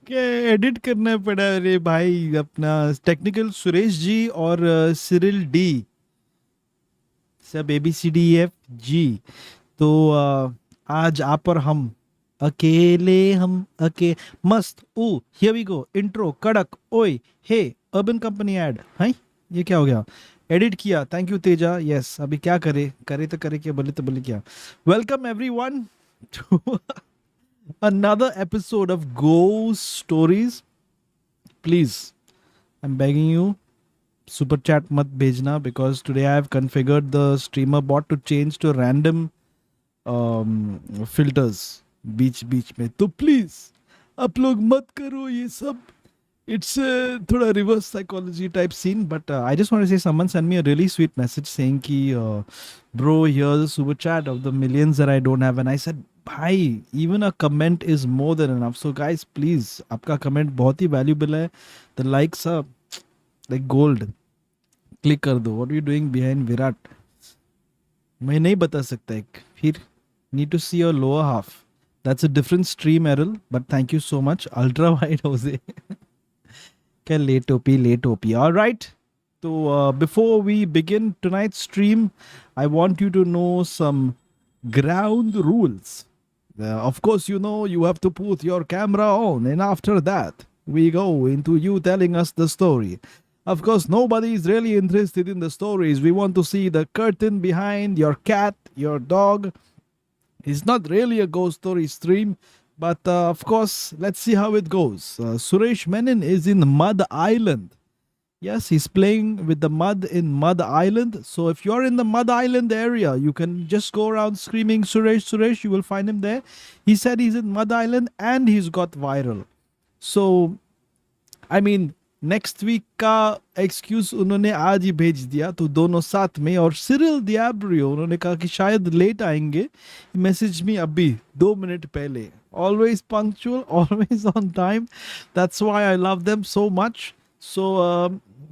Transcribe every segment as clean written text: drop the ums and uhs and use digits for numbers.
के एडिट करना पड़ा रे भाई अपना टेक्निकल सुरेश जी और सिरिल डी सब ABCDEFG तो आज आप और हम अकेले हम मस्त ओ हियर वी गो इंट्रो कड़क ओए हे अर्बन कंपनी ऐड है ये क्या हो गया एडिट किया थैंक यू तेजा यस अभी क्या करे करे तो करे क्या बोले तो बोले क्या welcome everyone to another episode of Ghost Stories. Please, I'm begging you, super chat mat bhejna because today I have configured the streamer bot to change to random filters बीच में तो प्लीज आप लोग मत करो ये सब it's थोड़ा reverse psychology type scene but I just want to say someone sent me a really sweet message saying ki bro here's a super chat of the millions that I don't have and I said bhai even a comment is more than enough so guys please आपका comment बहुत ही valuable है the likes are like gold click कर दो what are you doing behind Virat मैं नहीं बता सकता एक फिर need to see your lower half that's a different stream Errol but thank you so much ultra wide Hoezaay क्या late OP all right so before we begin tonight's stream I want you to know some ground rules of course you know you have to put your camera on and after that we go into you telling us the story of course nobody is really interested in the stories we want to see the curtain behind your cat your dog it's not really a ghost story stream but of course let's see how it goes Suresh Menon is in Madh Island. Yes, he's playing with the mud in Madh Island. So if you're in the Madh Island area, you can just go around screaming Suresh, Suresh. You will find him there. He said he's in Madh Island and he's got viral. So, I mean, next week का excuse उन्होंने आज ही भेज दिया तो दोनों साथ में और Cyril Diabrio उन्होंने कहा कि शायद लेट आएंगे मैसेज में अभी 2 मिनट पहले always punctual always on time that's why I love them so much so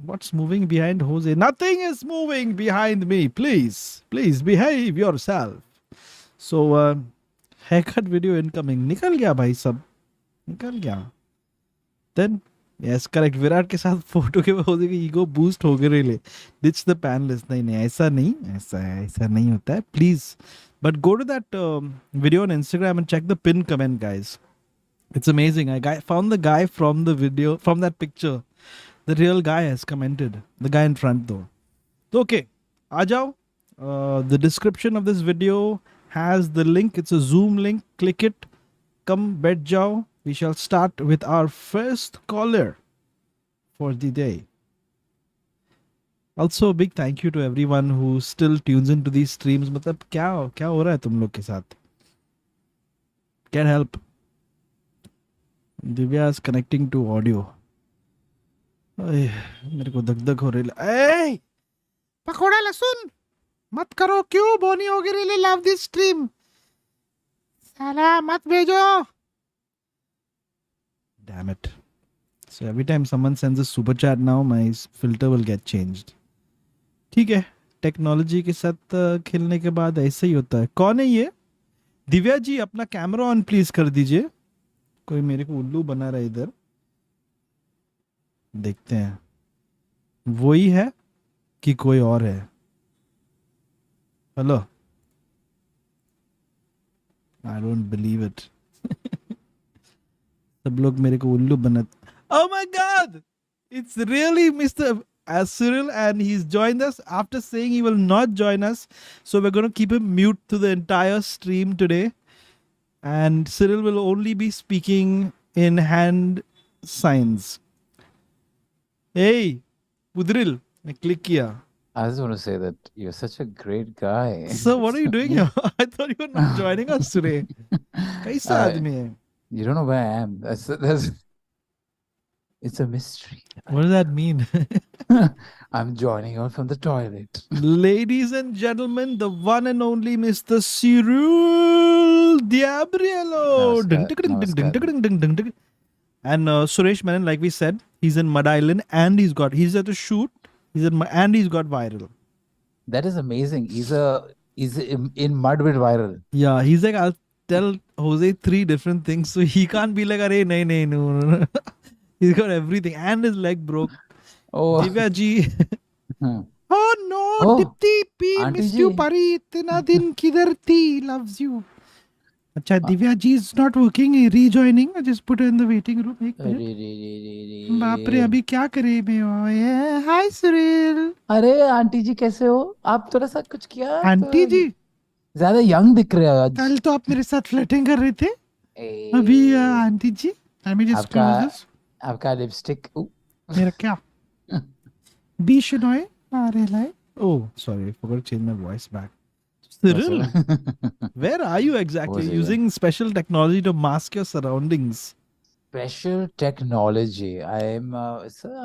what's moving behind Hoezaay nothing is moving behind me please behave yourself so haircut video incoming निकल गया भाई सब निकल गया then yes correct Virat के साथ photo के बाद Hoezaay की ईगो बूस्ट हो गई ले ditch the panelist नहीं ऐसा नहीं होता है please but go to that video on Instagram and check the pinned comment guys it's amazing I found the guy from the video from that picture the real guy has commented the guy in front though so okay aa jao the description of this video has the link it's a Zoom link click it come bet jao we shall start with our first caller for the day also a big thank you to everyone who still tunes into these streams मतलब क्या हो रहा है तुम लोग के साथ can't help Divya is connecting to audio मेरे को धक हो रही है पकोड़ा लहसुन मत करो क्यों बोनी हो गई रे लव दिस स्ट्रीम साला मत भेजो damn it so every time someone sends a super chat now my filter will get changed ठीक है टेक्नोलॉजी के साथ खेलने के बाद ऐसे ही होता है कौन है ये दिव्या जी अपना कैमरा ऑन प्लीज कर दीजिए कोई मेरे को उल्लू बना रहा है इधर देखते हैं वही है कि कोई और है hello I don't believe it सब लोग मेरे को उल्लू बना oh my god it's really Mr. Cyril and he's joined us after saying he will not join us so we're going to keep him mute to the entire stream today and Cyril will only be speaking in hand signs hey Udril I click kiya I just want to say that you're such a great guy. so what are you doing here I thought you were not joining us today kaisa aadmi hai You don't know where I am. That's it's a mystery. what does that mean I'm joining out from the toilet. Ladies and gentlemen, the one and only Mr. Cyril Diabrio. Namaskar. And Suresh Menon, like we said, he's in Madh Island and he's at a shoot. And he's got viral. That is amazing. He's in mud with viral. Yeah, he's like, tell Jose 3 different things, so he can't be like, "Arey, nahi, nahi, no." He's got everything, and his leg broke. Oh, Divya ji. Oh no, oh, Dipti P, aunty missed जी. you, Pari. इतना दिन किधर थी? Loves you. अच्छा, Divya ji is not working, rejoining. I just put her in the waiting room. एक अरे minute. रे रे रे बाप रे, रे. अभी क्या करे मैं? Hi, Cyril. अरे आंटी जी कैसे हो? आप थोड़ा सा कुछ किया आंटी तो जी, ज्यादा यंग दिख रहे हो आज. कल तो आप मेरे साथ फ्लर्टिंग कर रहे थे. अभी ए, आंटी जी, let me just आपका close this. आपका लिपस्टिक. मेरा क्या? Be Shinoy. Oh, sorry, I forgot to change my voice back. Cyril, where are you exactly? Hoezaay. Using special technology to mask your surroundings. Special technology. I'm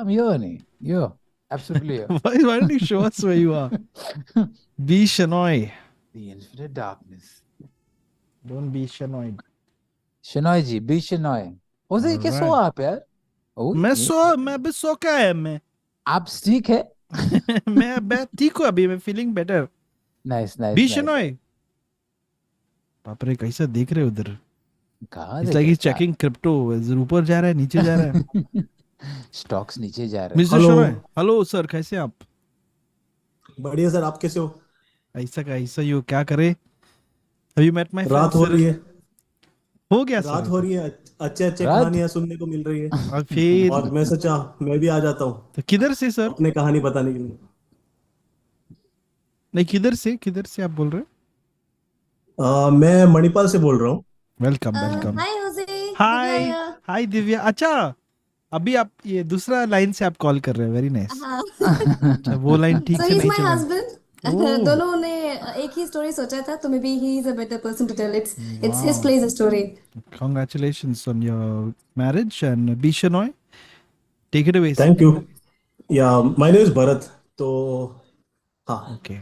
here, nahi. Here. Absolutely here. Why don't you show us where you are? Be Shinoy. The infinite darkness. Don't be Shinoy. Shenoy ji, B Shenoy. होज़ाय कैसे हो Alright. आप यार? ओ, मैं भी सो क्या है मैं? आप ठीक है? मैं ठीक हूँ अभी, मैं feeling better. Nice nice Be nice. Shinoy. बाप रे, कैसा देख रहे हो उधर? कहाँ It's देख like रहे he's checking crypto. ऊपर जा रहा है, नीचे जा रहा है. स्टॉक्स नीचे जा रहे हैं. Mr. Hello Shinoy. Hello sir, कैसे हैं आप? बढ़िया सर, आप कैसे हो? ऐसा यू क्या करे? Have you met my friend रात हो रही Cyril? है, हो गया रात सर. हो रही है, अच्छे अच्छे रात? कहानियां सुनने को मिल रही है और फिर और मैं सोचा मैं भी आ जाता हूँ तो किधर से सर? अपने कहानी बताने के लिए। नहीं, किधर से आप बोल रहे मैं मणिपाल से बोल रहा हूँ। हो? Welcome. Hi Jose, Divya hi here. Hi Divya. अच्छा, अभी आप ये दूसरा लाइन से आप कॉल कर रहे हैं. Very nice. हाँ. अच्छा, वो लाइन ठीक So से he's नहीं my चला. husband. ओह, दोनों ने एक ही स्टोरी सोचा था, तो maybe he is a better person to tell. It's his wow. place story. Congratulations on your marriage and be Shinoy. Take it away, sir. Thank you. या my name is Bharat. तो हाँ, Okay.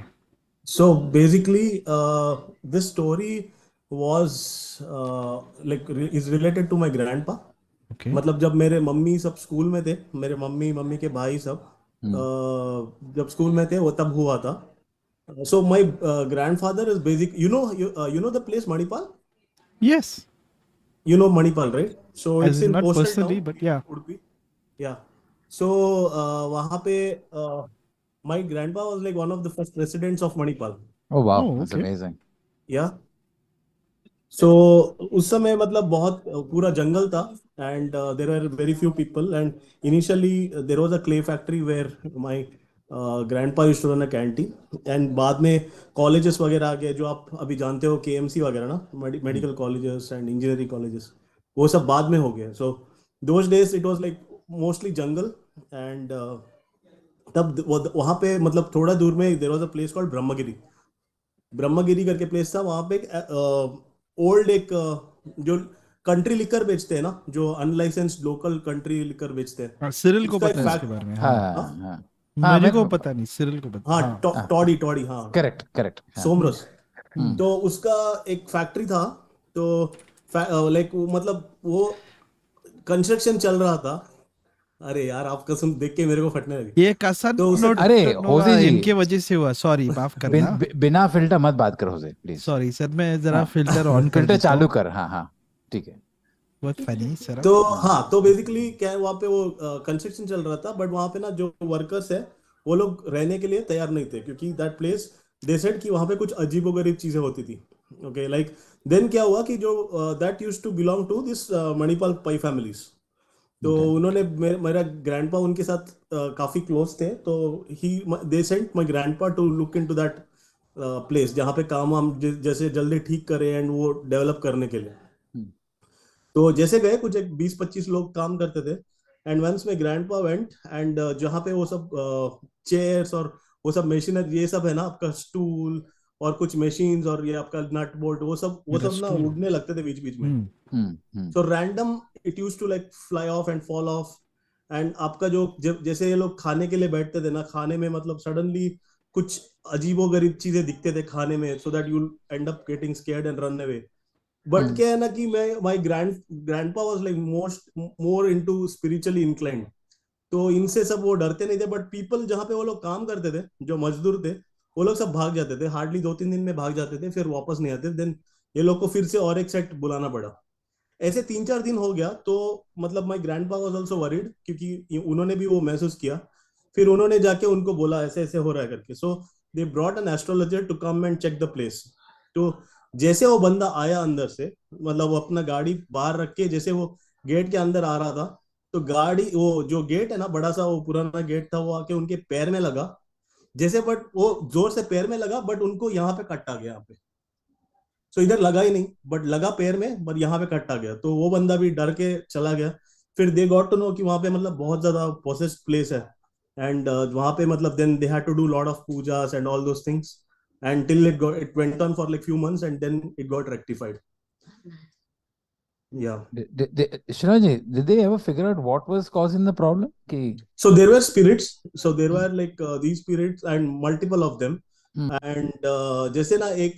So basically this story was like is related to my grandpa. Okay. मतलब जब मेरे mummy सब school में थे, मेरे मम्मी मम्मी के भाई सब जब स्कूल में थे वो तब हुआ था। So my grandfather is basic. You know the place Manipal. Yes. You know Manipal, right? So As it's in in not coastal personally, town, but yeah. Udupi. Yeah. So वहाँ पे my grandpa was like one of the first residents of Manipal. Oh wow, Oh, that's okay. amazing. Yeah. So उस समय मतलब बहुत पूरा जंगल था and there were very few people and initially there was a clay factory where my grandpa used to run a canteen and बाद में colleges वगैरह आ गए जो आप अभी जानते हो KMC वगैरह ना medical colleges and engineering colleges वो सब बाद में हो गए. So those days it was like mostly jungle and तब वहाँ पे मतलब थोड़ा दूर में there was a place called Brahmagiri करके प्लेस था. वहां पे एक ओल्ड एक जो कंट्री लिकर बेचते हैं ना, जो अनलाइसेंस्ड लोकल कंट्री लिकर बेचते हैं, हाँ, सिरिल को उसका एक पता है इसके फैक्ट। बारे में. हाँ हाँ, हाँ हाँ. हाँ मुझे को मैं पता नहीं, सिरिल को पता. हाँ हाँ. टॉडी टॉडी हाँ करेक्ट करेक्ट. सोमरस। हम्म. तो उसका एक फैक्ट्री था। तो लाइक मतलब वो कंस्ट्रक्शन चल रहा था। अरे यार, आपका सुन देख के मेरे को फटने लगी। ये कसन तो उसे नोट अरे होज़े जी, इनके वजह से हुआ. सॉरी, माफ करना. बिना फिल्टर मत बात करो होज़े प्लीज. सॉरी सर, मैं जरा हाँ. फिल्टर ऑन कर फिल्टर देता चालू हूँ. कर. हाँ हाँ ठीक है. बहुत फनी सर. तो हाँ, तो बेसिकली क्या है, वहाँ पे वो कंस्ट्रक्शन चल रहा था बट वहाँ पे ना जो वर्कर्स है वो लोग रहने के लिए तैयार नहीं थे क्योंकि दैट प्लेस दे सेड कि वहाँ पे कुछ अजीबोगरीब चीजें होती थी. ओके, लाइक देन क्या हुआ कि जो that used to belong to this Manipal Pai families. तो उन्होंने मेरा ग्रैंडपा उनके साथ काफी क्लोज थे. तो he they sent my grandpa to look into that place जहाँ पे काम हम जैसे जल्दी ठीक करें एंड वो डेवलप करने के लिए. तो जैसे गए, कुछ एक 20-25 लोग काम करते थे एंड वंस में ग्रैंडपा वेंट एंड जहाँ पे वो सब चेयर्स और वो सब मशीनरी ये सब है ना, आपका स्टूल और कुछ मशीन्स और ये आपका नट बोल्ट वो सब मेरा ना stool. उड़ने लगते थे बीच बीच में. Hmm. So random it use to like fly off and fall off. And आपका जो जैसे ये लोग खाने के लिए बैठते थे ना, खाने में मतलब सडनली कुछ अजीबोगरीब चीजें दिखते थे खाने में, so that you and up getting scared and run away. But क्या है ना कि मैं my grandpa was like more into spiritually inclined. तो इनसे सब वो डरते नहीं थे. बट पीपल जहाँ पे वो लोग काम करते थे, जो मजदूर थे, वो लोग सब भाग जाते थे. हार्डली 2-3 दिन में भाग जाते थे, फिर वापस नहीं आते. देन ये लोग को फिर से और एक सेट बुलाना पड़ा। ऐसे 3-4 दिन हो गया, तो मतलब my grandpa was also worried, क्योंकि उन्होंने भी वो महसूस किया। फिर उन्होंने जाके उनको बोला ऐसे ऐसे हो रहा है करके। So they brought an astrologer to come and check the place. तो जैसे वो बंदा आया अंदर से, मतलब वो अपना गाड़ी बाहर रख के जैसे वो गेट के अंदर आ रहा था, तो गाड़ी, वो जो गेट है ना, बड़ा सा वो पुराना गेट था, वो आके उनके पैर में लगा जैसे, बट वो जोर से पैर में लगा, बट उनको यहाँ पे कट आ गया यहाँ पे। सो इधर लगा ही नहीं, बट लगा पैर में, बट यहाँ पे कट आ गया, तो वो बंदा भी डर के चला गया। फिर दे गॉट टू नो कि वहां पे मतलब बहुत ज्यादा पोसेस्ड प्लेस है। एंड वहां पे मतलब then they had to do lot of pujas and all those things, and till it went on for like few months, and then it got rectified. Yeah. Shiraji, did they ever figure out what was causing the problem? So there were spirits. So there were like these spirits and multiple of them. And जैसे ना एक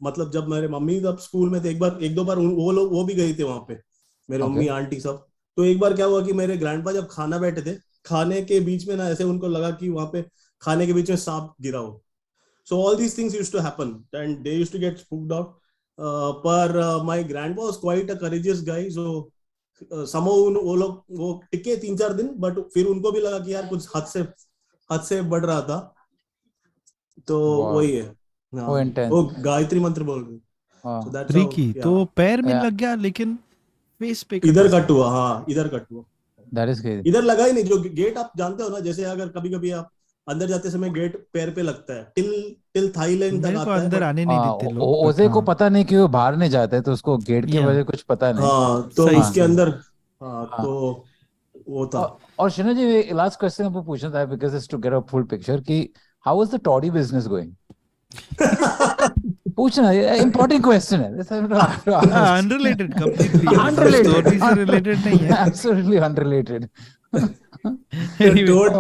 मतलब जब मेरे mummy जब school में थे, एक दो बार वो लोग वो भी गए थे वहां पे, मेरे मम्मी आंटी सब। तो एक बार क्या हुआ कि मेरे ग्रैंडपा जब खाना बैठे थे, खाने के बीच में ना ऐसे उनको लगा कि वहां पे खाने के बीच में सांप गिरा हो। So all these things used to happen and they used to get spooked out. पर my grandpa was quite a courageous guy. So somehow वो लोग वो टिके 3-4 दिन, बट फिर उनको भी लगा कि यार कुछ हद से बढ़ रहा था। तो वही है। हाँ, Oh, intense. वो गायत्री मंत्र बोल रहे। So that's how, tricky. yeah. तो पैर में Yeah. लग गया, लेकिन फेस पे इधर कट हुआ। हाँ, इधर कट हुआ। That is crazy. इधर लगा ही नहीं। जो गेट आप जानते हो ना, जैसे अगर कभी कभी आप अंदर जाते समय गेट पैर पे लगता है, टिल थाईलैंड तक मेरे को आता है, अंदर but आने नहीं देते लोग, but ओजे को हाँ। पता नहीं कि वो बाहर नहीं जाता है, तो उसको गेट के Yeah. वजह कुछ पता नहीं। हाँ, तो सही, उसके सही। अंदर, हाँ, हाँ। तो वो था। और शिना जी, लास्ट क्वेश्चन आपको पूछना था, because it's to get a full picture कि how was the toddy business going. पूछना, इंपॉर्टेंट क्वेश्चन है। Unrelated, completely Unrelated. स्टोरी से रिलेटेड नहीं है। Absolutely unrelated. Anyway.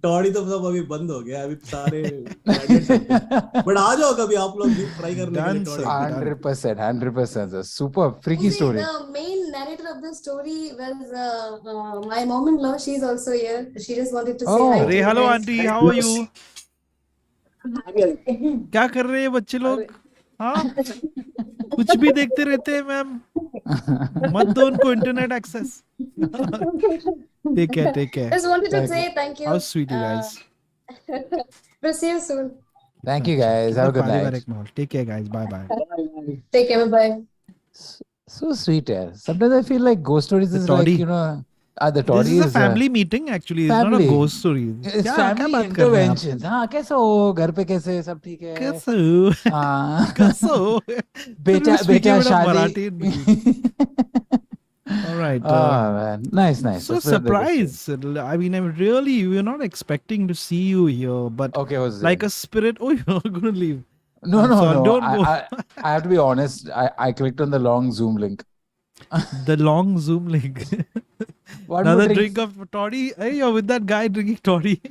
टॉडी तो सब अभी बंद हो गया, अभी सारे बट आ जाओ कभी आप लोग भी ट्राई करने के लिए Done, toddy. sir. 100%, sir. Super freaky See, story. the main narrator of the story was my mom-in-law. She's also here. She just wanted to say Oh. hi to अरे you hello guys. Aunty, how are you? क्या कर रहे हैं बच्चे लोग? हाँ, कुछ भी देखते रहते हैं मैम, मत दो उनको internet access. Take care. Just wanted to say thank you. How sweet you guys. We'll see you soon. Thank you guys. Have a good night. पारिवारिक माहौल। Take care guys. Bye bye. Take care. Bye. So sweet, yeah. Sometimes I feel like ghost stories The is toddy. like, the This toddy is a is family meeting actually. It's not a family. ghost story. It's क्या family बात कर रहे हैं आप? interventions. हाँ, कैसे हो? घर पे कैसे? सब ठीक है? कैसे हो? हाँ। कैसे हो? बेटा Speaking a bit of शादी। Marathi in between. All right. Oh man, nice. So That's a good surprised. I mean, we're not expecting to see you here, but story. Okay, Hoezaay. like a spirit. Oh, you're gonna leave. No. Don't go. I have to be honest. I clicked on the long Zoom link. The long Zoom link. One Another more drink of toddy. Hey, you're with that guy drinking toddy.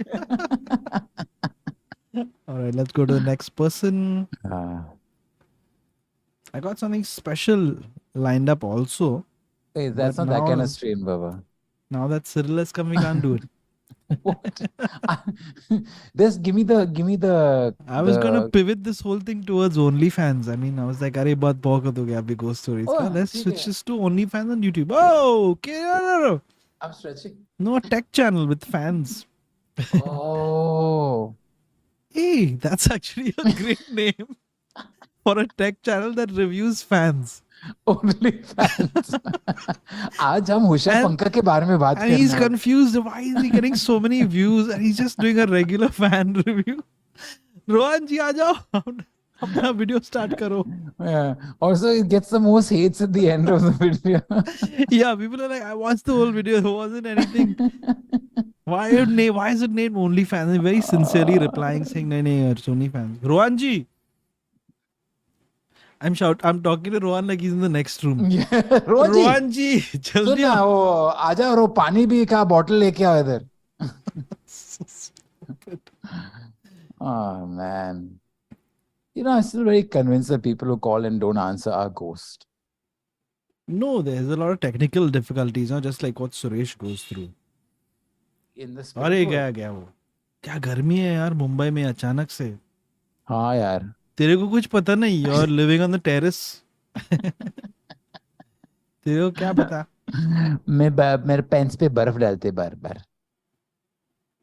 All right, let's go to the next person. I got something special lined up also. Hey, that's But not that kind now- of stream, Baba. Now that Cyril is coming, we can't do it. What? Just give me the. I was gonna pivot this whole thing towards OnlyFans. I mean, I was like, "Arey, bahut bahut ho gaya abhi ghost stories." Oh, Let's ठीक switch है. this to OnlyFans on YouTube. Oh, okay, no. I'm stretching. No, a tech channel with fans. Oh. Hey, that's actually a great name for a tech channel that reviews fans. Only fans. आज हम होशियार And- पंखा के बारे में बात And he's करना है. confused. Why is he getting so many views? And he's just doing a regular fan review. Rohan जी आ जाओ, अपना वीडियो स्टार्ट करो. Yeah. Also, it gets the most hates at the end of the video. Yeah, people are like, I watched the whole video. There wasn't anything. Why is it named OnlyFans? They're very sincerely replying, saying, "No, it's OnlyFans." Rohan ji, I'm talking to Rohan like he's in the next room. Rose ji, Rohan ji, सुन जल्दी ना, आओ. वो आजा और वो पानी भी का बॉटल लेके आओ इधर. Oh man. I'm still very convinced that people who call and don't answer are ghosts. No, there's a lot of technical difficulties, just like what Suresh goes through. In the अरे spirit world. गया वो. क्या गर्मी है यार मुंबई में अचानक से. हाँ यार. तेरे को कुछ पता नहीं, you're living on the terrace. तेरे को क्या पता? मेरे पेंस पे बर्फ डालते बार बार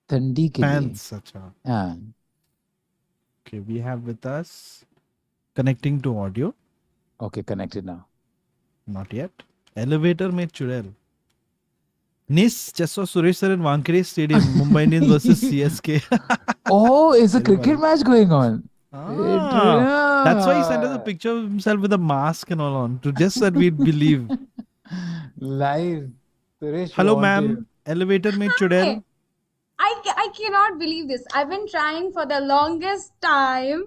ठंडी के लिए। Fans, अच्छा. हाँ Okay, we have with us connecting to audio. okay, connected now. Not yet. Elevator में चुड़ैल. Nis just saw Suresh sir in Wankhede Stadium, Mumbai Indians versus CSK. Oh, is a Very cricket well. match going on? That's why he sent us a picture of himself with a mask and all on, to just that we'd believe. Live. Suresh, Hello, we want ma'am. you. Elevator में चुड़ैल. I cannot believe this. I've been trying for the longest time,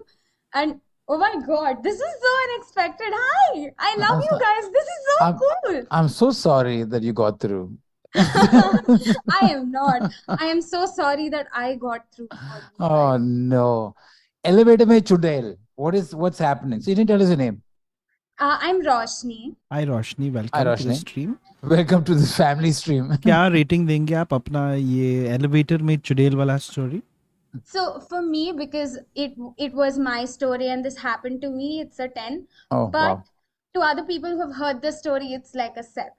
and oh my God, this is so unexpected. Hi, I love you guys. This is so cool. I'm so sorry that you got through. I am not. I am so sorry that I got through. Oh no. Elevator mein chudel. What's happening? So you didn't tell us your name. I'm Roshni. Hi Roshni, welcome Hi, to the Roshni. stream. Welcome to the family stream. क्या rating देंगे आप अपना ये elevator में चुड़ैल वाला story? So for me, because it was my story and this happened to me, it's a 10. Oh But wow. to other people who have heard the story, it's like a 7.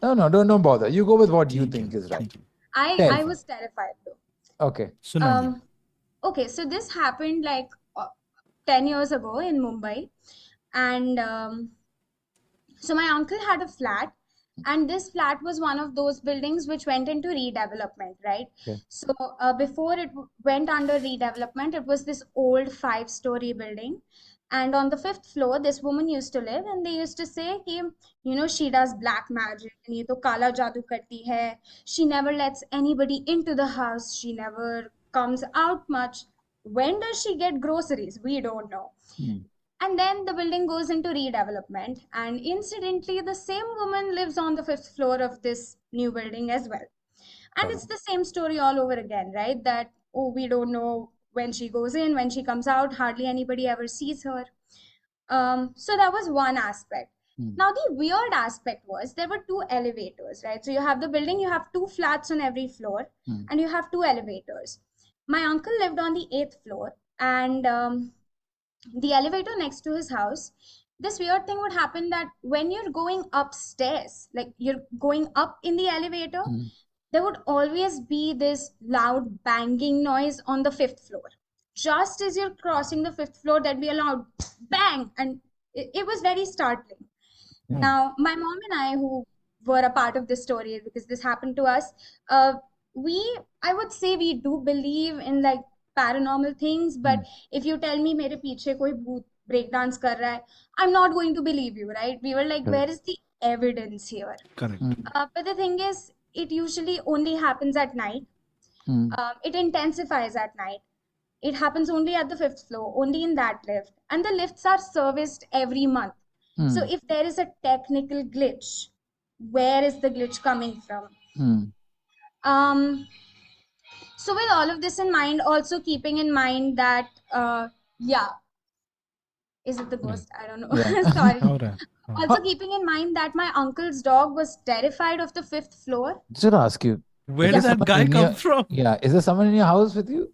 No, don't bother. You go with what you think is right. I Terrified. was terrified though. Okay. सुनाइए. Okay, so this happened like 10 years ago in Mumbai. And so my uncle had a flat, and this flat was one of those buildings which went into redevelopment, right? Okay. So before it went under redevelopment, it was this old 5-story building. And on the 5th floor, this woman used to live, and they used to say, ki, you know, she does black magic, and ye to kala jadoo karti hai. She never lets anybody into the house. She never comes out much. When does she get groceries? We don't know. And then the building goes into redevelopment, and incidentally, the same woman lives on the 5th floor of this new building as well. And it's the same story all over again, right? That, oh, we don't know when she goes in, when she comes out, hardly anybody ever sees her. So that was one aspect. Now, the weird aspect was there were 2 elevators, right? So you have the building, you have 2 flats on every floor, and you have 2 elevators. My uncle lived on the 8th floor, and the elevator next to his house, this weird thing would happen that when you're going upstairs, like you're going up in the elevator, there would always be this loud banging noise on the 5th floor. Just as you're crossing the 5th floor, there'd be a loud bang, and it was very startling. Now, my mom and I, who were a part of this story, because this happened to us, I would say we do believe in like paranormal things, but if you tell me mere piche koi bhoot break dance kar raha hai, I'm not going to believe you, right? We were like, where is the evidence here? Correct. But the thing is, it usually only happens at night. It intensifies at night. It happens only at the 5th floor, only in that lift. And the lifts are serviced every month. So if there is a technical glitch, where is the glitch coming from? So with all of this in mind, also keeping in mind that, is it the ghost? I don't know. Sorry. हो रहा है. Also keeping in mind that my uncle's dog was terrified of the 5th floor. Should I ask you? Where is did there that someone guy in come your- from? Yeah, is there someone in your house with you?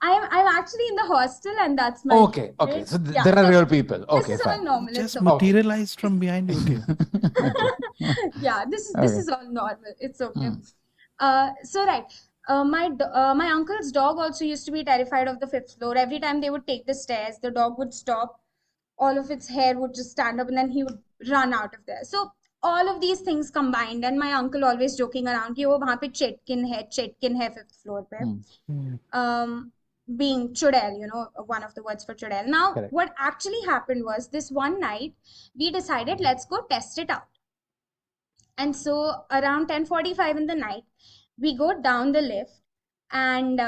I'm actually in the hostel, and that's my Okay. favorite. So Yeah, there are so real people. This Okay, is all fine. normal. Just It's okay. materialized from behind you. Okay. Yeah, this Okay. is all normal. It's okay. So right. My uncle's dog also used to be terrified of the 5th floor. Every time they would take the stairs, the dog would stop. All of its hair would just stand up, and then he would run out of there. So all of these things combined, and my uncle always joking around कि वो वहाँ पे चेटकिन है 5th floor पे. Being chudel, you know, one of the words for chudel. Now, Correct. what actually happened was this one night, we decided let's go test it out. And so around 10:45 in the night, we go down the lift, and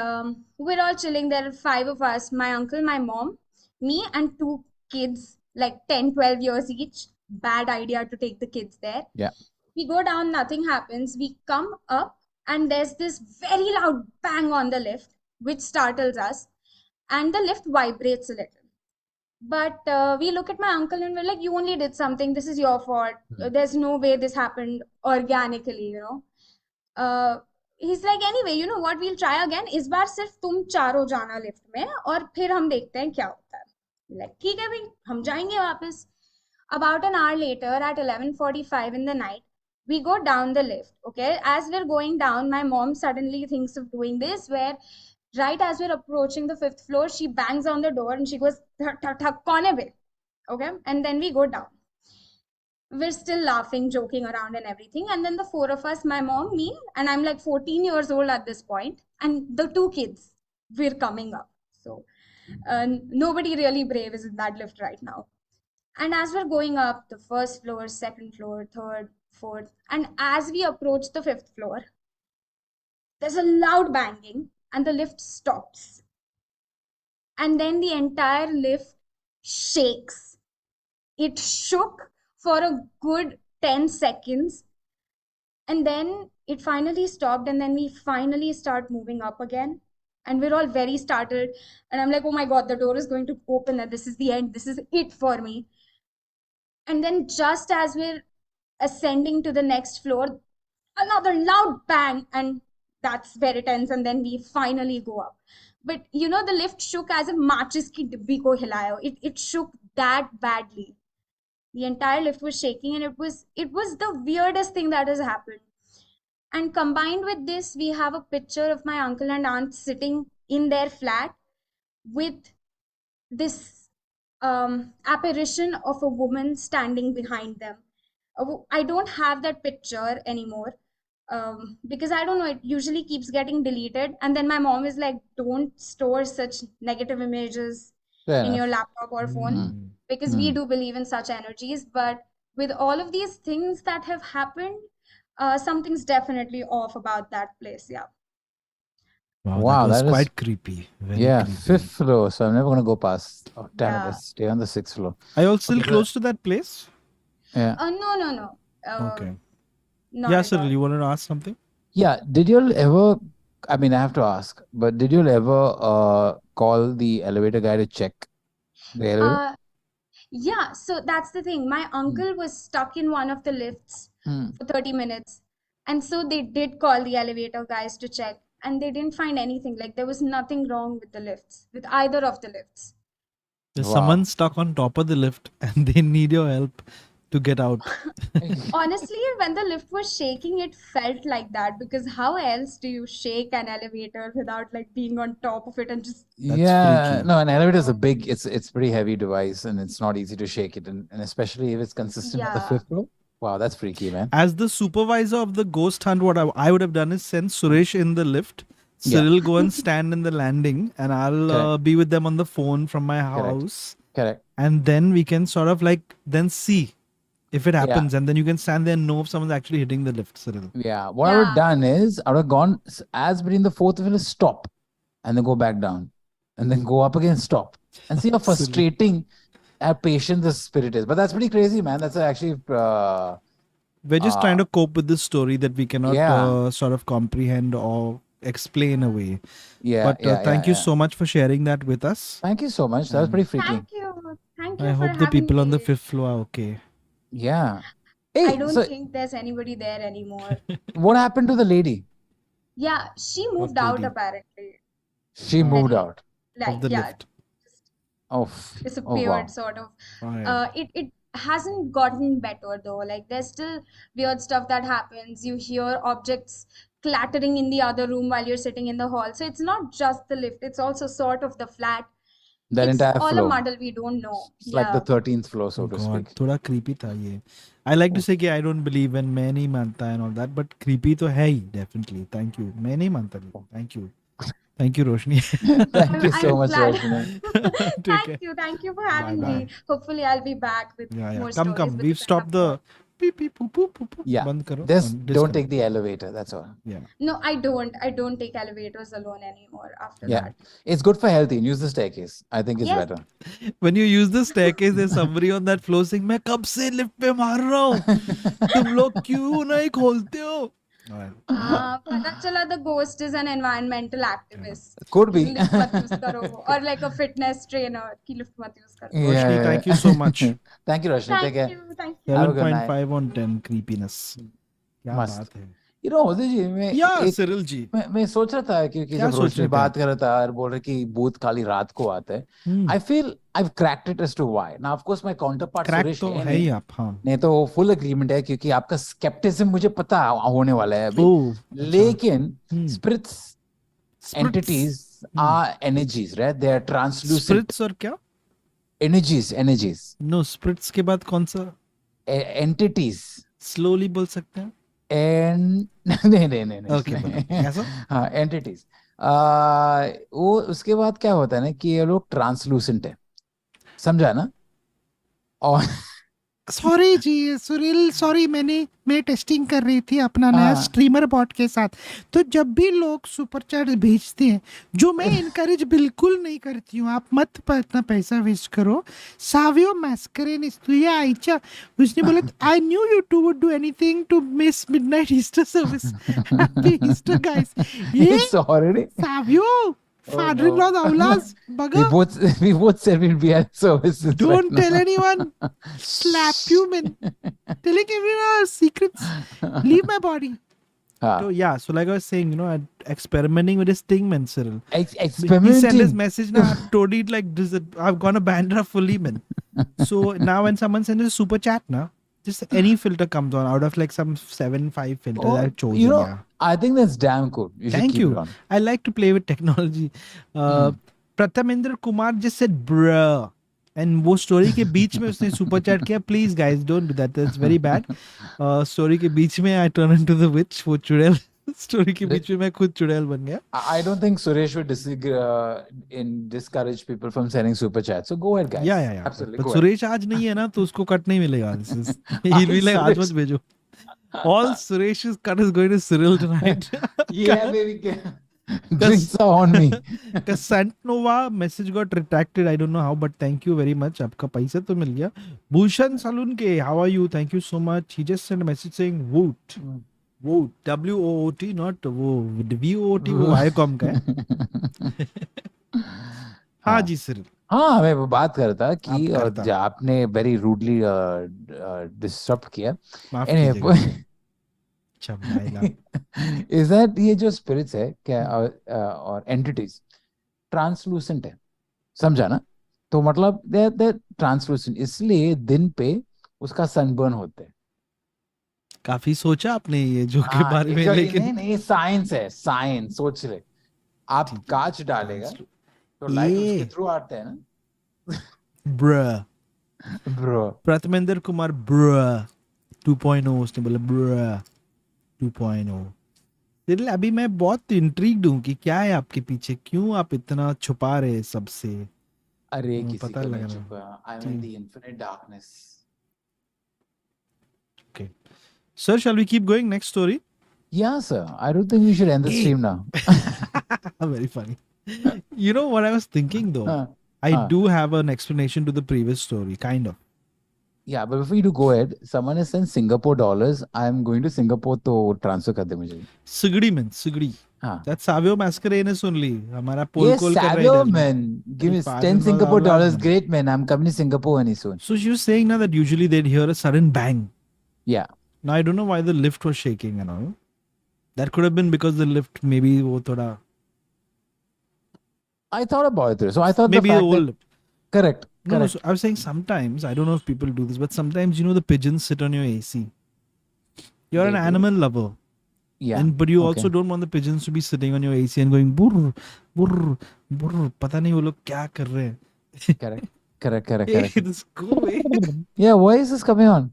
we're all chilling. There are 5 of us, my uncle, my mom, me, and 2 kids, like 10, 12 years each. Bad idea to take the kids there. Yeah. We go down, nothing happens. We come up, and there's this very loud bang on the lift, which startles us, and the lift vibrates a little. But we look at my uncle and we're like, you only did something. This is your fault. There's no way this happened organically, you know. He's like, anyway, you know what? We'll try again. इस बार सिर्फ तुम चारों जाना lift में, और फिर हम देखते हैं क्या होता है. Like ठीक है भाई हम जाएंगे वापस. About an hour later at 11:45 in the night, we go down the lift. Okay, as we're going down, my mom suddenly thinks of doing this where right as we're approaching the fifth floor, she bangs on the door and she goes, "Thak, thak, thak, kaun hai be?" Okay, and then we go down. We're still laughing, joking around and everything. And then the four of us, my mom, me, and I'm like 14 years old at this point, and the two kids, we're coming up. So nobody really brave is in that lift right now. And as we're going up the first floor, second floor, third, fourth, and as we approach the fifth floor, there's a loud banging and the lift stops. And then the entire lift shakes. It shook for a good 10 seconds. And then it finally stopped. And then we finally start moving up again. And we're all very startled. And I'm like, oh my God, the door is going to open and this is the end. This is it for me. And then just as we're ascending to the next floor, another loud bang, and that's where it ends. And then we finally go up. But you know, the lift shook as if matches ki dibbi ko hilaya. It shook that badly. The entire lift was shaking, and it was the weirdest thing that has happened. And combined with this, we have a picture of my uncle and aunt sitting in their flat with this apparition of a woman standing behind them. I don't have that picture anymore because I don't know, it usually keeps getting deleted. And then my mom is like, don't store such negative images Fair in your enough. laptop or phone because we do believe in such energies. But with all of these things that have happened, something's definitely off about that place. Yeah. Wow, that was that is- quite creepy. Very Yeah, creepy. fifth floor. So I'm never going to go past. Oh, damn it. Yeah. Let's stay on the sixth floor. Are you all still Okay, close to that place? Yeah. No. Okay. Not Yeah, at Cyril, all. you wanted to ask something? Yeah. Did you all ever, I mean, I have to ask, but did you all ever call the elevator guy to check the elevator? Yeah, so that's the thing. My uncle was stuck in one of the lifts Hmm. for 30 minutes. And so they did call the elevator guys to check, and they didn't find anything. Like there was nothing wrong with the lifts, with either of the lifts. There's Wow. someone stuck on top of the lift and they need your help to get out. Honestly, when the lift was shaking, it felt like that because how else do you shake an elevator without like being on top of it and just That's Yeah, freaky. no, an elevator is a big, it's pretty heavy device and it's not easy to shake it. And especially if it's consistent on the Yeah. fifth floor. Wow, that's freaky, man. As the supervisor of the ghost hunt, what I would have done is send Suresh in the lift. Yeah. Cyril go and stand in the landing, and I'll Correct. be with them on the phone from my Correct. house. Correct. And then we can sort of like then see if it Yeah. happens, and then you can stand there and know if someone's actually hitting the lift, Cyril. Yeah. What I would have Yeah. done is I would have gone as between the fourth floor, stop and then go back down and then go up again, stop and see how Silly. frustrating patient the spirit is. But that's pretty crazy, man. That's actually We're just trying to cope with this story that we cannot Yeah. sort of comprehend or explain away. yeah. But yeah, thank yeah, you yeah. so much for sharing that with us. Thank you so much. That was pretty freaky. thank you. Thank you I for hope the having people on the me. fifth floor are okay. Yeah. I Hey, don't so think there's anybody there anymore. what happened to the lady? Yeah, she moved out lady? apparently. She moved Very- out. Like, Of the yeah, lift. Oh, disappeared wow. sort of. Alright. It hasn't gotten better though. Like there's still weird stuff that happens. You hear objects clattering in the other room while you're sitting in the hall. So it's not just the lift, it's also sort of the flat. That It's entire all floor. a muddle we don't know. It's like the Yeah. 13th floor, so to God, speak. थोड़ा creepy था ये. I like to say कि I don't believe in मैं नहीं मानता and all that, but creepy तो है ही definitely. Thank you. मैं नहीं मानता. Thank you. Thank you, Roshni. Thank you so I'm much, glad. Roshni. Take care. Thank you for having Bye-bye. me. Hopefully I'll be back with Yeah. more Come. stories. We've stopped the beep beep poop poop poop. Yeah. बंद करो. Just and don't disconnect. take the elevator. That's all. Yeah. No, I don't take elevators alone anymore after Yeah. that. It's good for healthy. Use the staircase. I think it's Yes. better. When you use the staircase, there's somebody on that floor saying, मैं कब से lift पे मार रहा हूँ. तुम लोग क्यों नहीं खोलते हो? Alright. पता चला the ghost is an environmental activist. Could be. Lift मत use करो. Or like a fitness trainer कि lift मत use करो. Yeah, Roshni, yeah, thank yeah. you so much. Thank you, Roshni. Take Thank care. you. Have a good night. 7.5 on 10 creepiness. क्या Must. बात है. You know, होते जी मैं Yeah, एक Cyril ji. मैं सोच रहा था क्योंकि क्या जब सोच रोशनी रहे थे बात कर रहा था और बोल रहे कि भूत खाली रात को आता है. Hmm. I feel I've cracked it as to why. Now, of course, my counterpart Crack Suresh तो है है ही नहीं. आप, हाँ. नहीं तो फुल एग्रीमेंट है क्योंकि आपका स्केप्टिसिज्म मुझे पता होने वाला है अभी. Oh, अच्छा. लेकिन Hmm. spirits Spritz. entities are energies, right? They are translucent Spritz और क्या? energies. No, spritz के बाद कौन सा? Entities. Slowly बोल सकते हैं? नहीं. Okay, बोलो. कैसा? हाँ, entities. वो उसके बाद क्या होता है ना कि ये लोग ट्रांसलूसेंट है, समझा ना? और सॉरी जी सुरील, सॉरी मैं टेस्टिंग कर रही थी अपना नया हाँ. स्ट्रीमर बॉट के साथ. तो जब भी लोग सुपर चैट भेजते हैं, जो मैं इनकरेज बिल्कुल नहीं करती हूँ, आप मत इतना पैसा वेस्ट करो. सावियो मैस्करेनिस तू ये आइचा, उसने बोला I knew you two would do anything to miss midnight Easter service. Happy Easter guys. ये It's already. Savio father in law औलाद बगा. We both said we'll be at services. Don't right tell now. anyone. Slap you, man. Telling everyone our secrets. Leave my body. हाँ. So yeah, so like I was saying, you know, I'm experimenting with this thing, man, Cyril. He sent his Experimenting. message now. I've told it like this. I've gone a bandra fully, man. So now when someone sends a super chat, now just any filter comes on out of like some 7-5 filters Oh, I've chosen. you know, yeah. I think that's damn cool. You should Thank keep you. it on. I like to play with technology. Prathamendra Kumar just said bruh. And वो story के बीच में उसने super chat किया. Please guys don't do that, that's very bad. Story के बीच में I turn into the which. वो चुड़ैल story के बीच में मैं खुद चुड़ैल बन गया. I don't think Suresh would discourage people from sending super chat. So go ahead, guys. Yeah. Absolutely. But go ahead. Suresh आज नहीं है ना, तो उसको कट नहीं मिलेगा. He'll be like आज मत भेजो. All Suresh's cut is going to Cyril tonight. Yeah, baby. Drinks are on me. Kasant Nova message got retracted. I don't know how, but thank you very much. आपका पैसा तो मिल गया. Bhushan Salun के, how are you? Thank you so much. He just sent a message saying woot. Woot. WOOT, not वो VOOT, वो Viacom का है. हाँ जी Cyril. हाँ, मैं वो बात कर रहा था कि आप करता. जो आपने very rudely disrupt किया. माफ Anyway, कीजिएगा. अच्छा माइला. is that ये जो spirits है क्या और entities translucent है, समझा ना? तो मतलब they're translucent, इसलिए दिन पे उसका sunburn होते हैं. काफी सोचा आपने ये जो के बारे में, लेकिन नहीं साइंस है, साइंस. सोच ले, आप कांच डालेगा तो लाइट ये. उसके थ्रू आते हैं ना. bruh. Bro. प्रथमेंद्र कुमार bruh 2.0 उसने बोला bruh 2.0. Cyril, अभी मैं बहुत इंट्रीग्ड हूँ कि क्या है आपके पीछे, क्यों आप इतना छुपा रहे हैं सबसे. अरे किसी पता को लग नहीं रहा है. छुपा. I'm in the infinite darkness. Okay. Sir, shall we keep going? Next story. Yeah, sir. I don't think we should end the stream now. Very funny. You know what I was thinking though? I Huh. do have an explanation to the previous story, kind of. Yeah, but before you do go ahead, someone has sent Singapore dollars. I'm going to Singapore to transfer कर दे मुझे. Sigri man, Sigri. हाँ. That's Savio Mascarenes only. हमारा पोल Yes, call कर रहा है Savio इधर. man. Give me Pardon 10 was Singapore our dollars. man. Great man. I'm coming to Singapore any soon. So she was saying now that usually they'd hear a sudden bang. Yeah. Now I don't know why the lift was shaking and all. That could have been because the lift maybe वो थोड़ा I thought about it. So I thought maybe the the fact old. that, correct. No, Correct. so I was saying sometimes, I don't know if people do this, but sometimes you know the pigeons sit on your AC. You're They an do. animal lover. Yeah. And but you okay. also don't want the pigeons to be sitting on your AC and going burr burr burr. पता नहीं वो लोग क्या कर रहे हैं. Correct. Correct. Hey, this go away. Yeah, why is this coming on?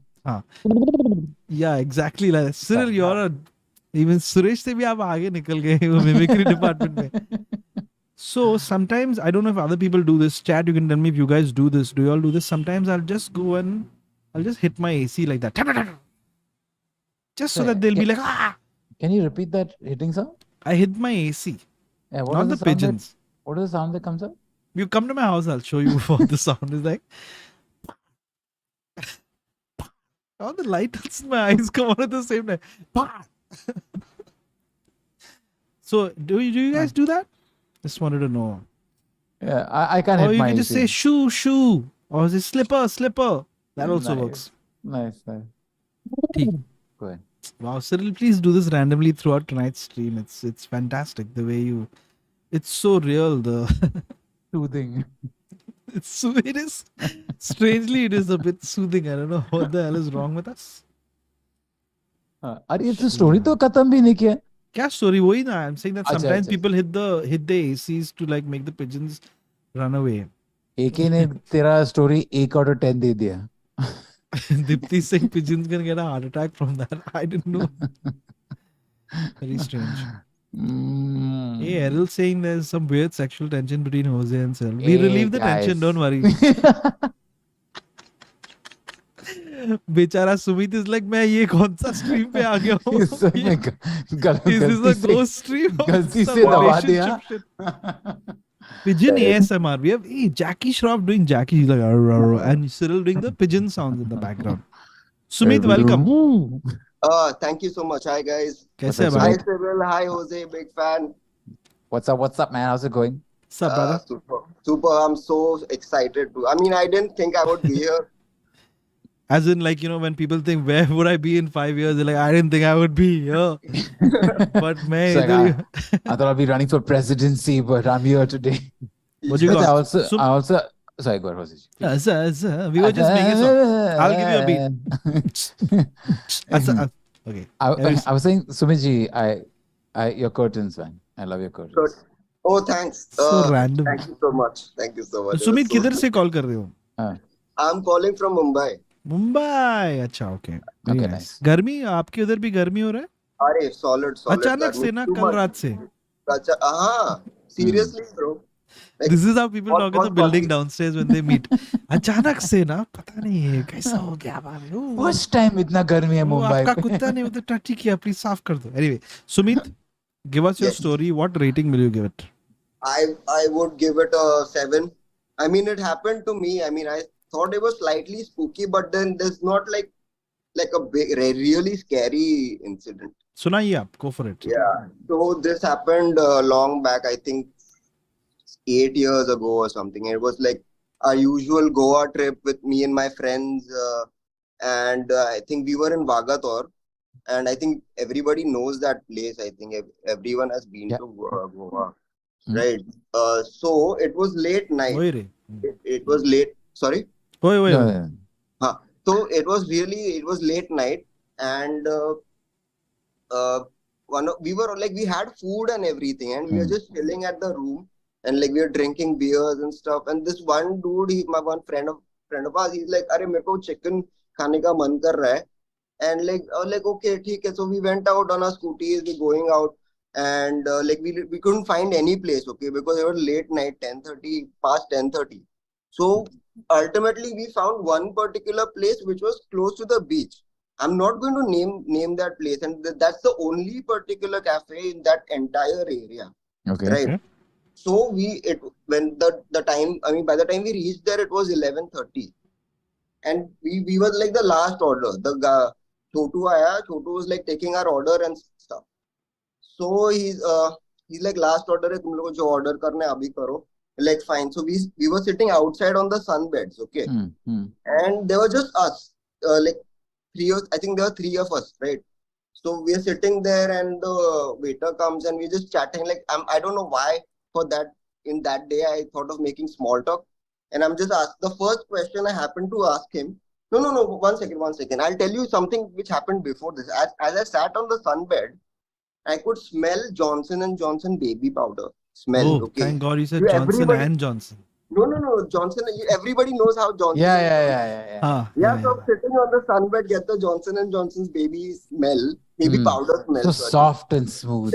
Yeah, exactly like that. Cyril, you're a even Suresh से भी आप आगे निकल गए वो mimicry department में. So sometimes I don't know if other people do this. Chat, you can tell me if you guys do this. Do you all do this? Sometimes I'll just go and I'll just hit my AC like that. Just so that they'll be like, ah! Can you repeat that hitting sound? I hit my AC. Yeah, what Not is the sound pigeons. What is the sound that comes out? You come to my house, I'll show you what the sound is like. All the lights in my eyes come on at the same time. So, do you guys do that? Just wanted to know. Yeah, I can't Or hit you my can just AC. say shoe. Or say slipper. That also Nice. works. Nice. ठीक. Go ahead. Wow, Cyril, please do this randomly throughout tonight's stream. It's fantastic the way you. It's so real. Soothing. It is strangely it is a bit soothing. I don't know what the hell is wrong with us. अरे ये तो story तो खत्म भी नहीं किया. क्या story वही ना? I'm saying that अच्छा, sometimes अच्छा. people hit the ACs to like make the pigeons run away. AK ने तेरा स्टोरी 1 out of 10 दे दिया. Dipti saying pigeons can get a heart attack from that. I didn't know. Very strange. Hey, Errol saying there's some weird sexual tension between Hoezaay and Cyril. We relieve the tension, don't worry. बेचारा Sumit is like मैं ये कौन सा stream पे आ गया हूँ? Is this a ghost stream? गलती से दबा दिया. Pigeon ASMR. We have Jackie Shroff doing Jackie. He's like "Arr, arr," and Cyril doing the pigeon sounds in the background. Sumit, welcome. Thank you so much. Hi guys. कैसे है Hi भाई? Cyril. Hi Hoezaay. Big fan. What's up, man? How's it going? सब brother. Super. I'm so excited to. I mean, I didn't think I would be here. As in, like, you know, when people think, where would I be in 5 years? They're like, I didn't think I would be here. But It's like, I thought I'd be running for presidency, but I'm here today. What you But got? I also, sorry, go ahead, Hoezaay. We were just making a song. I'll give you a beat. Okay. I was saying, Sumit your curtains, man. I love your curtains. Good. Oh, thanks. So random. Thank you so much. Thank you so much. Sumit किधर से call कर रहे हो? I'm calling from Mumbai. Mumbai. अच्छा, okay. Okay, Nice. nice. गर्मी आपके उधर भी गर्मी हो रहा है? अरे solid. अचानक से ना कल रात से. हाँ. Seriously, bro. Like, This is how people talk in the what building coffee? downstairs when they meet. अचानक से ना पता नहीं है कैसा हो गया बाबू. First time इतना गर्मी है वो मुंबई आपका में. कुत्ता ने मतलब टट्टी किया, प्लीज साफ कर दो. Anyway, Sumit, give us your Yes. story. What rating will you give it? I would give it a 7. I mean, it happened to me. I mean, I thought it was slightly spooky, but then there's not like a big, really scary incident. सुनाइए आप. Go for it. Yeah. So this happened long back. I think 8 years ago or something. It was like a usual Goa trip with me and my friends, and I think we were in Vagator. And I think everybody knows that place. I think everyone has been Yeah. to Goa. Hmm. Right. So it was late night. ओए रे. It was late. Sorry. ओए ओए. No. So it was late night, and we had food and everything, and we were just chilling at the room, and like we were drinking beers and stuff. And this one dude, my one friend of ours, he's like, "अरे मेरे को chicken खाने का मन कर रहा है." And like okay, ठीक है. So we went out on our scooties, we going out, and like we couldn't find any place, okay, because it was late night, 10:30, past 10:30. So ultimately we found one particular place which was close to the beach. I'm not going to name that place, and that's the only particular cafe in that entire area. Okay. Right. Okay. So when the time, I mean, by the time we reached there, it was 11:30, and we were like the last order. The Chotu was like taking our order and stuff. So he's like, last order है, तुम लोगों को जो order करना है अभी करो. Like fine. So we were sitting outside on the sunbeds, okay, and there were just us, like I think there were 3 of us, right? So we are sitting there, and the waiter comes, and we're just chatting. Like I don't know why in that day I thought of making small talk, and I'm just asked the first question I happened to ask him. No, 1 second. I'll tell you something which happened before this. As I sat on the sunbed, I could smell Johnson & Johnson baby powder smell. Oh, Okay. thank God you said You- Johnson everybody- and Johnson. No, Johnson. Everybody knows how Johnson. Yeah. Ah, So I'm sitting on the sunbed, get the Johnson & Johnson's baby smell, baby Hmm. powder smell. So sorry. soft and smooth.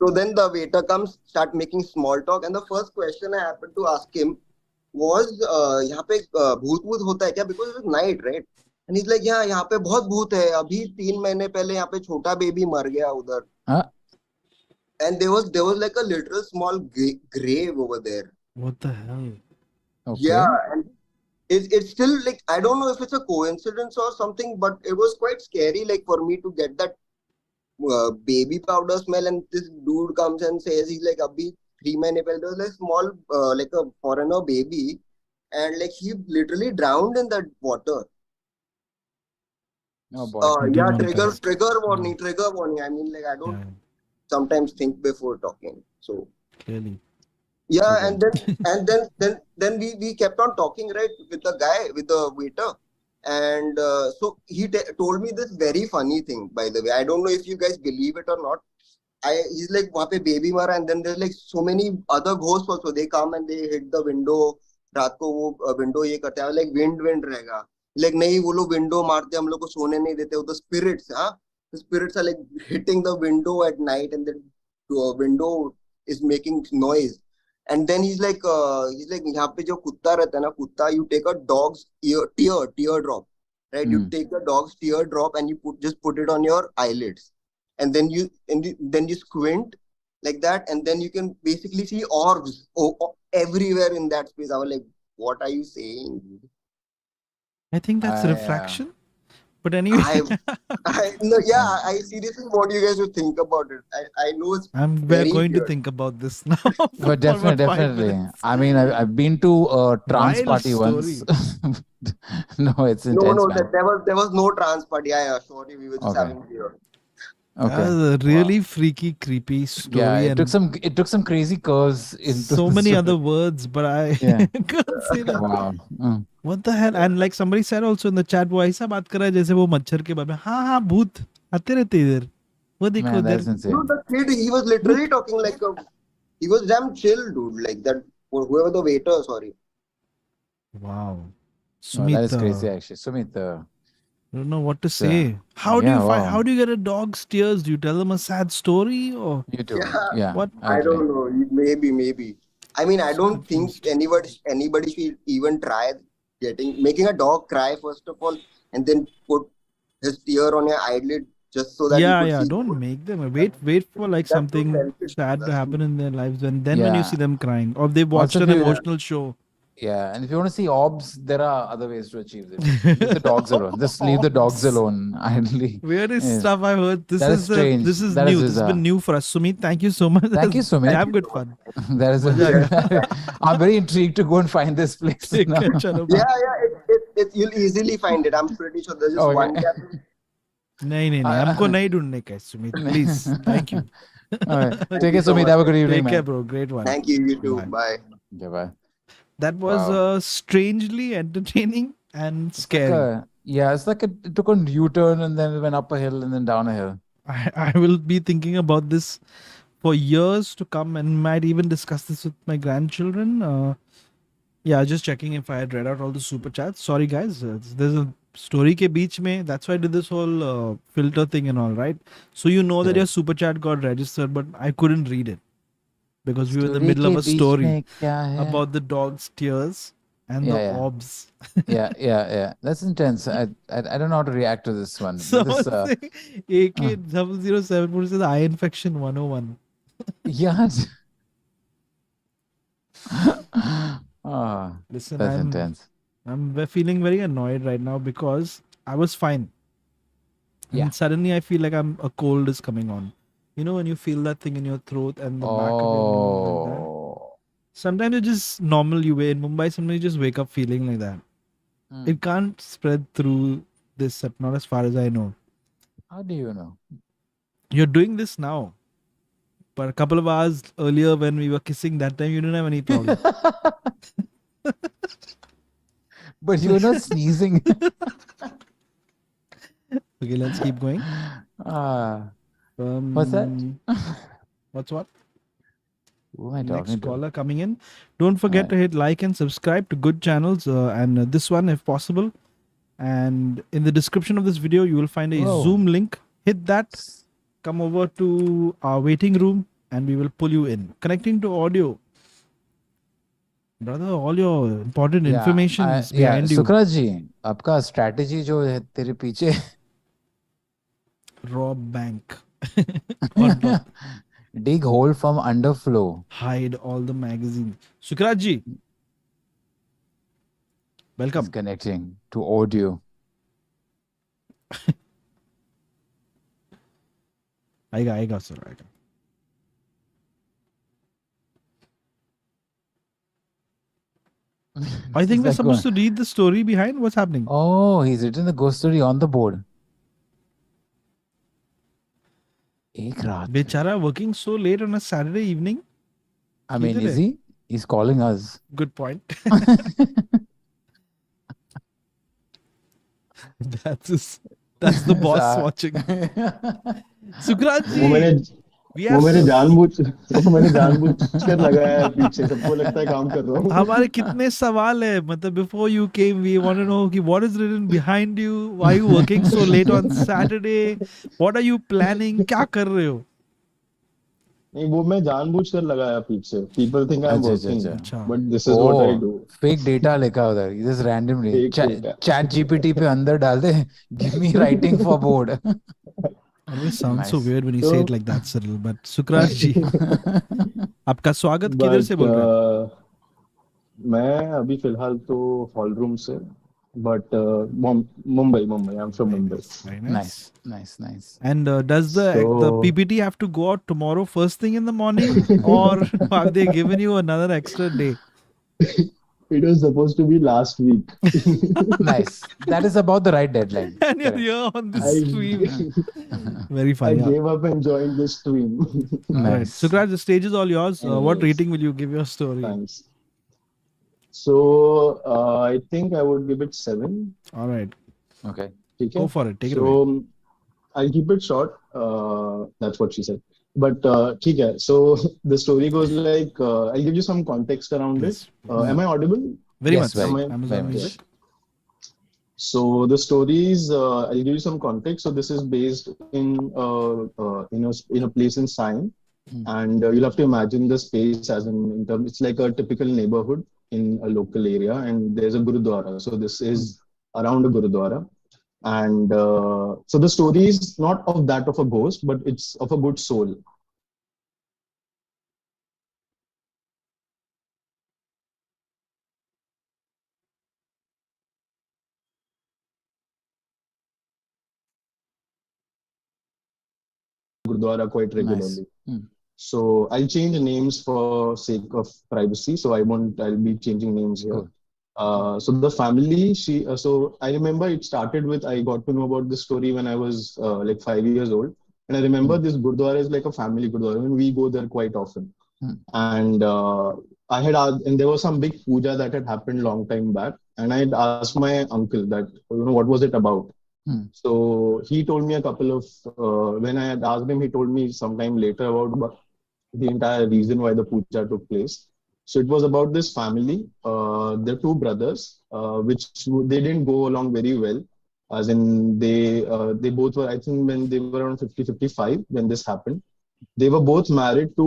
So then the waiter comes, start making small talk, and the first question I happened to ask him was, यहाँ पे भूत होता है क्या? Because it was night, right? And he's like, yeah, यहाँ पे बहुत भूत है. अभी 3 महीने पहले यहाँ पे छोटा बेबी मर गया उधर. Huh? And there was like a literal small grave over there. what the hell? Okay. Yeah, and it's still like, I don't know if it's a coincidence or something, but it was quite scary, like for me to get that baby powder smell, and this dude comes and says, he's like, abhi 3 महीने पहले, there was like small like a foreigner baby, and like he literally drowned in that water. Oh boy. Yeah, Demonetized. trigger warning. I mean, like I don't Yeah, sometimes think before talking. So clearly. yeah, Okay. and then we kept on talking, right, with the guy, with the waiter, and so he told me this very funny thing. By the way, I don't know if you guys believe it or not. He's like वहाँ पे baby मरा, and then there's like so many other ghosts also. They come and they hit the window. रात को वो window ये करते हैं, like wind रहेगा. Like नहीं, वो लोग window मारते, हम लोग को सोने नहीं देते. वो the spirits, हाँ, the spirits are like hitting the window at night, and the window is making noise. And then he's like यहाँ पे जो कुत्ता रहता है ना, कुत्ता, you take a dog's teardrop, right? You take the dog's teardrop and you just put it on your eyelids, and then you squint like that, and then you can basically see orbs everywhere in that space. I was like, what are you saying? I think that's I, refraction. But anyway, I seriously want you guys to think about it. I know it's we're very going to weird. think about this now. But for about 5 definitely. minutes. I mean, I've been to a trance Wild party once. No, it's intense, No, man. there was no trance party. I assure you, we were just Okay. having beer. That Okay. was a really freaky, creepy story. Yeah, and it took some crazy curves into so the many story. other words, but I Yeah. can't say that. Wow. What the hell? And like somebody said also in the chat, वो ऐसा बात कर रहा है जैसे वो मच्छर के बारे में. हाँ भूत आते रहते इधर. वो देखो Man, that's इधर. insane. No, the kid, he was literally talking like he was damn chill, dude. Like that, whoever the waiter, sorry. Wow. No, Sumit, that is crazy, actually. Sumit, I don't know what to So, say. How do yeah, you find? wow. How do you get a dog's tears? Do you tell them a sad story or you too. Yeah, Yeah, what? I I agree. don't know. Maybe. I mean, I So don't think confused. anybody should even try making a dog cry first of all, and then put his tear on your eyelid just so that you could see. Don't make them wait for like That's so something selfish. sad to That's happen in their lives, and then when you Yeah. see them crying or they've watched Also, an if you- emotional show. Yeah, and if you want to see orbs, there are other ways to achieve this. Leave the dogs alone. Just leave the dogs Orbs. alone. Idly. Weirdest Yeah. stuff I've heard. This That is is strange. this is That new. is This has bizarre. been new for us. Sumit, thank you so much. Thank you, Sumit. Have good fun. That is. I'm very intrigued to go and find this place Take now. care, chalo, bye. Yeah. You'll easily find it. I'm pretty sure there's just Okay. one cabin. नहीं हमको नहीं ढूंढने का है, Sumit. Please, thank you. All right. Thank Take you care, so Sumit. much. Have a good evening, Take care, man. bro. Great one. Thank you. You too. Bye. Bye. Okay, bye. That was Wow. strangely entertaining and It's like scary. it's like it took a U-turn and then it went up a hill and then down a hill. I will be thinking about this for years to come and might even discuss this with my grandchildren. Just checking if I had read out all the super chats. Sorry, guys. There's a story ke beech mein. That's why I did this whole filter thing and all, right? So you know that Correct. your super chat got registered, but I couldn't read it because we were in the Story middle of के a beach story में क्या है? about the dog's tears and the Yeah. orbs. Yeah. That's intense. I don't know how to react to this one. Someone This, saying AK0074 says eye infection 101. yeah. Oh, Listen, that's intense. I'm feeling very annoyed right now because I was fine. Yeah. And suddenly I feel like a cold is coming on. You know when you feel that thing in your throat and the back of your nose like that? Oh. Sometimes it's just normal. In Mumbai, sometimes you just wake up feeling like that. Hmm. It can't spread through this, not as far as I know. How do you know? You're doing this now. But a couple of hours earlier when we were kissing, that time you didn't have any problem. But you're not sneezing. Okay, let's keep going. What's that? What's what? Who am I Next talking to? caller coming in. Don't forget to hit like and subscribe to good channels and this one if possible. And in the description of this video, you will find a Whoa. Zoom link. Hit that. Come over to our waiting room and we will pull you in. Connecting to audio. Brother, all your important information is behind you. सुकरात जी, आपका strategy जो है तेरे पीछे Rob bank. Or not. dig hole from underflow. Hide all the magazines. Sukrat ji. Welcome. Is connecting to audio. आएगा sir, आएगा. I think we're Like supposed going, to read the story behind what's happening. oh, he's written the ghost story on the board. एक रात. Bechara working so late on a Saturday evening. I mean, Kidhar is hai? he? He's calling us. Good point. That's the boss watching. Sukraj वो मैंने ji, we वो have मैंने to. जानबूझ कर लगाया है पीछे, सबको लगता है काम कर रहा हूँ. हमारे कितने सवाल है मतलब before you came we want to know कि what is written behind you, why are you working so late on Saturday, what are you planning, क्या कर रहे हो? नहीं, वो मैं जानबूझ कर लगाया पीछे. People think I'm अच्छा, working, अच्छा. but this is what I Oh, do. fake data लिखा उधर. Just randomly. Fake data. Chat GPT पे अंदर डाल दे. Give me writing for board. Always sounds so Nice. weird when you So- say it like that, Cyril. But Sukraj जी, आपका स्वागत किधर से बोल रहे हैं? मैं अभी फिलहाल तो हॉल रूम से, but Mumbai, I'm from Mumbai. Very Nice, nice, nice. And does the So- PPT have to go out tomorrow first thing in the morning, or have they given you another extra day? It was supposed to be last week. Nice. That is about the right deadline. And you're Correct. here on this I stream. Very I funny. gave up and joined the stream. All right. Nice. Sukraj, the stage is all yours. What Anyways. rating will you give your story? Thanks. So I think I would give it 7. All right. Okay. ठीक Go है? for it. Take it away. So I'll keep it short. That's what she said. But ठीक है. So the story goes like I'll give you some context around Please. it. Am I audible? Very Yes, much. very, Am I- Amazon very much. Music. So the stories, I'll give you some context. So this is based in a place in Siam, and you'll have to imagine the space as in terms. It's like a typical neighborhood in a local area, and there's a Gurudwara. So this is around a Gurudwara, and so the story is not of that of a ghost, but it's of a good soul. Gurudwara quite regularly. Nice. So I'll change names for sake of privacy. So I'll be changing names here. Cool. So the family, so I remember it started with, I got to know about this story when I was like 5 years old. And I remember this Gurudwara is like a family Gurudwara, and we go there quite often. And I had asked, and there was some big puja that had happened long time back. And I had asked my uncle that, what was it about? So he told me a couple of, when I had asked him, he told me sometime later about the entire reason why the puja took place. So it was about this family. They're two brothers, which they didn't go along very well. As in, they both were, I think, when they were around 50-55 when this happened. They were both married to,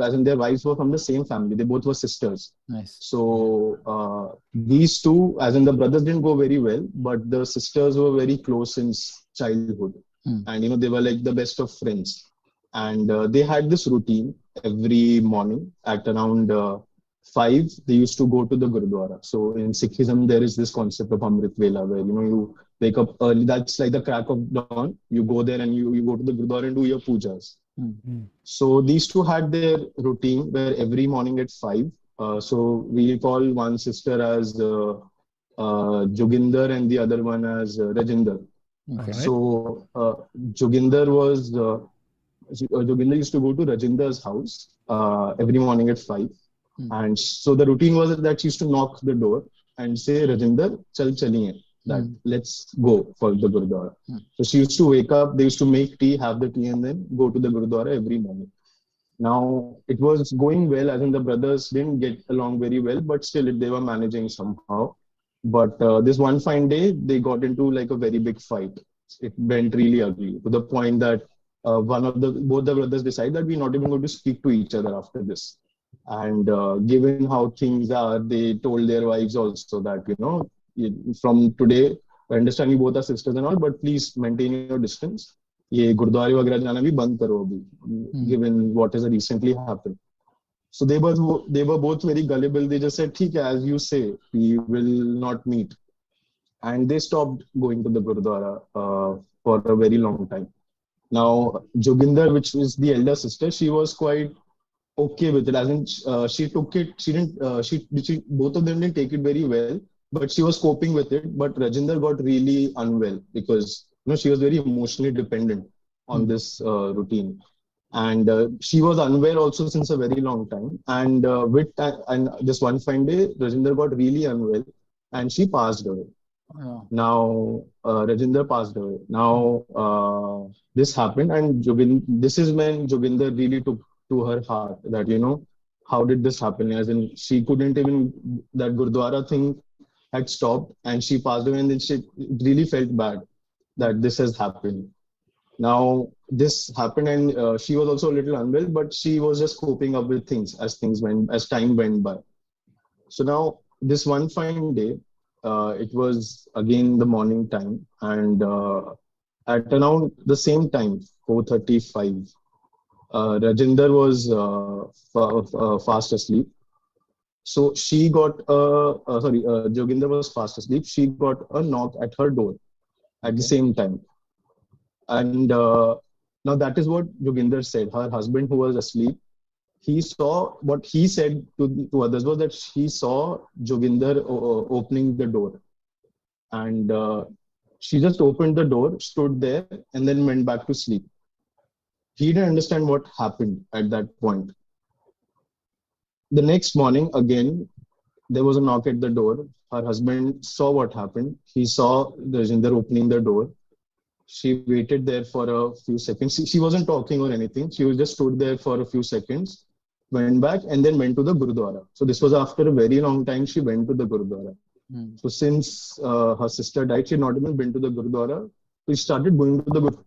as in their wives were from the same family. They both were sisters. Nice. So these two, as in the brothers didn't go very well, but the sisters were very close since childhood. And, they were like the best of friends. And they had this routine every morning at around 5. They used to go to the Gurudwara. So in Sikhism, there is this concept of Amrit Vela where, you wake up early. That's like the crack of dawn. You go there and you go to the Gurudwara and do your pujas. So these two had their routine where every morning at 5. So we call one sister as Joginder and the other one as Rajinder. Okay. So Joginder used to go to Rajinder's house every morning at 5. And so the routine was that she used to knock the door and say, Rajinder, chal chaliye, that let's go for the Gurudwara. So she used to wake up, they used to make tea, have the tea, and then go to the Gurudwara every morning. Now, it was going well, as in the brothers didn't get along very well, but still they were managing somehow. But this one fine day, they got into like a very big fight. It went really ugly to the point that both the brothers decided that we're not even going to speak to each other after this. And given how things are, they told their wives also that, from today, I understand you both are sisters and all, but please maintain your distance. ये गुरुद्वारे वगैरह जाना भी बंद करो अभी, given what has recently happened. So they were both very gullible. They just said, ठीक है, as you say, we will not meet. And they stopped going to the Gurudwara for a very long time. Now, Joginder, which is the elder sister, she was quite okay with it. As in, she took it. She didn't. She both of them didn't take it very well, but she was coping with it. But Rajinder got really unwell because she was very emotionally dependent on this routine, and she was unwell also since a very long time. And and this one fine day, Rajinder got really unwell, and she passed away. Oh. Now Rajinder passed away. Now this happened, and this is when Joginder really took to her heart that how did this happen? As in, she couldn't even, that Gurudwara thing had stopped, and she passed away, and then she really felt bad that this has happened. Now this happened, and she was also a little unwell, but she was just coping up with things as time went by. So now this one fine day, it was again the morning time, and at around the same time, 4:35, Rajinder was fast asleep. So she got Joginder was fast asleep. She got a knock at her door at the same time, and now that is what Joginder said. Her husband, who was asleep, he saw, what he said to others was that he saw Joginder opening the door, and she just opened the door, stood there, and then went back to sleep. He didn't understand what happened at that point. The next morning, again, there was a knock at the door. Her husband saw what happened. He saw Rajinder opening the door. She waited there for a few seconds. She wasn't talking or anything. She was just stood there for a few seconds, went back, and then went to the Gurudwara. So this was after a very long time she went to the Gurudwara. So since her sister died, she had not even been to the Gurudwara. So she started going to the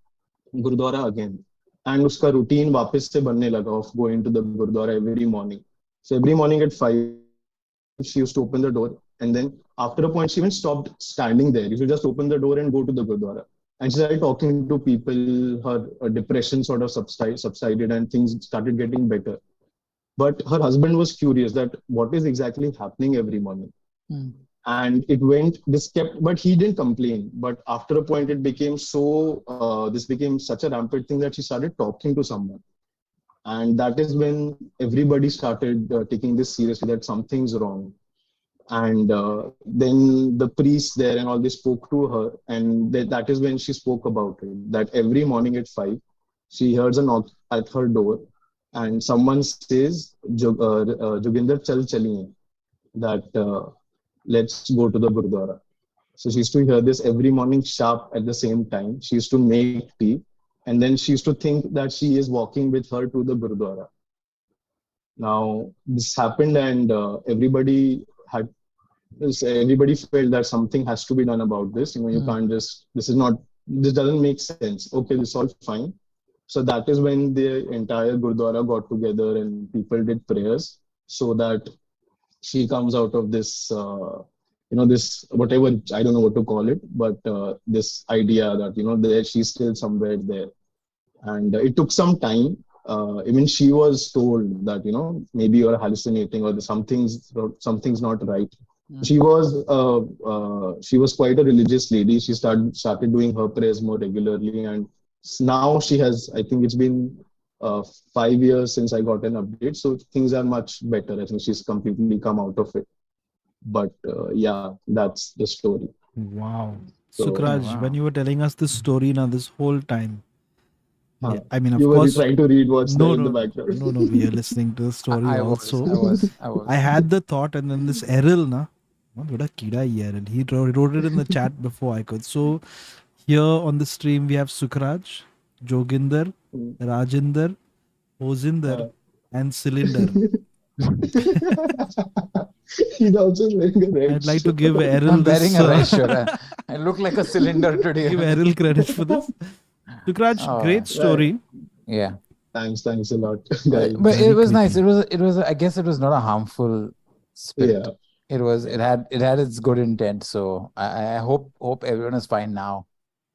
Gurudwara again. And uska routine वापस से बनने लगा of going to the Gurudwara every morning. So every morning at 5, she used to open the door. And then after a point, she even stopped standing there. You should just open the door and go to the Gurudwara. And she started talking to people. Her depression sort of subsided, and things started getting better. But her husband was curious that what is exactly happening every morning. And but he didn't complain. But after a point, it became this became such a rampant thing that she started talking to someone. And that is when everybody started taking this seriously, that something's wrong. And then the priest there and all, they spoke to her, and that is when she spoke about it, that every morning at 5, she hears a knock at her door, and someone says, Joginder, chal chaliye, that let's go to the Gurudwara. So she used to hear this every morning sharp at the same time. She used to make tea, and then she used to think that she is walking with her to the Gurudwara. Now this happened, and everybody felt that something has to be done about this. You can't just, this doesn't make sense. Okay, this is all fine. So that is when the entire Gurudwara got together and people did prayers so that she comes out of this, this, whatever, I don't know what to call it, but this idea that, she's still somewhere there. And it took some time. Even she was told that, maybe you're hallucinating or something's not right. She was quite a religious lady. She started doing her prayers more regularly, and now she has, I think it's been 5 years since I got an update, so things are much better. I think she's completely come out of it. But yeah, that's the story. Wow. So, Sukraj, when you were telling us this story now this whole time, I mean, of you course, were trying to read what's there in the no, background. no, we are listening to the story I also. was. I had the thought, and then this Errol, he wrote it in the chat before I could. So here on the stream, we have Sukraj, Joginder, Rajinder, Hoezaay, and Cylinder. He's also wearing a red I'd like to shirt. give Errol I'm this. wearing a red shirt. I look like a cylinder today. Give Errol credit for this. Sukraj, great story. Yeah. Thanks a lot, guys. But it was nice. It was. I guess it was not a harmful spirit. Yeah. It had its good intent. So I hope everyone is fine now.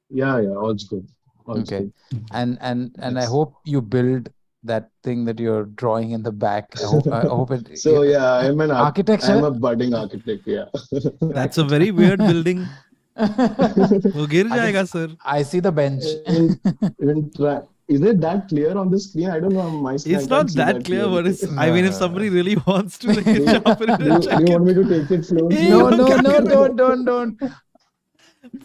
Yeah, all's good. All's Okay. good. And I Yes. hope you build that thing that you're drawing in the back. I hope it. So yeah, I'm an Architecture? I'm a budding architect. Yeah. That's a very weird building. वो गिर जाएगा, sir. I see the bench. Even Is it that clear on the screen? I don't know. My screen, I It's can't not see that clear, but clearly. it's. I mean, if somebody really wants to, they can Do, jump in it do, and do check you want it. me to take it slowly? Hey, No, look, no, क्या no, कर रहे हो? don't.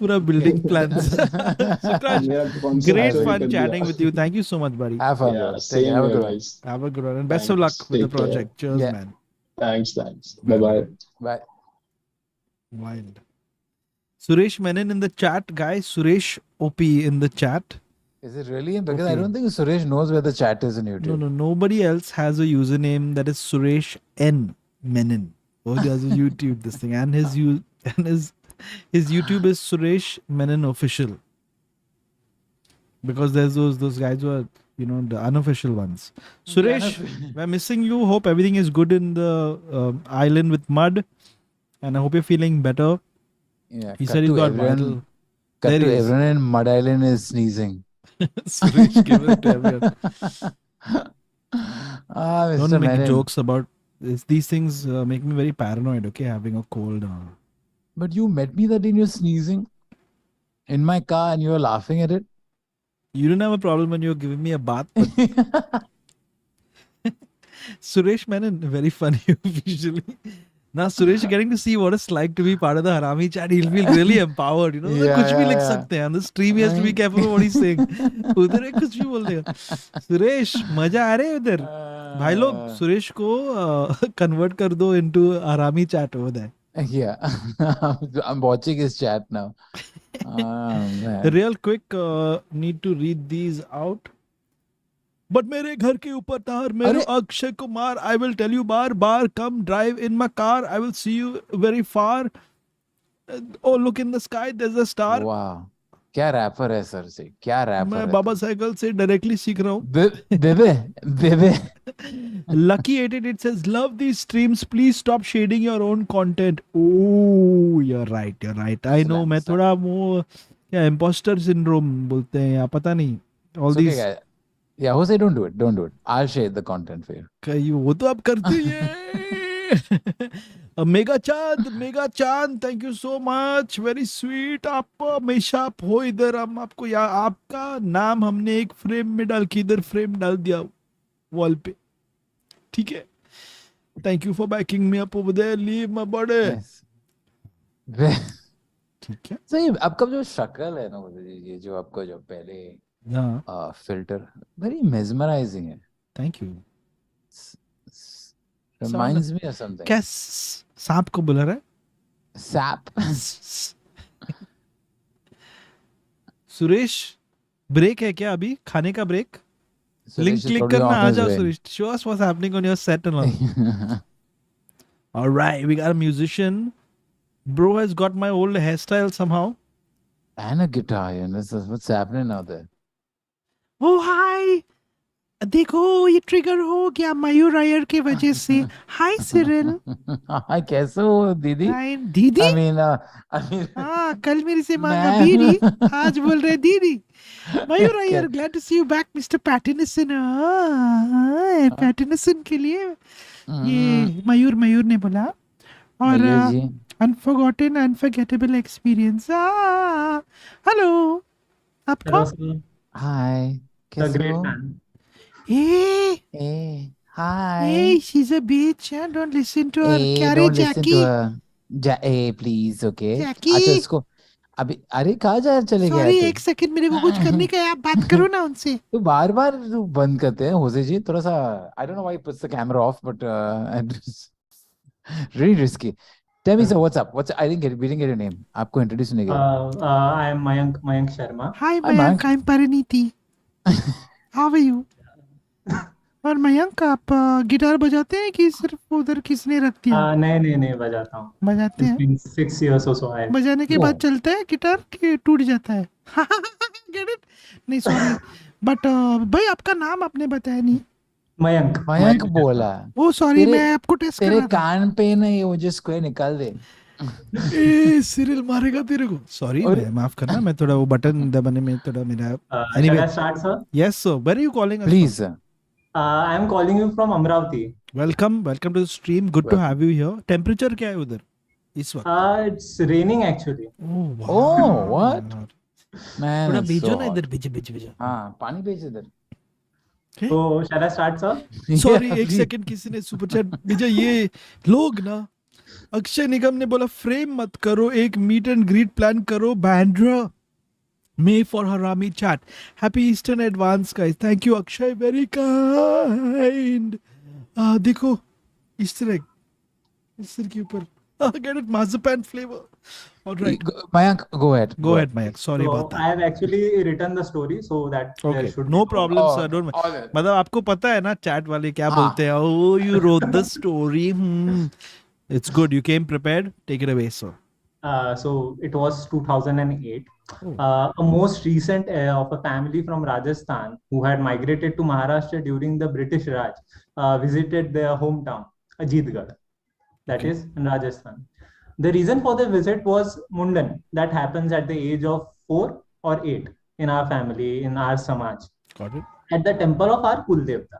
पूरा building plans. Sukraj, मेरा concept great चोरी fun कर chatting दिया. with you. Thank you so much, buddy. Have fun, Yeah, bro. Take same care. Have a here, good one. guys. Have a good one and best of luck Thanks. with the Take care. project. Cheers, Yeah. man. Thanks. Bye bye. Bye. Wild. Suresh Menon in the chat, guys. Suresh OP in the chat. Is it really? Because I Okay. don't think Suresh knows where the chat is in YouTube. No, nobody else has a username that is Suresh N Menon. Oh, he has a YouTube this thing, and his YouTube is Suresh Menon official. Because there's those guys who are the unofficial ones. Suresh, we're missing you. Hope everything is good in the island with Madh, and I hope you're feeling better. Yeah. He cut said he's to got everyone. vital. Cut There to he is. everyone in Madh Island is sneezing. Suresh giving it to everyone. Mr. Don't make Menon. jokes about this. These things make me very paranoid. Okay, having a cold. But you met me that day and you're sneezing in my car and you were laughing at it. You didn't have a problem when you were giving me a bath. But Suresh Menon, very funny usually. Now Suresh getting to see what it's like to be part of the Harami chat. He'll feel really empowered. Yeah, कुछ भी लिख yeah. सकते हैं. On the stream he has to be careful what he's saying. उधर है कुछ भी बोल देगा. Suresh, मजा आ रहा है उधर. भाई लोग सुरेश को convert कर दो into Harami chat over there. Yeah. I'm watching his chat now. Man. Real quick, need to read these out. But मेरे घर के ऊपर तार मेरो अरे- Akshay Kumar. I will tell you bar bar. Come drive in my car. I will see you very far. Oh, look in the sky. There's a star. Wow. क्या wrapper है sir से क्या रैपर मैं है बाबा साइकिल से डायरेक्टली सीख रहा हूँ. बेबे Lucky 88 says love these streams. Please stop shading your own content. Oh, you're right. I know. मैं थोड़ा वो क्या imposter syndrome बोलते हैं या पता नहीं. All It's okay, these. guys. Yeah, Hoezaay, don't do it. I'll share the content for you. वो तो आप करते ही हैं. मेगा चांद thank you so much. Very sweet. आप हमेशा आप हो इधर. हम आपको आपका नाम हमने एक फ्रेम में डाल के इधर फ्रेम डाल दिया वॉल पे. ठीक है. Thank you for backing me up over there. Leave my body. Yes. ठीक है. So, ये आपका जो शक्ल है ना ये जो आपका जो पहले हाँ. फिल्टर very mesmerizing है. Thank you. Reminds me of something. क्या सांप को बुला रहा है? Sap. सुरेश ब्रेक है क्या अभी? खाने का break? Link Suresh is click probably करना. on आ his जाओ way. Suresh. Show us what's happening on your set and all. All right, we got a musician. Bro has got my old hairstyle somehow. And a guitar, what's happening out there? ओ हाय देखो ये trigger हो गया मयूर अय्यर की वजह से. हाय Cyril. Hi, कैसे हो दीदी? हाय दीदी. I mean, हाँ कल मेरे से मांगा मैं- बीड़ी, आज बोल रहे दीदी. Mayur Iyer, glad to see you back, Mr. Pattinson. Pattinson के लिए ये मयूर ने बोला. और Mayur ji, unforgotten unforgettable experience. Hello आप Hello, कौन? sir. hi, The कैसे great हो? man. Hey, Hi. hey, she's a bitch. Don't listen to her. Hey, क्या रे don't listen Jackie? to her. Hey, please, okay. Jackie. अच्छा इसको अभी अरे कहाँ जा चले गया सॉरी तू? एक सेकंड मेरे को कुछ करने का है. आप बात करो ना उनसे. तू बार बंद करते हैं होसे जी थोड़ा सा. I don't know why he puts the camera off, but really risky. Tell me, sir, what's up? We didn't get your name. आपको introduce नहीं किया. I am Mayank Sharma. Hi Mayank. Mayank, I'm Parineeti. How are you? और मयंक आप guitar बजाते हैं कि सिर्फ उधर किसने रख दिया? नहीं बजाता हूँ. बजाते It's हैं. been 6 years or so. बजाने के बाद Oh. चलता है गिटार कि टूट जाता है? Get it? नहीं सॉरी. बट भाई आपका नाम आपने बताया नहीं. मयंक बोला. ओ सॉरी तेरे- मैं आपको टेस्ट कर तेरे रहा था. कान पे ना ये वो जो स्क्वायर निकाल दे. सिरिल मारेगा तेरे को. सॉरी, और- माफ करना. मैं थोड़ा वो बटन दबाने में थोड़ा मेरा. Shall Anyway. I start, sir? Yes sir. Where are you calling us Please, sir. I am calling you from Amravati. from? Welcome to the stream. Good to Welcome. have you here. Temperature क्या है उधर इस वक्त? It's raining actually. Oh wow. Oh, what? Man, थोड़ा it's भेजो so ना hot. इधर, भेजो. हाँ, पानी भेज इधर. So shall I start, sir? Sorry, Yeah, एक please. सेकंड, किसी ने सुपर चैट भेजा. ये लोग ना, अक्षय निगम ने बोला फ्रेम मत करो, एक मीट एंड ग्रीट प्लान करो बैंड्रा मे फॉर हरामी चैट. Happy Easter advance guys. Thank you Akshay, very kind. देखो ईस्टर एग ईस्टर के ऊपर. Get it, marzipan flavour. Alright, Mayank, go ahead. Go ahead Mayank. Sorry So about I that. have actually written the story so that there Okay, should no be problem Oh, sir, don't all worry. right. मतलब आपको पता है ना chat वाले क्या हाँ. बोलते हैं. Oh, you wrote the story. It's good. You came prepared. Take it away, sir. So it was 2008. Oh. A most recent heir of a family from Rajasthan who had migrated to Maharashtra during the British Raj visited their hometown, Ajitgarh, that is in Rajasthan. The reason for the visit was Mundan, that happens at the age of 4 or 8 in our family, in our Samaj, Got it. at the temple of our Kuldevta.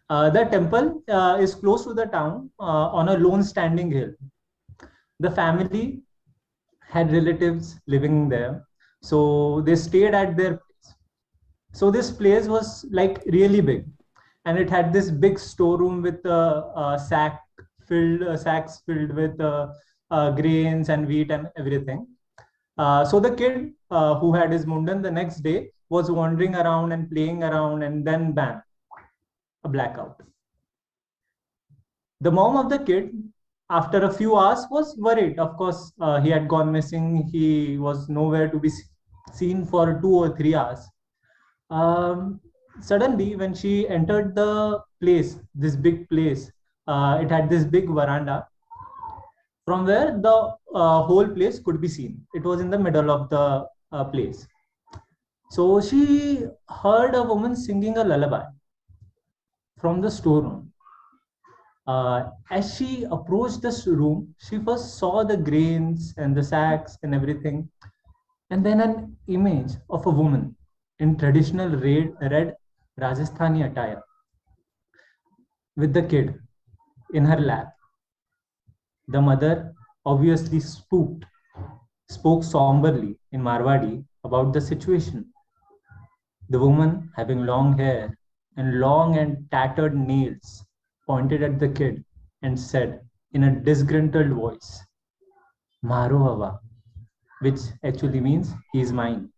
The temple is close to the town on a lone standing hill. The family had relatives living there, so they stayed at their place. So this place was like really big, and it had this big storeroom with sacks filled with grains and wheat and everything. So the kid who had his mundan the next day was wandering around and playing around, and then bam, a blackout. The mom of the kid, after a few hours, was worried. Of course, he had gone missing. He was nowhere to be seen for 2 or 3 hours. Suddenly, when she entered the place, this big place, it had this big veranda from where the whole place could be seen. It was in the middle of the place. So she heard a woman singing a lullaby from the storeroom. As she approached this room, she first saw the grains and the sacks and everything, and then an image of a woman in traditional red Rajasthani attire with the kid in her lap. The mother, obviously spooked, spoke somberly in Marwadi about the situation. The woman, having long hair and long and tattered nails, pointed at the kid and said in a disgruntled voice, "Maro Hava," which actually means "he is mine."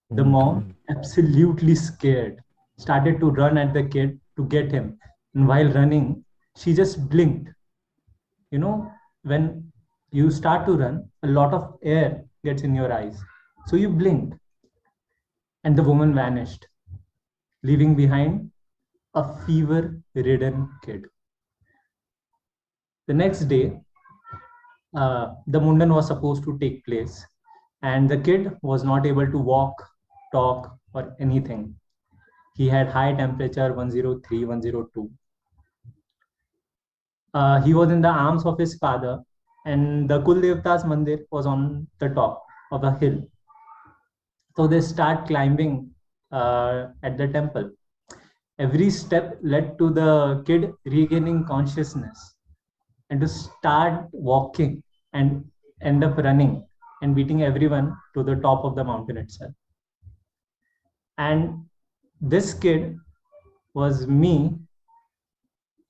The mom, absolutely scared, started to run at the kid to get him. And while running, she just blinked. You know, when you start to run, a lot of air gets in your eyes. So you blinked. And the woman vanished, leaving behind a fever-ridden kid. The next day, the Mundan was supposed to take place, and the kid was not able to walk, talk, or anything. He had high temperature 103, 102. He was in the arms of his father, and the Kuldevta's mandir was on the top of a hill. So they start climbing at the temple. Every step led to the kid regaining consciousness and to start walking and end up running and beating everyone to the top of the mountain itself. And this kid was me,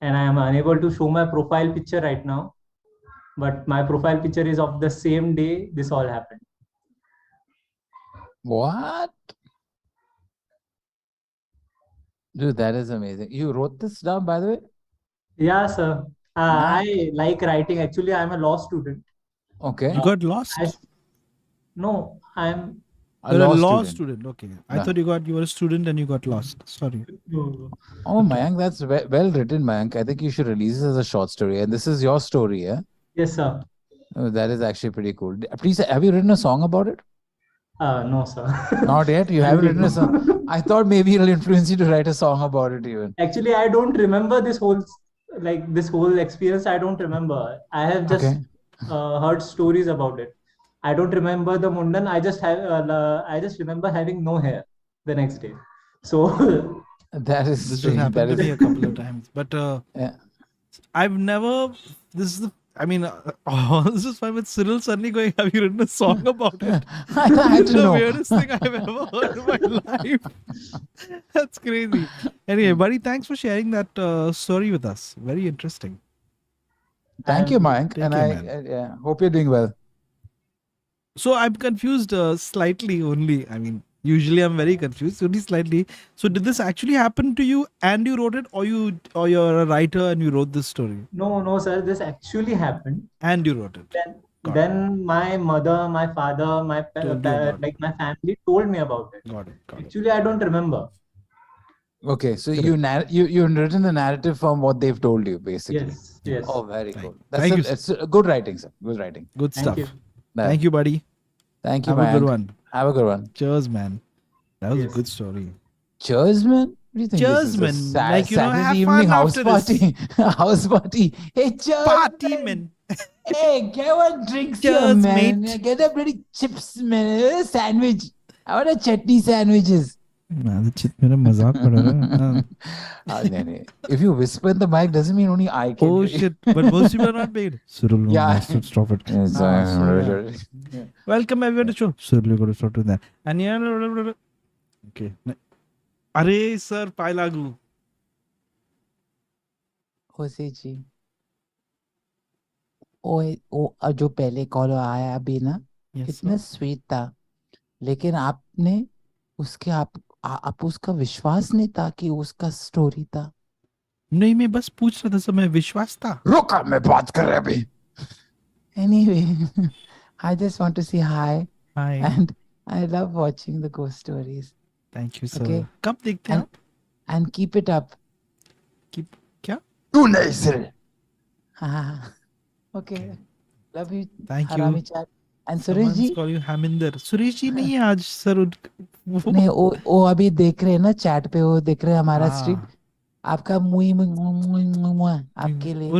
and I am unable to show my profile picture right now, but my profile picture is of the same day this all happened. What? Dude, that is amazing. You wrote this down, by the way? Yeah, sir. I like writing. Actually, I'm a law student. Okay. You got lost? No, I'm You're a law law student. student. Okay. I Yeah. thought you were a student and you got lost. Sorry. Oh, Mayank, that's well written, Mayank. I think you should release this as a short story. And this is your story, yeah? Yes, sir. Oh, that is actually pretty cool. Please, have you written a song about it? No, sir. Not yet? You haven't written a song? I thought maybe it'll influence you to write a song about it even. Actually, I don't remember this whole experience. I don't remember. I have just Okay. heard stories about it. I don't remember the Mundan. I just remember having no hair the next day. So That is This has strange. happened That to me is, a couple of times. But yeah. I've never, this is the I mean, all this is fine with Cyril suddenly going, have you written a song about it? I had to The know. weirdest thing I've ever heard in my life. That's crazy. Anyway, buddy, thanks for sharing that story with us. Very interesting. Thank you, Mayank. Take And care, I man. hope you're doing well. So I'm confused slightly only. I mean, usually I'm very confused, only slightly. So did this actually happen to you and you wrote it, or you're a writer and you wrote this story No, sir. This actually happened. and you wrote it? Then, Got then my mother, my father, my Told you about like my family told me about it. Got it. Actually, I don't remember. Okay, so you've written the narrative from what they've told you, basically. Yes. Oh, very Thank- cool. thank you, It's good writing, sir. Good writing. Good Thank stuff. you. Thank you, buddy. Thank you, Have a good Mayank. one. Have a good one. Cheers, man. That was a Yes. good story. Cheers, man. What do you think? Cheers, this is a man. Like, Saturday have evening fun house after this. party. House party. Hey, cheers. Party, man. Hey, get one drinks here, Cheers, man. mate. Get a bloody chips, man. Sandwich. I want a chutney sandwiches. मेरा मजाक पड़ रहा है. If you whisper in the mic, doesn't mean only I can. Oh hear you. shit! But most people are not paid. Cyril, no, Yeah. stop it. Yes, so, yeah. Welcome everyone to the show. Cyril, you got to stop doing that. And yeah, okay. Arey sir, pai lagu. होसे जी ओ जो पहले call आया अभी ना Yes, कितना sweet था लेकिन आपने उसके आप उसका विश्वास नहीं था कि उसका स्टोरी था नहीं, मैं बस पूछ रहा था सर, मैं विश्वास था. रुका मैं बात कर रहा अभी anyway I just want to say hi Hi. and I love watching the ghost stories Thank you sir. Okay. कब देखते हैं आप? and keep it up Keep क्या? तू नहीं सिर हाँ okay love you Thank you. हरामी चाट and Suresh ji Someone's calling you Haminder. Suresh ji नहीं है आज सर. नहीं वो अभी देख रहे हैं ना चैट पे वो देख रहे हैं हमारा स्ट्रीम आपका मुई आपके लिए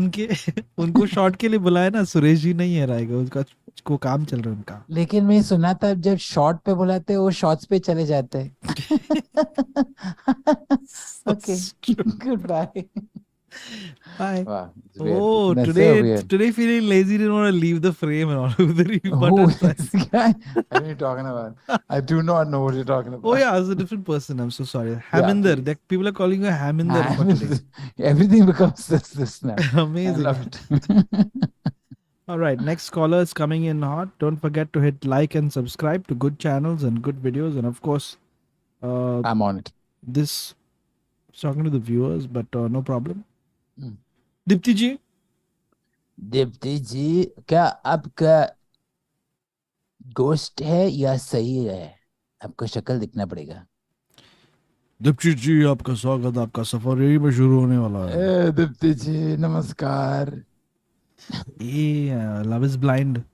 उनको शॉट के लिए बुलाया ना. सुरेश जी नहीं है रहेगा, उसका को काम चल रहा है उनका. लेकिन मैं सुना था जब शॉर्ट पे बुलाते वो शॉर्ट्स पे चले जाते हैं okay goodbye Bye. Wow, it's weird. Oh, That's so weird. today feeling lazy, didn't want to leave the frame and all of the Who buttons. is this guy? What are you talking about? I do not know what you're talking about. Oh yeah, I was a different person. I'm so sorry. Haminder. please. That people are calling you Haminder for today. Everything becomes this now. Amazing. I love it. All right, next caller is coming in hot. Don't forget to hit like and subscribe to good channels and good videos, and of course, I'm on it. this talking to the viewers, but no problem. Hmm. Dipti ji. Dipti ji क्या आपका गोश्त है या सही है आपको शक्ल दिखना पड़ेगा दीप्ति जी, आपका स्वागत. आपका सफर यही में शुरू होने वाला है. दीप्ति जी नमस्कार Love is Blind.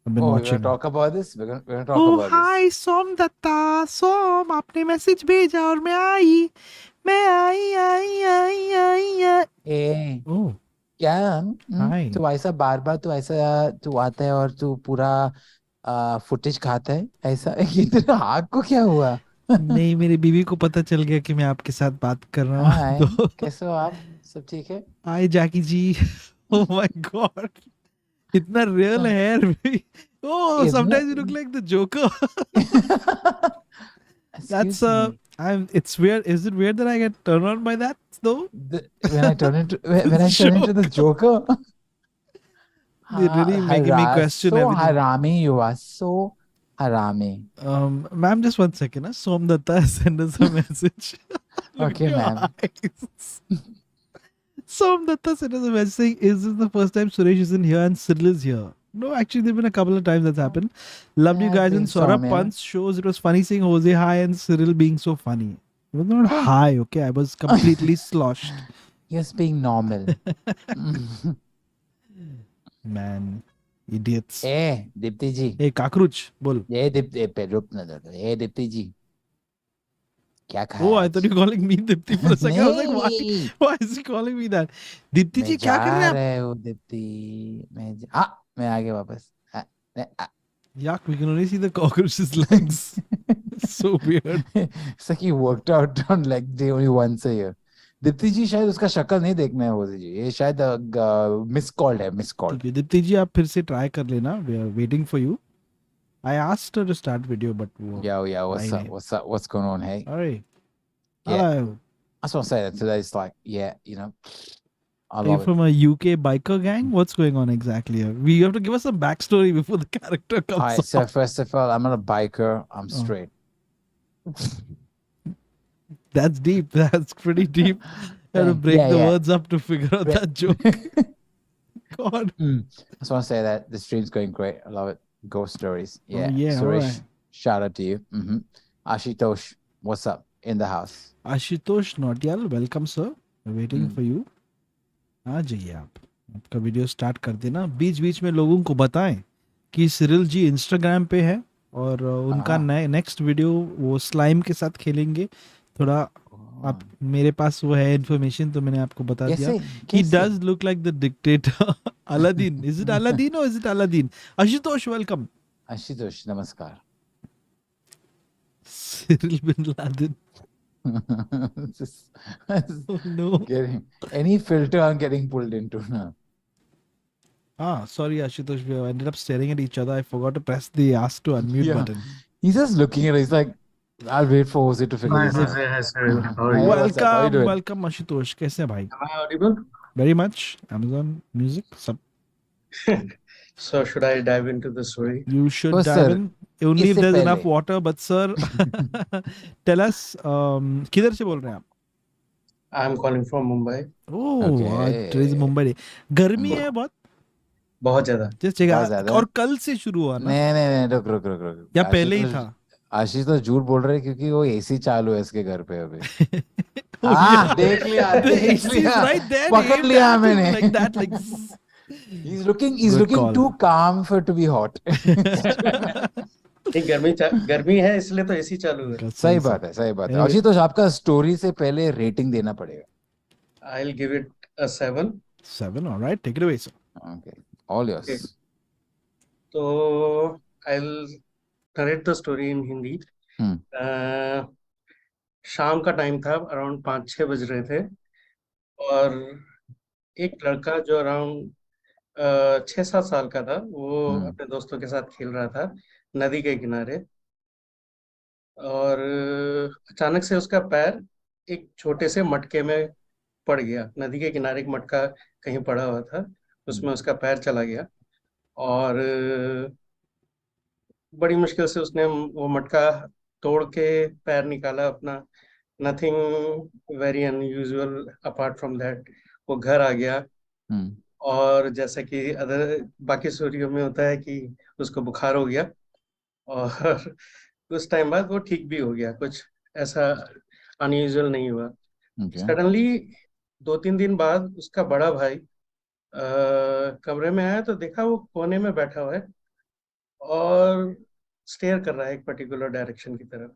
I've been we're watching. gonna talk about this we're gonna talk Oh, about hi, Som Datta. Som, आपने मैसेज भेजा और मैं आई this ए Oh, क्या Hi. तू ऐसा बार बार तू ऐसा तू आता है और तू पूरा फुटेज खाता है ऐसा ये तेरे हाथ को क्या हुआ नहीं, मेरी बीवी को पता चल गया कि मैं आपके साथ बात कर रहा हाय हूँ. तो कैसे हो आप सब ठीक है हाय जैकी जी. Oh my God. इतना real hair भी. Oh, Isn't sometimes it? you look like the Joker. That's Excuse me. it's weird. Is it weird that I get turned on by that though? When I turn into the Joker, They're really making me question so everything. harami you are so harami. Ma'am, just 1 second. Som Datta send us a message. Look Okay, at your ma'am. eyes. Som Datta sent us a message saying, "Is this the first time Suresh isn't here and Cyril is here?" No, actually, there've been a couple of times that's happened. Loved you Yeah, guys I in think so, Saurabh man. Pant's shows. It was funny seeing Hoezaay and Cyril being so funny. It was not high, okay? I was completely sloshed. Just being normal. Man, idiots. Dipti ji. Hey, cockroach, bol. Dipti, रुक ना दो. Dipti ji. क्या खाया Oh, I आज? thought you were calling me Dipti for a second. I was like, why? नहीं, Why is he calling me that? Dipti ji, मैं क्या कर रहे हैं जा आप? रहे हो दीप्ति मैं आ गया वापस Yuck, we can only see the cockroach's legs. So weird. It's like he worked out on leg day only once a year. Deepti जी शायद उसका शक्ल नहीं देखना है होजी जी, ये शायद मिस कॉल्ड है, मिस कॉल्ड. ठीक है दीप्ति जी, आप फिर से ट्राई कर लेना, we are waiting for you. I asked her to start video but वो Yeah, आई what's up, नहीं. what's up, what's going on, hey? Alright. Yeah, Hello. that's what I said today. It's like, yeah, you know, I Are you love it. from a UK biker gang? What's going on exactly here? We have to give us some backstory before the character comes Alright, so on. first of all, I'm not a biker, I'm Oh. straight. That's deep. That's pretty deep. I have to break Yeah, the yeah. words up to figure out that joke. God. I just want to say that the stream's going great. I love it. Ghost stories. Yeah. yeah, Suresh, alright. shout out to you. Ashutosh, what's up in the house? Ashutosh Nautiyal, welcome sir. We're waiting for you. आ जाइए आप. आपका video start कर देना. बीच बीच में लोगों को बताएं कि सिरिल जी इंस्टाग्राम पे है और उनका नेक्स्ट वीडियो वो स्लाइम के साथ खेलेंगे. थोड़ा आप मेरे पास वो है इन्फॉर्मेशन तो मैंने आपको बता दिया. He does look like the dictator Aladdin. Is it Aladdin or is it Aladdin? Ashutosh, welcome. Ashutosh, namaskar. Cyril bin Laden. Oh no. Any filter I'm getting pulled into now. Sorry Ashutosh, we ended up staring at each other. I forgot to press the ask to unmute button. He's just looking at it. He's like, I'll wait for Hoezaay to figure this out. Hi, Cyril. How are you? What's up? How you doing? Welcome Ashutosh. कैसे हैं भाई? Am I audible? Very much. Amazon Music. Sub. So should I dive into the story? You should Oh, dive sir. in. Only if इससे there's पहले. enough water. But sir, tell us किधर से बोल रहे हैं आप? I'm calling from Mumbai. Oh, Okay. today's Mumbai day. गर्मी है बहुत. बहुत ज्यादा. Just check बहुत out. ज्यादा. और कल से शुरू हुआ ना? नहीं, रुक. या पहले ही था? आशीष तो झूठ बोल रहे हैं क्योंकि वो एसी चालू है इसके घर पे अभी. Oh, yeah. देख लिया. The AC is right there. पकड़ लिया मैंने. Like that, like. He's looking call. too calm for to be hot. नहीं, गर्मी है इसलिए तो एसी चालू है. सही बात है. आशीष तो आपका स्टोरी से पहले रेटिंग देना पड़ेगा. I'll give it a 7. 7, all right. Take it away, sir. Okay, all yours. Okay. So I'll narrate the story in Hindi. शाम का टाइम था, अराउंड 5-6 बज रहे थे और एक लड़का जो अराउंड 6-7 साल का था वो अपने दोस्तों के साथ खेल रहा था नदी के किनारे और अचानक से उसका पैर एक छोटे से मटके में पड़ गया. नदी के किनारे एक मटका कहीं पड़ा हुआ था, उसमें उसका पैर चला गया और बड़ी मुश्किल से उसने वो मटका तोड़ के पैर निकाला अपना. Nothing very unusual apart from that. वो घर आ गया और जैसा कि अदर बाकी स्टोरियों में होता है कि उसको बुखार हो गया और कुछ टाइम बाद वो ठीक भी हो गया. कुछ ऐसा अनयूजुअल नहीं हुआ. सडनली 2-3 दिन बाद उसका बड़ा भाई कमरे में आया तो देखा वो कोने में बैठा हुआ है और स्टेयर कर रहा है एक पर्टिकुलर डायरेक्शन की तरफ.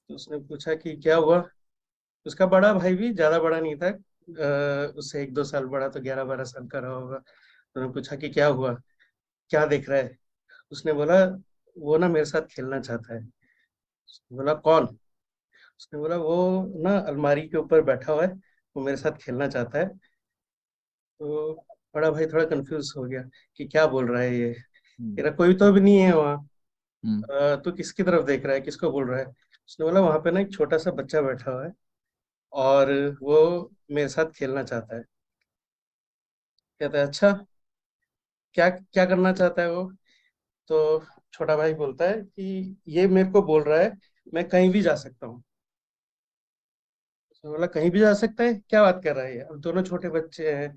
तो उसने पूछा कि क्या हुआ. उसका बड़ा भाई भी ज्यादा बड़ा नहीं था, उससे 1-2 साल बड़ा, तो 11-12 साल का रहा होगा. उन्होंने पूछा कि क्या हुआ, क्या देख रहा है. उसने बोला वो ना मेरे साथ खेलना चाहता है. उसने बोला कौन. उसने बोला वो ना अलमारी के ऊपर बैठा हुआ है, वो मेरे साथ खेलना चाहता है. तो बड़ा भाई थोड़ा कंफ्यूज हो गया कि क्या बोल रहा है ये, तेरा कोई तो भी नहीं है वहाँ, तो किसकी तरफ देख रहा है, किसको बोल रहा है. उसने बोला वहां पे ना एक छोटा सा बच्चा बैठा हुआ है और वो मेरे साथ खेलना चाहता है. कहता है अच्छा क्या क्या करना चाहता है वो. तो छोटा भाई बोलता है कि ये मेरे को बोल रहा है मैं कहीं भी जा सकता हूँ. उसने बोला कहीं भी जा सकता है, क्या बात कर रहा है. अब दोनों छोटे बच्चे हैं,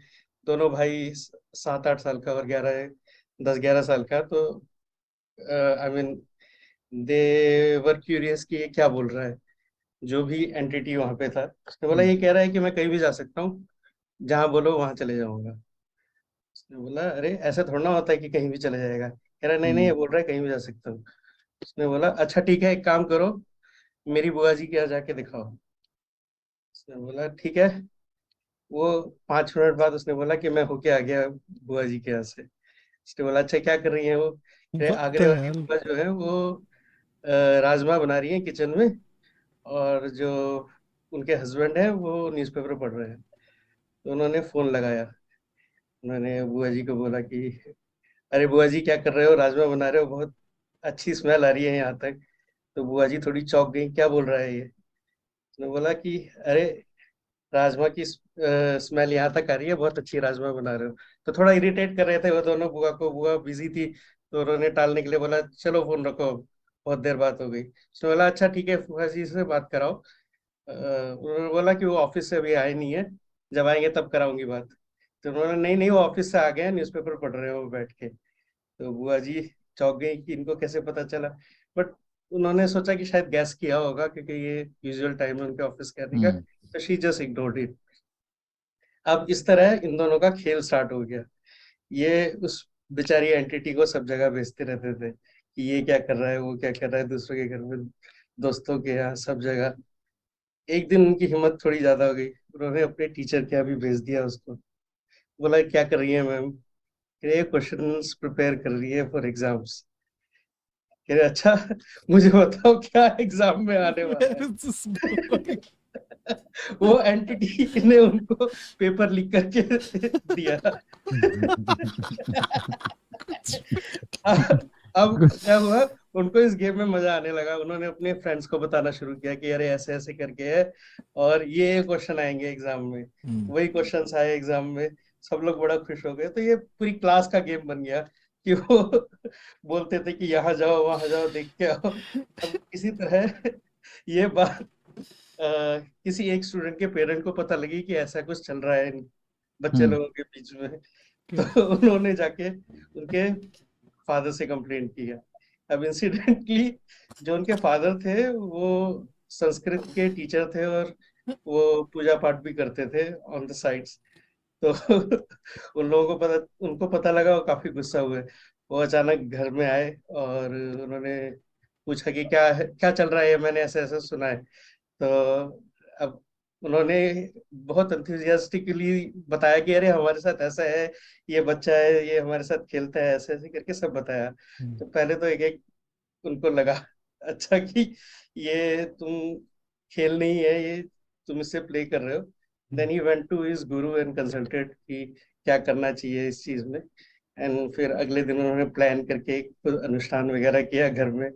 दोनों भाई 7-8 साल का और 10-11 साल का. तो I mean they were curious कि ये क्या बोल रहा है. जो भी एंटिटी वहां पे था उसने बोला ये कह रहा है कि मैं कहीं भी जा सकता हूँ, जहाँ बोलो वहां चले जाऊंगा. उसने बोला अरे ऐसा थोड़ा ना होता है कि कहीं भी चले जाएगा. कह रहा नहीं ये बोल रहा है कहीं भी जा सकता हूँ. उसने बोला अच्छा ठीक है, एक काम करो मेरी बुआ जी के यहाँ जाके दिखाओ. उसने बोला ठीक है. वो 5 मिनट बाद उसने बोला कि मैं होके आ गया बुआ जी के यहाँ से. उसने बोला अच्छा क्या कर रही है वो. आगरे वाली बुआ जो है वो राजमा बना रही है किचन में और जो उनके हस्बैंड है वो न्यूज़पेपर पढ़ रहे हैं, तो उन्होंने फोन लगाया। उन्होंने बुआ जी को बोला कि अरे बुआ जी क्या कर रहे हो, राजमा बना रहे हो, बहुत अच्छी स्मेल आ रही है यहाँ तक। तो बुआ जी थोड़ी चौंक गई, क्या बोल रहा है ये। उसने बोला कि अरे राजमा की स्मेल यहाँ तक आ रही है, बहुत अच्छी राजमा बना रहे हो। तो थोड़ा इरिटेट कर रहे थे वो दोनों बुआ को, बुआ बिजी थी, तो उन्होंने टालने के लिए बोला चलो फोन रखो, बहुत देर बात हो गई। उसने बोला अच्छा ठीक है फूफा जी से बात कराओ। उन्होंने बोला कि वो ऑफिस से अभी आए नहीं है, जब आएंगे तब कराऊंगी बात। तो उन्होंने नहीं नहीं वो ऑफिस से आ गए हैं, न्यूज़पेपर पढ़ रहे हो वो बैठ के। तो बुआ जी चौंक गई कि इनको कैसे पता चला, बट उन्होंने सोचा कि शायद गैस किया होगा क्योंकि ये यूजुअल टाइम है उनके ऑफिस के आने का। तो शी जस्ट इग्नोर्ड इट। अब इस तरह इन दोनों का खेल स्टार्ट हो गया। ये उस बेचारी एंटिटी को सब जगह भेजते रहते थे कि ये क्या कर रहा है, वो क्या कर रहा है, दूसरों के घर में, दोस्तों के यहाँ, सब जगह। एक दिन उनकी हिम्मत थोड़ी ज्यादा हो गई, उन्होंने अपने टीचर के यहाँ भी भेज दिया उसको। बोला क्या कर रही है मैम, ये क्वेश्चंस प्रिपेयर कर रही है फॉर एग्जाम्स। कह रहे अच्छा मुझे बताओ क्या एग्जाम में आने वाला Where है। is this going? वो एंटिटी ने उनको पेपर लिख करके दिया। अब क्या हुआ, उनको इस गेम में मजा आने लगा। उन्होंने अपने फ्रेंड्स को बताना शुरू किया कि अरे ऐसे ऐसे करके है और ये क्वेश्चन आएंगे एग्जाम में। वही क्वेश्चंस आए एग्जाम में, सब लोग बड़ा खुश हो गए। तो ये पूरी क्लास का गेम बन गया कि वो बोलते थे कि यहाँ जाओ वहां जाओ देख के आओ। अब इसी तरह ये बात किसी एक स्टूडेंट के पेरेंट को पता लगी कि ऐसा कुछ चल रहा है इन बच्चे लोगों के बीच में। तो उन्होंने जाके उनके फादर से कंप्लेंट किया। अब इंसिडेंटली जो उनके फादर थे वो संस्कृत के टीचर थे और वो पूजा पाठ भी करते थे ऑन द साइड्स। तो उनको पता लगा, वो काफी गुस्सा हुए। वो अचानक घर में आए और उन्होंने पूछा कि क्या चल रहा है, मैंने ऐसा ऐसा सुना है। तो अब उन्होंने बहुत एंथुजियास्टिकली बताया कि अरे हमारे साथ ऐसा है, ये बच्चा है, ये हमारे साथ खेलता है, ऐसे ऐसे करके सब बताया। तो पहले तो एक एक उनको लगा अच्छा कि ये तुम खेल नहीं है, ये तुम इससे प्ले कर रहे हो। Then he went to his guru and consulted कि क्या करना चाहिए इस चीज में। एंड फिर अगले दिन उन्होंने प्लान करके एक अनुष्ठान वगैरह किया घर में,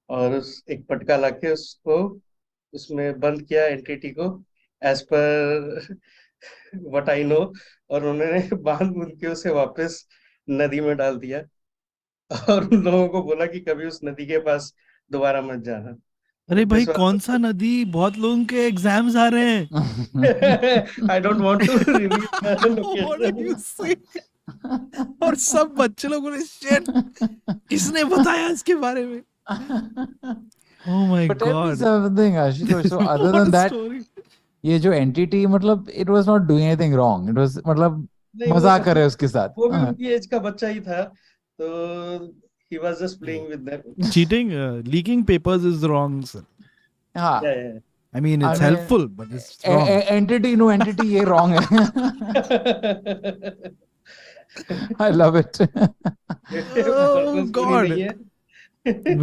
और उस एक पटका लाके उसको उसमें बंद किया एंटिटी को, as per what I know. और उन्होंने बांध बूंद के उसे वापस नदी में डाल दिया और उन लोगों को बोला कि कभी उस नदी के पास दोबारा मत जाना। अरे भाई कौन सा नदी, बहुत लोगों के एग्जाम्स आ रहे हैं। I don't want to reveal What did you say? और सब बच्चे लोगों ने शिट, किसने बताया इसके बारे में? Oh my But tell me God. something, Ashutosh. So other What than a that, story. ये जो entity मतलब it was not doing anything wrong. It was मतलब नहीं, मजाक कर रहे उसके साथ. वो भी उनकी एज का बच्चा ही था, तो he was just playing with them. Cheating, leaking papers is wrong, sir. हाँ. Yeah. I mean, it's helpful, but it's wrong. Entity, no entity, ये wrong है. I love it. Oh God.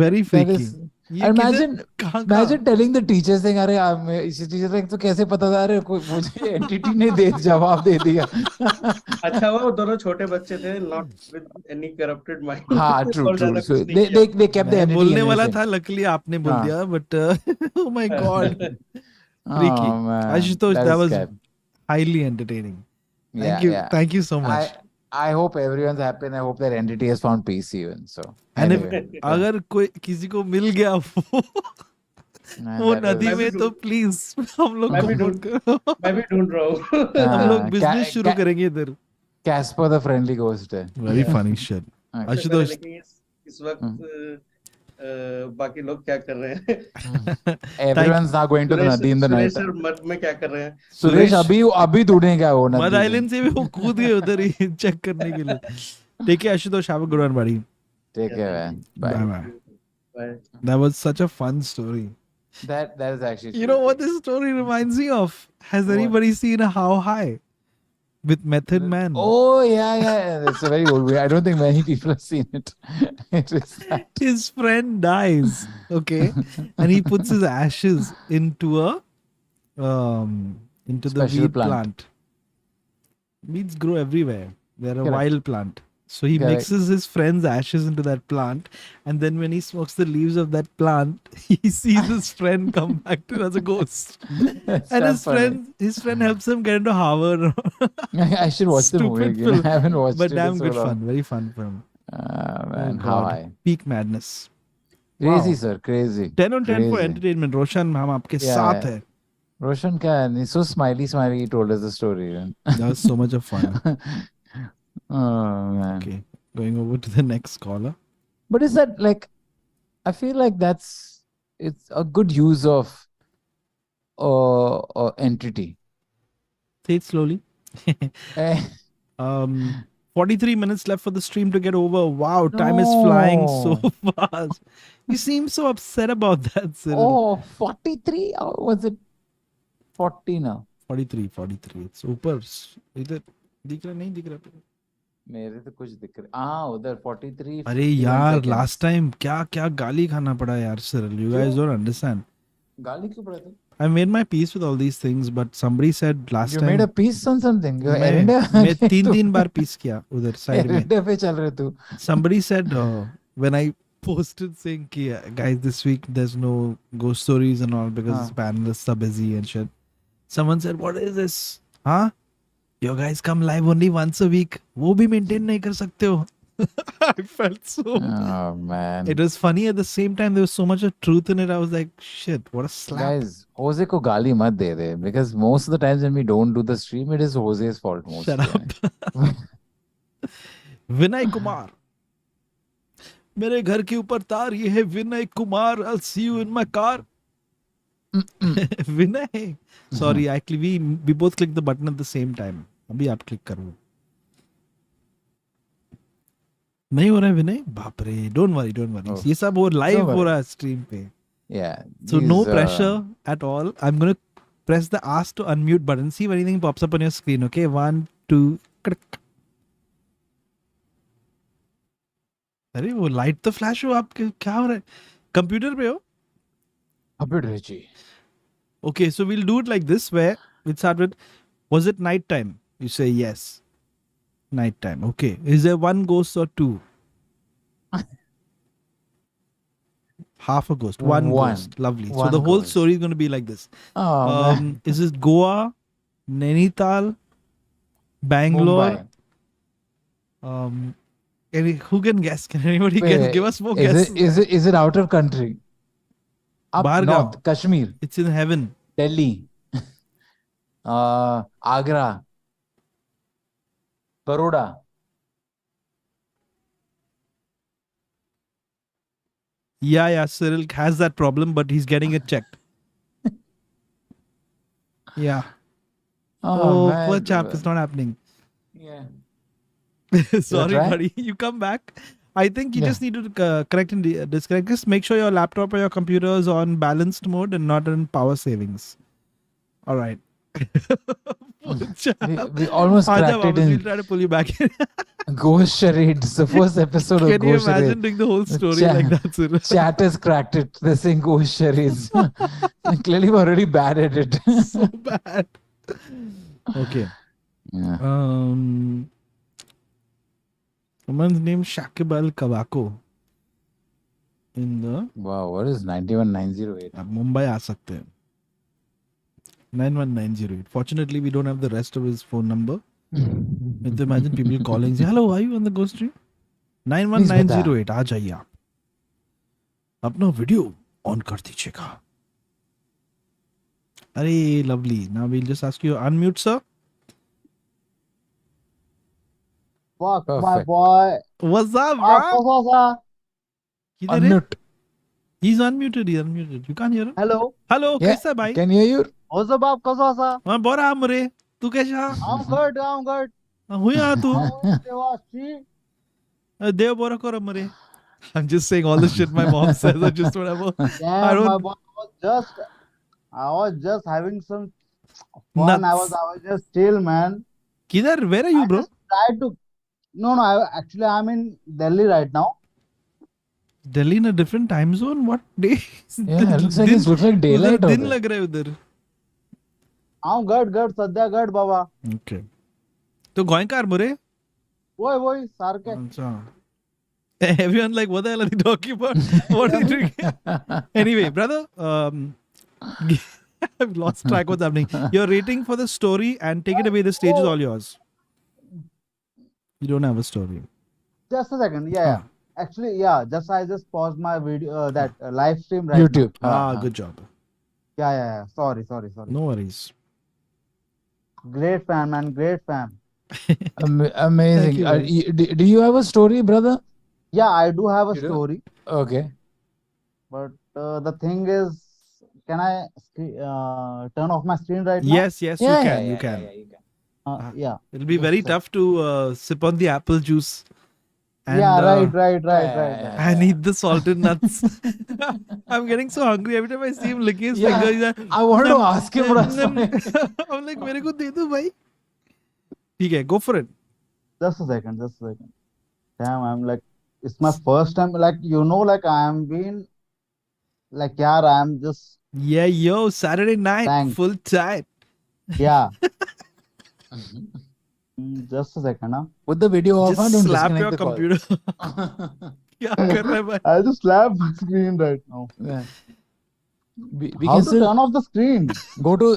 Very freaky. Imagine telling the teachers saying, अरे इसी teacher ने तो कैसे पता था, अरे कोई मुझे एंटिटी ने जवाब दे दिया. अच्छा वो दोनों छोटे बच्चे थे, not with any corrupted mind. हाँ, true. So they kept the entity. बोलने वाला था, luckily आपने बोल दिया, but oh my God, freaky. Ashutosh, that was highly entertaining. Thank you so much. I hope everyone's happy and I hope that entity has found peace even. So and if अगर कोई किसी को मिल गया वो नदी में, तो प्लीज हम लोग मैं भी ढूंढ रहा हूँ. हम लोग बिजनेस शुरू करेंगे इधर. Casper the friendly ghost है. Very funny shit. आशुतोष, इस वक्त बाकी लोग क्या कर रहे हैं? Everyone's now going to the नदी in the night. सुरेश मध में क्या कर रहे हैं? सुरेश अभी ढूंढेगा वो नदी. मध आइलैंड से भी वो कूद गए उधर ही चेक करने के लिए. Take care, Ashutosh. Have a good one, buddy. Take care, man. Bye. That was such a fun story. That is actually. You know what this story reminds me of? Has anybody seen How High with Method Man? Oh yeah. It's a very old movie. I don't think many people have seen it. It is that. His friend dies, okay, and he puts his ashes into into the Special weed plant. plant. Weeds grow everywhere. They're a Correct. wild plant. So he Correct. mixes his friend's ashes into that plant, and then when he smokes the leaves of that plant, he sees his friend come back to as a ghost. That's And not his funny. friend helps him get into Harvard. I should watch the movie Stupid again. film. I haven't watched But it damn in so good long. fun. Very fun film. Man, Oh how God. I Peak madness. crazy, Wow. sir, crazy. 10 on 10 for Crazy. entertainment. Roshan, हम आपके Yeah, साथ yeah. है. Roshan Khan, he's so smiley. He told us the story. Man. That was so much of fun. Oh man. Okay, going over to the next caller. But is that like? I feel like it's a good use of entity. Say it slowly. Eh, 43 minutes left for the stream to get over. Wow, time is flying so fast. You seem so upset about that, Cyril. Oh, 43? Or was it 40 now? 43. It's ऊपर. इधर दिख रहा नहीं दिख रहा. मेरे तो कुछ दिख रहा उधर 43 अरे 51 यार seconds. last time क्या गाली खाना पड़ा यार Cyril. You guys don't understand. गाली क्यों पड़ा था? I made my peace with all these things, but somebody said last You time. made a peace on something. You मैं errand तीन बार peace किया उधर side में. errand पे चल रहे तू. Somebody said when I posted saying कि guys this week there's no ghost stories and all because panelists are busy and shit. Someone said what is this? Huh? You guys come live only once a week. वो भी maintain नहीं कर सकते हो. I felt so. Oh man. It was funny at the same time. There was so much of truth in it. I was like, shit, what a slap. Guys, Jose को गाली मत दे दे because most of the times when we don't do the stream, it is Jose's fault mostly. Shut up. Vinay Kumar. मेरे घर के ऊपर तार ये है Vinay Kumar. I'll see you in my car. Vinay. Sorry, actually we both clicked the button at the same time. अभी आप click करो. नहीं हो रहा है विनय. बाप रे. Don't worry. Oh. ये सब वो live Don't हो worry. रहा है stream पे. Yeah. So no these, pressure at all. I'm going to press the ask to unmute button. See if anything pops up on your screen. Okay, 1, 2, click. अरे वो light तो flash हो आपके. क्या हो रहा है? कंप्यूटर पे हो? Computer ji. Okay, so we'll do it like this where we'll start with, was it night time? You say yes. Night time. Okay. Is there one ghost or two? Half a ghost. One ghost. Lovely. So One the whole ghost. story is going to be like this. Oh man. Is it Goa, Nainital, Bangalore? Mumbai. Who can guess? Can anybody guess? Wait, Give us more guesses. Is it out of country? Up Bargaon. north, Kashmir, It's in heaven. Delhi, Agra, Baroda. Yeah, Cyril has that problem, but he's getting it checked. Yeah. Oh, man. poor chap, it's not happening. Yeah. Sorry, try? buddy. You come back. I think you Yeah. just need to correct and disconnect. Just make sure your laptop or your computer is on balanced mode and not in power savings. All right. Poor chap. We almost Aaja cracked it Babas, we'll in try to pull you back in. Ghost Charades, the first episode of Can you Ghost imagine Charades. doing the whole story Chat- like that, Cyril? Chat has cracked it. They're saying Ghost Charades. Clearly, we're really bad at it. So bad. Okay. Yeah. Someone's name Shakib Al Kabako. In the Wow, what is 91908? Mumbai आ सकते हैं. 91908. Fortunately, we don't have the rest of his phone number. You have to imagine people calling. Say, hello, are you on the ghost stream? 91908. आ जाइए आप. अपना video on कर दीजिएगा. अरे lovely. Now we'll just ask you unmute, sir. Fuck my Perfect. boy. What's up, Fuck, bro? किधर है? Unmute. He's unmuted. He's unmuted. You can't hear him. Hello. Hello, Yeah, कैसा है भाई? can you hear you? What's up, आप कसा सा? मैं बोरा मरे. तू कैसा? I'm good. I'm good. हुई आ तू? Devashi. देव बोरा को मरे. I'm just saying all the shit my mom says or just whatever. I Yeah, don't- my boy I was just having some fun. Nuts. I was just chill, man. किधर? Where are you, I bro? just tried to. No, actually, I'm in Delhi right now. Delhi in a different time zone? What day? Yeah, it looks like it's looks like daylight उधर out दिन there. लग रहा है उधर. हांव घट सध्या घट बाबा. Okay. तो गोयंकार मुरे? वय सारखे. अच्छा. Everyone like, what the hell are they talking about? What are they drinking? Anyway, brother, I've lost track what's happening. Your rating for the story and take it away. The stage is all yours. You don't have a story. Just a second. Yeah. Ah. Actually, yeah. I just paused my video, that live stream right YouTube. Ah, good job. now. Yeah. Sorry. No worries. Great fan, man. Great fan. Amazing. Thank you, Do you have a story, brother? Yeah, I do have a You do? story, Okay. but the thing is, can I turn off my screen right now? Yes, you can. You can. Yeah. It'll be very tough to sip on the apple juice. And, Right. I need the salted nuts. I'm getting so hungry every time I see him licking his finger. He's like, I wanted to ask him. I'm like, मेरे को दे दो भाई. ठीक है, go for it. Just a second. Damn, I'm like, it's my first time. Like, like I'm been, like, yeah, I'm just, Yeah, yo, Saturday night, Thanks. full time. yeah. Just a second, huh? Put the video off. Just Don't slap disconnect your the call. computer. क्या कर रहा है भाई? I just slap my screen right now. Yeah. We How can to still turn off the screen? go to.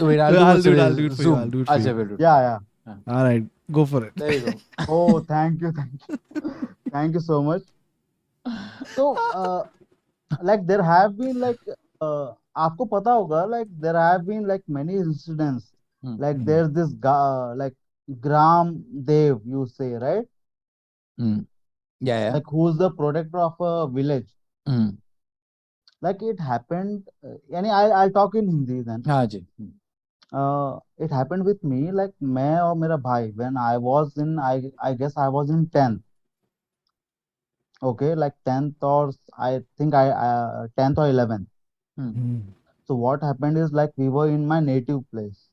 Wait, I'll do it for you. Zoom. I'll do it for you. Acha, we'll do it. Yeah. All right, go for it. There you go. Oh, thank you. Thank you so much. So, like, there have been, like, आपको पता होगा, like, there have been, like, many incidents. Like, there's this guy, like, Gram Dev, you say, right? Yeah. Like, who's the protector of a village. Mm. Like, it happened, I'll talk in Hindi then. हाँ जी. It happened with me, like, मैं और मेरा भाई, when I was in, I guess I was in 10th. Okay, like 10th, or I think 10th or 11th. So what happened is, like, we were in my native place,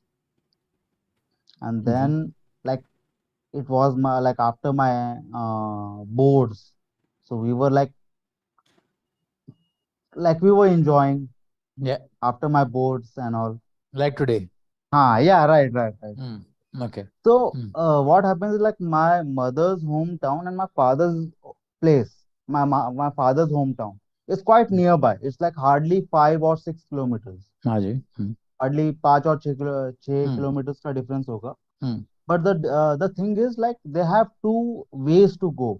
and then, like, it was my, like, after my boards, so we were like we were enjoying, Yeah. after my boards and all. Like today. Yeah, right. Okay. So what happens is, like, my mother's hometown and my father's place, my father's hometown is quite nearby. It's like hardly 5 or 6 kilometers. हाँ जी. Hardly 5 or 6 kilometers का difference होगा. But the thing is, like, they have two ways to go.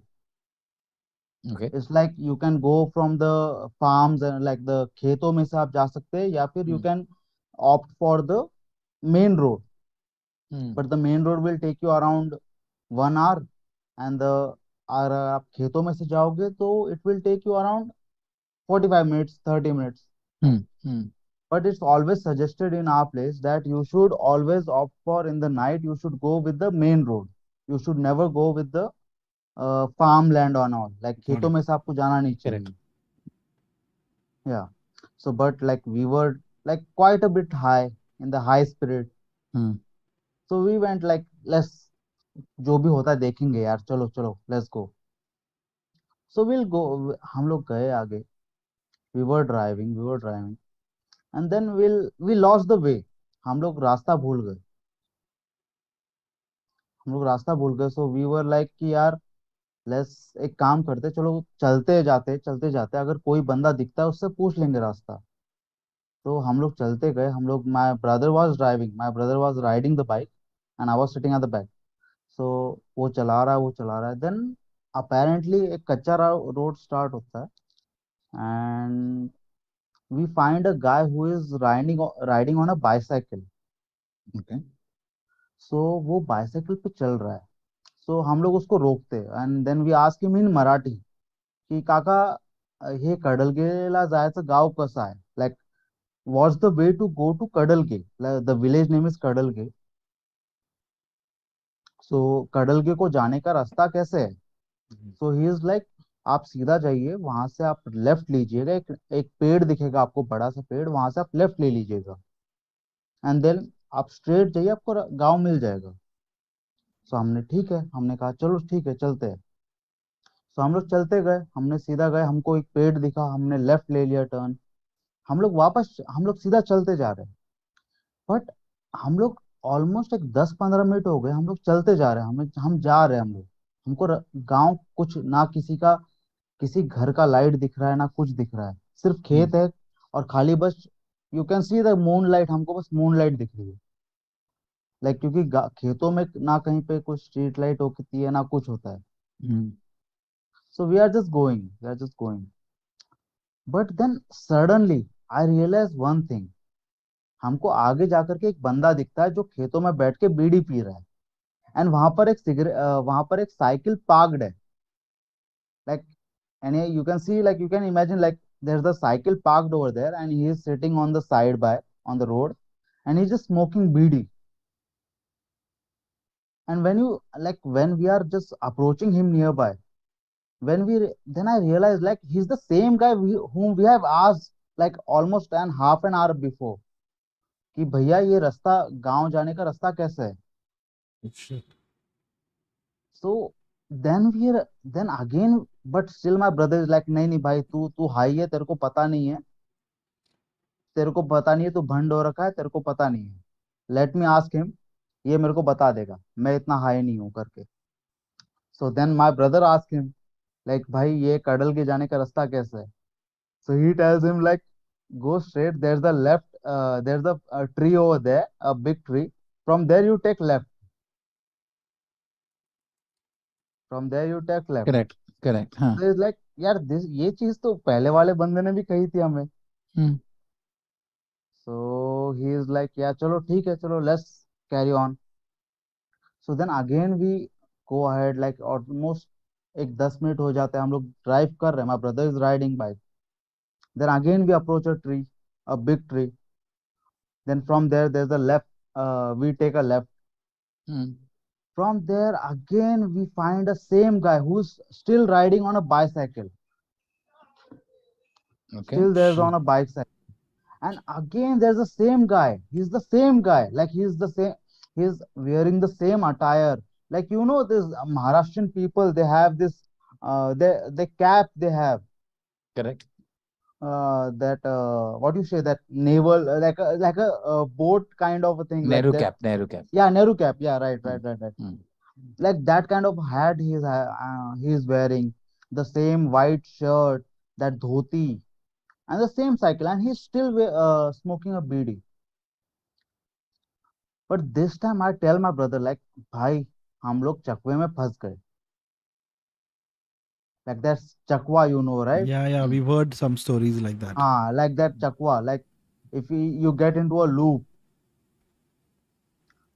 Okay. It's like you can go from the farms and, like, the खेतों में से आप जा सकते हैं, या फिर you can opt for the main road. But the main road will take you around 1 hour, and अगर आप खेतों में से जाओगे तो it will take you around 45 minutes, 30 minutes. But it's always suggested in our place that you should always opt for, in the night, you should go with the main road. You should never go with the farmland and all. Like, खेतों में से आपको जाना नहीं चाहिए. Yeah. So, but, like, we were, like, quite a bit high, in the high spirit. So we went, like, let's, जो भी होता है देखेंगे यार, चलो let's go. So we'll go. हम लोग गए आगे. We were driving, and then we lost the way. हम लोग रास्ता भूल गए. So we were like कि यार, let's एक काम करते, चलो चलते जाते अगर कोई बंदा दिखता है उससे पूछ लेंगे रास्ता. तो हम लोग चलते गए. my brother was driving, my brother was riding the bike, and I was sitting at the back. So वो चला रहा है. Then apparently एक कच्चा रोड स्टार्ट होता है, and we find a guy who is riding on a bicycle. Okay. So वो bicycle पे चल रहा है. So हम लोग उसको रोकते हैं, and then we ask him in Marathi कि काका, हे कडलगेला जायचं गाव कसं आहे? Like, what's the way to go to Kadalge? Like, the village name is Kadalge. So कडलगे को जाने का रास्ता कैसे है? So he is like, आप सीधा जाइए, वहां से आप लेफ्ट लीजिएगा, एक पेड़ दिखेगा आपको, बड़ा सा पेड़, वहां से आप लेफ्ट ले लीजिएगा, एंड देन आप स्ट्रेट जाइए, आपको गांव मिल जाएगा. सो हमने ठीक है, हमने कहा चलो ठीक है, चलते हैं. सो हम लोग चलते गए, हमने सीधा गए, हमको एक पेड़ दिखा, हमने लेफ्ट ले लिया टर्न. हम लोग सीधा चलते जा रहे हैं. बट हम लोग ऑलमोस्ट एक 10-15 मिनट हो गए, हम लोग चलते जा रहे हैं, हम जा रहे हैं, हम लोग हमको गांव कुछ ना, किसी घर का लाइट दिख रहा है ना कुछ दिख रहा है, सिर्फ खेत है और खाली बस you can see the moon light, हमको बस मून लाइट दिख रही है। लाइक क्योंकि खेतों में ना कहीं पे कुछ स्ट्रीट लाइट होती है ना कुछ होता है। So we are just going, but then suddenly I realise one thing, हमको आगे जाकर के एक बंदा दिखता है जो खेतों में बैठ के बीड़ी पी रहा है, एंड वहां पर एक साइकिल पार्क्ड है। Like, and you can see, like you can imagine, like there's a cycle parked over there and he is sitting on the side by on the road and he's just smoking bidi. And when we are just approaching him nearby, then I realized, like, he's the same guy whom we have asked like almost an half an hour before कि भैया ये रास्ता, गांव जाने का रास्ता कैसे है। So then again, but still my brother is like, नहीं नहीं भाई, तू तू हाई है, तेरे को पता नहीं है, तेरे को पता नहीं है, तू भंड हो रखा है, तेरे को पता नहीं है, लेट मी आस्क हिम, ये मेरे को बता देगा, मैं इतना हाई नहीं हूँ करके। So then my brother ask him, like भाई ये कडल के जाने का रास्ता कैसा है। So he tells him like, go straight, there is a tree over there, a big tree, from there you take left, from there you take left. Correct correct, हाँ। सो इज लाइक, यार this ये चीज तो पहले वाले बंदे ने भी कही थी हमें। हम्म सो ही इज लाइक, यार चलो ठीक है, चलो let's carry on. So then again we go ahead, like almost एक 10 मिनट हो जाते हैं, हम लोग ड्राइव कर रहे हैं, my brother is riding bike. Then again we approach a tree, a big tree, then from there is a left, we take a left. Hmm From there again we find a same guy who's still riding on a bicycle, okay. still there's on a bicycle. And again there's the same guy, he's the same guy, like he's wearing the same attire, like this Maharashtrian people, they have this they cap they have, correct. that what do you say, that naval, like a boat kind of a thing, like Nehru that. Cap, Nehru cap. Yeah, Nehru cap, yeah, right. Like that kind of hat he's wearing, the same white shirt, that dhoti, and the same cycle, and he's still smoking a bidi. But this time I tell my brother, like, भाई हम लोग चकवे में फंस गए, like that's chakwa, right? Yeah, we've heard some stories like that. Like that chakwa, like if you get into a loop.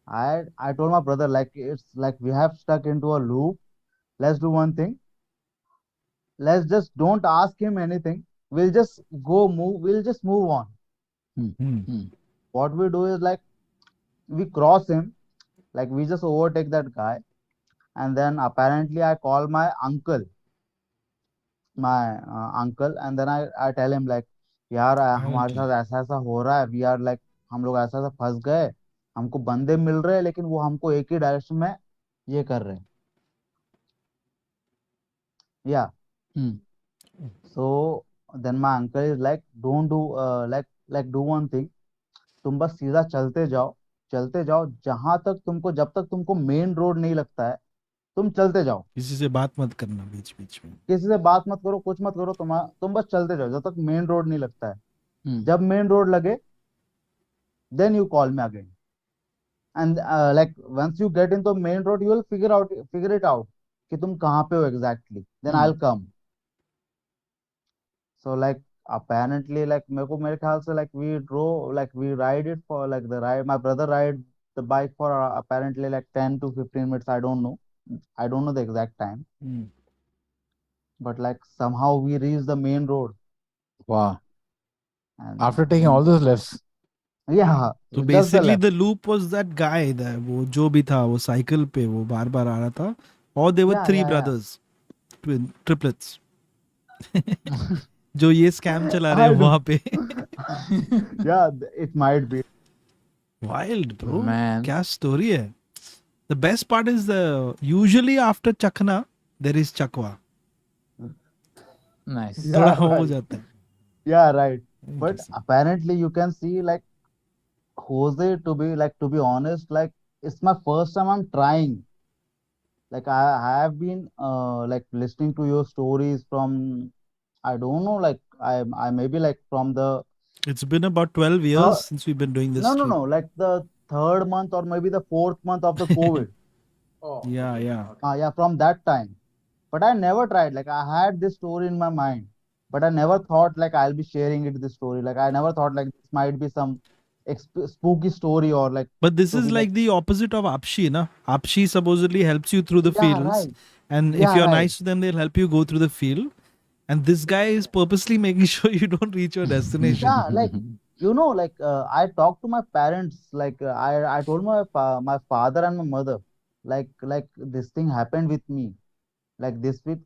I told my brother, like, it's like we have stuck into a loop. Let's do one thing. Let's just don't ask him anything. We'll just move on. What we do is, like, we cross him, like we just overtake that guy, and then apparently I call my uncle, and then I tell him, like, यार हमारे साथ ऐसा ऐसा हो रहा है, we are like, हम लोग ऐसा ऐसा फंस गए, हमको बंदे मिल रहे हैं लेकिन वो हमको एक ही डायरेक्शन में ये कर रहे हैं, या। So then my uncle is like, don't do like do one thing, तुम बस सीधा चलते जाओ, जब तक तुमको मेन रोड नहीं लगता है, तुम चलते जाओ, किसी से बात मत करना बीच बीच में। किसी से बात मत करो, कुछ मत करो, तुम बस चलते जाओ जब तक मेन रोड नहीं लगता है। जब मेन रोड लगे, then you call me again, and like once you get into main road, you will figure it out कि तुम कहाँ पे हो exactly, then I'll come. So like apparently, like मेरे ख्याल से, like we ride it for, like, my brother ride the bike for apparently like 10 to 15 minutes, I don't know, the exact time, but like somehow we reached the main road. Wow. And After taking all those lefts. yeah, So just the basically left. the loop was that guy, वो जो भी था वो cycle पे वो बार बार आ रहा था, और they were Yeah, three yeah, brothers, triplets, जो ये स्कैम चला रहे I हैं do. वहां पे। Yeah, it might be. Wild bro, Man. क्या स्टोरी है। The best part is usually after चखना there is चकवा, Nice. थोड़ा Yeah, हो right. जाता है। Yeah, right. But Interesting. apparently you can see, like, Hoezaay, to be honest, like it's my first time I'm trying. Like I have been like listening to your stories from, I don't know, like I maybe like from the It's been about 12 years third, since we've been doing this trip. like the third month or maybe the fourth month of the COVID. Oh, Yeah, okay, yeah. okay. Yeah, from that time. But I never tried. Like I had this story in my mind, but I never thought like I'll be sharing it this story. Like I never thought like this might be some spooky story or like But this to is be like the opposite of Apshi, na? Apshi supposedly helps you through the yeah, fields. right. And if Yeah, you're right. nice to them, they'll help you go through the field. And this guy is purposely making sure you don't reach your destination. Yeah, like like I talked to my parents. Like I told my father and my mother, like this thing happened with me, like this with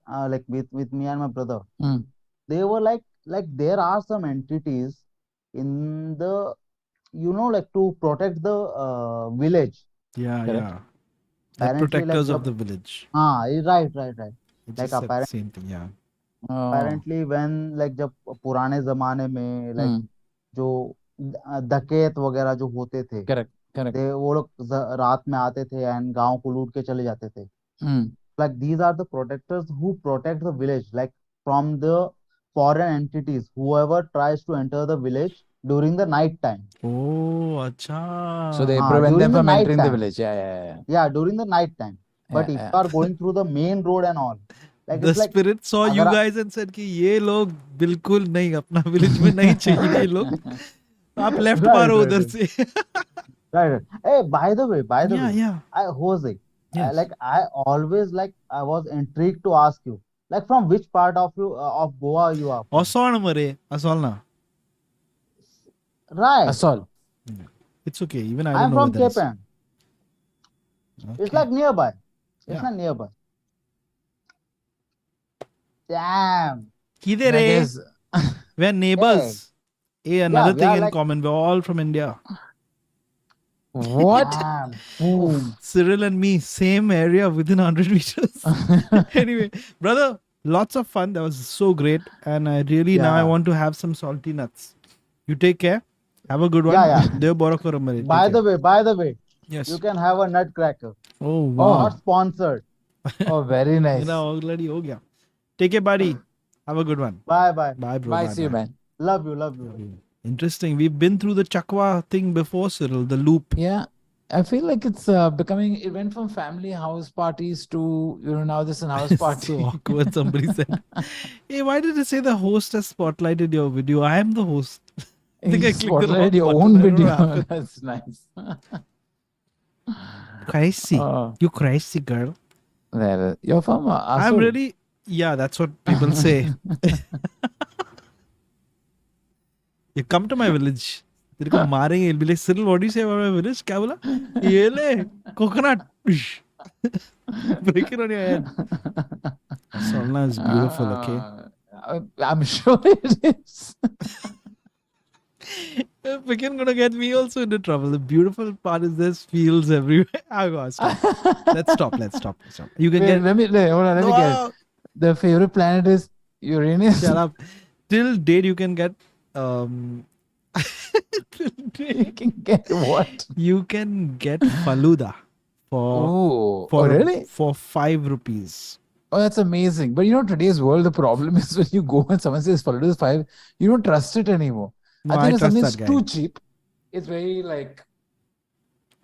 with me and my brother. They were like there are some entities in the like to protect the village. Yeah, Correct. yeah. They're Apparently, like protectors of the village. right. It Like just said the apparently. same thing, yeah. Apparently when like जब पुराने जमाने में like जो डकैत वगैरह जो होते थे, Correct, correct. वो लोग रात में आते थे एंड गांव को लूट के चले जाते थे. Like these are the protectors who protect the village, like from the foreign entities, whoever tries to enter the village during the night time. Oh, acha. So they prevent during them the from night entering the time. village. Yeah. Yeah, during the night time. But if Yeah. you are going through the main road and all, like The it's like spirit saw you अगर guys and said कि ये लोग बिल्कुल नहीं अपना village में नहीं चाहिए ये लोग आप left Right, मारो right, उधर right. से right. Hey, by the way, yeah yeah Hoezaay, yes like I always I was intrigued to ask you, like from which part of of Goa you are from? Osol मरे Osol ना Right. Assault. it's okay even I I'm don't know from where that is. Kepan. It's Okay. like nearby. It's Yeah. not nearby. Damn. किधर That है is we're neighbors hey another we thing are in like common we're all from India what? damn. Boom. Cyril and me same area within 100 meters anyway brother lots of fun that was so great and I really now I Yeah. want to have some salty nuts you take care have a good one Yeah. Dev boro karo mare take By care. the way, yes you can have a nutcracker. oh wow Not sponsored. Oh, very nice. मेरा already हो गया take care buddy have a good one Bye. bye bro Bye. See you, man. Love you. Interesting. We've been through the Chakwa thing before, Cyril, the loop. Yeah. I feel like it's becoming, it went from family house parties to, now this is an house party. So awkward, somebody said. Hey, why did it say the host has spotlighted your video? I am the host. I think I clicked the wrong Spotlighted your button. own I don't know what video. happened. That's nice. Crazy. Oh. You crazy girl. Well, you're from I'm Asol. really... Yeah, that's what people say. You come to my village. तेरे को मारेंगे. He'll be like, Cyril, what do you say about my village? क्या बोला? ये ले, coconut. Break it on your head. Solna is beautiful, okay? I'm sure it is. Freaking gonna get me also into trouble. The beautiful part is there's fields everywhere. I gotta stop. Let's stop. You can Wait, get... hold on, let me No. get. The favorite planet is Uranus. Shut up. Till date you can get... till You date, can get what? you can get Faluda Oh, for really? for 5 rupees. Oh, that's amazing. But today's world, the problem is when you go and someone says Faluda is 5, you don't trust it anymore. No, I I think if trust something's that guy. too cheap, it's very like,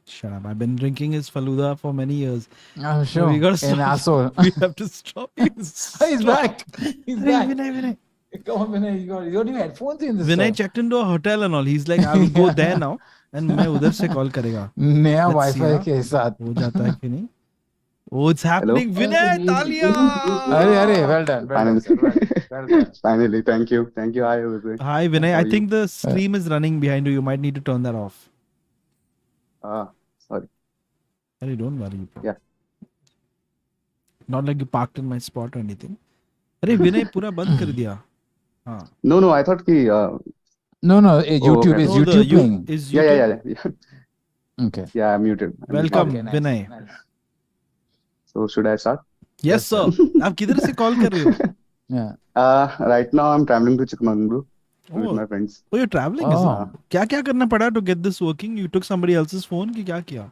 Shut up. I've been drinking his Faluda for many years. I'm sure. we gotta An stop. asshole. We have to stop. He's back. He's back. Vinay. Come on, Vinay. You don't even headphones in this Vinay stuff. checked into a hotel and all. He's like, I will go there now. And मैं उधर से call करेगा. नया Let's see, Wi-Fi हाँ. के साथ. हो जाता है कि नहीं? Oh, it's happening. Vinay, तालियां. अरे, well done. Finally. Sir, well done. Finally, thank you. Hi, Hoezaay. Hi, Vinay. How I are think the stream is running behind you. You might need to turn that off. Sorry. Hey, don't worry. Bro. Yeah. Not like you parked in my spot or anything. अरे विनय पूरा बंद कर दिया. हाँ. No, I thought कि No, YouTube okay. is No, YouTube playing. Is YouTube? yeah. Okay. Yeah, I'm muted. Welcome, Okay, nice, Vinay. nice. So should I start? Yes, sir. आप किधर से कॉल कर रहे हो? Yeah. Right now I'm traveling to Chikmagalur. Oh, with my friends. oh, you're traveling, is it? Oh. क्या करना पड़ा to get this working? You took somebody else's phone कि क्या किया?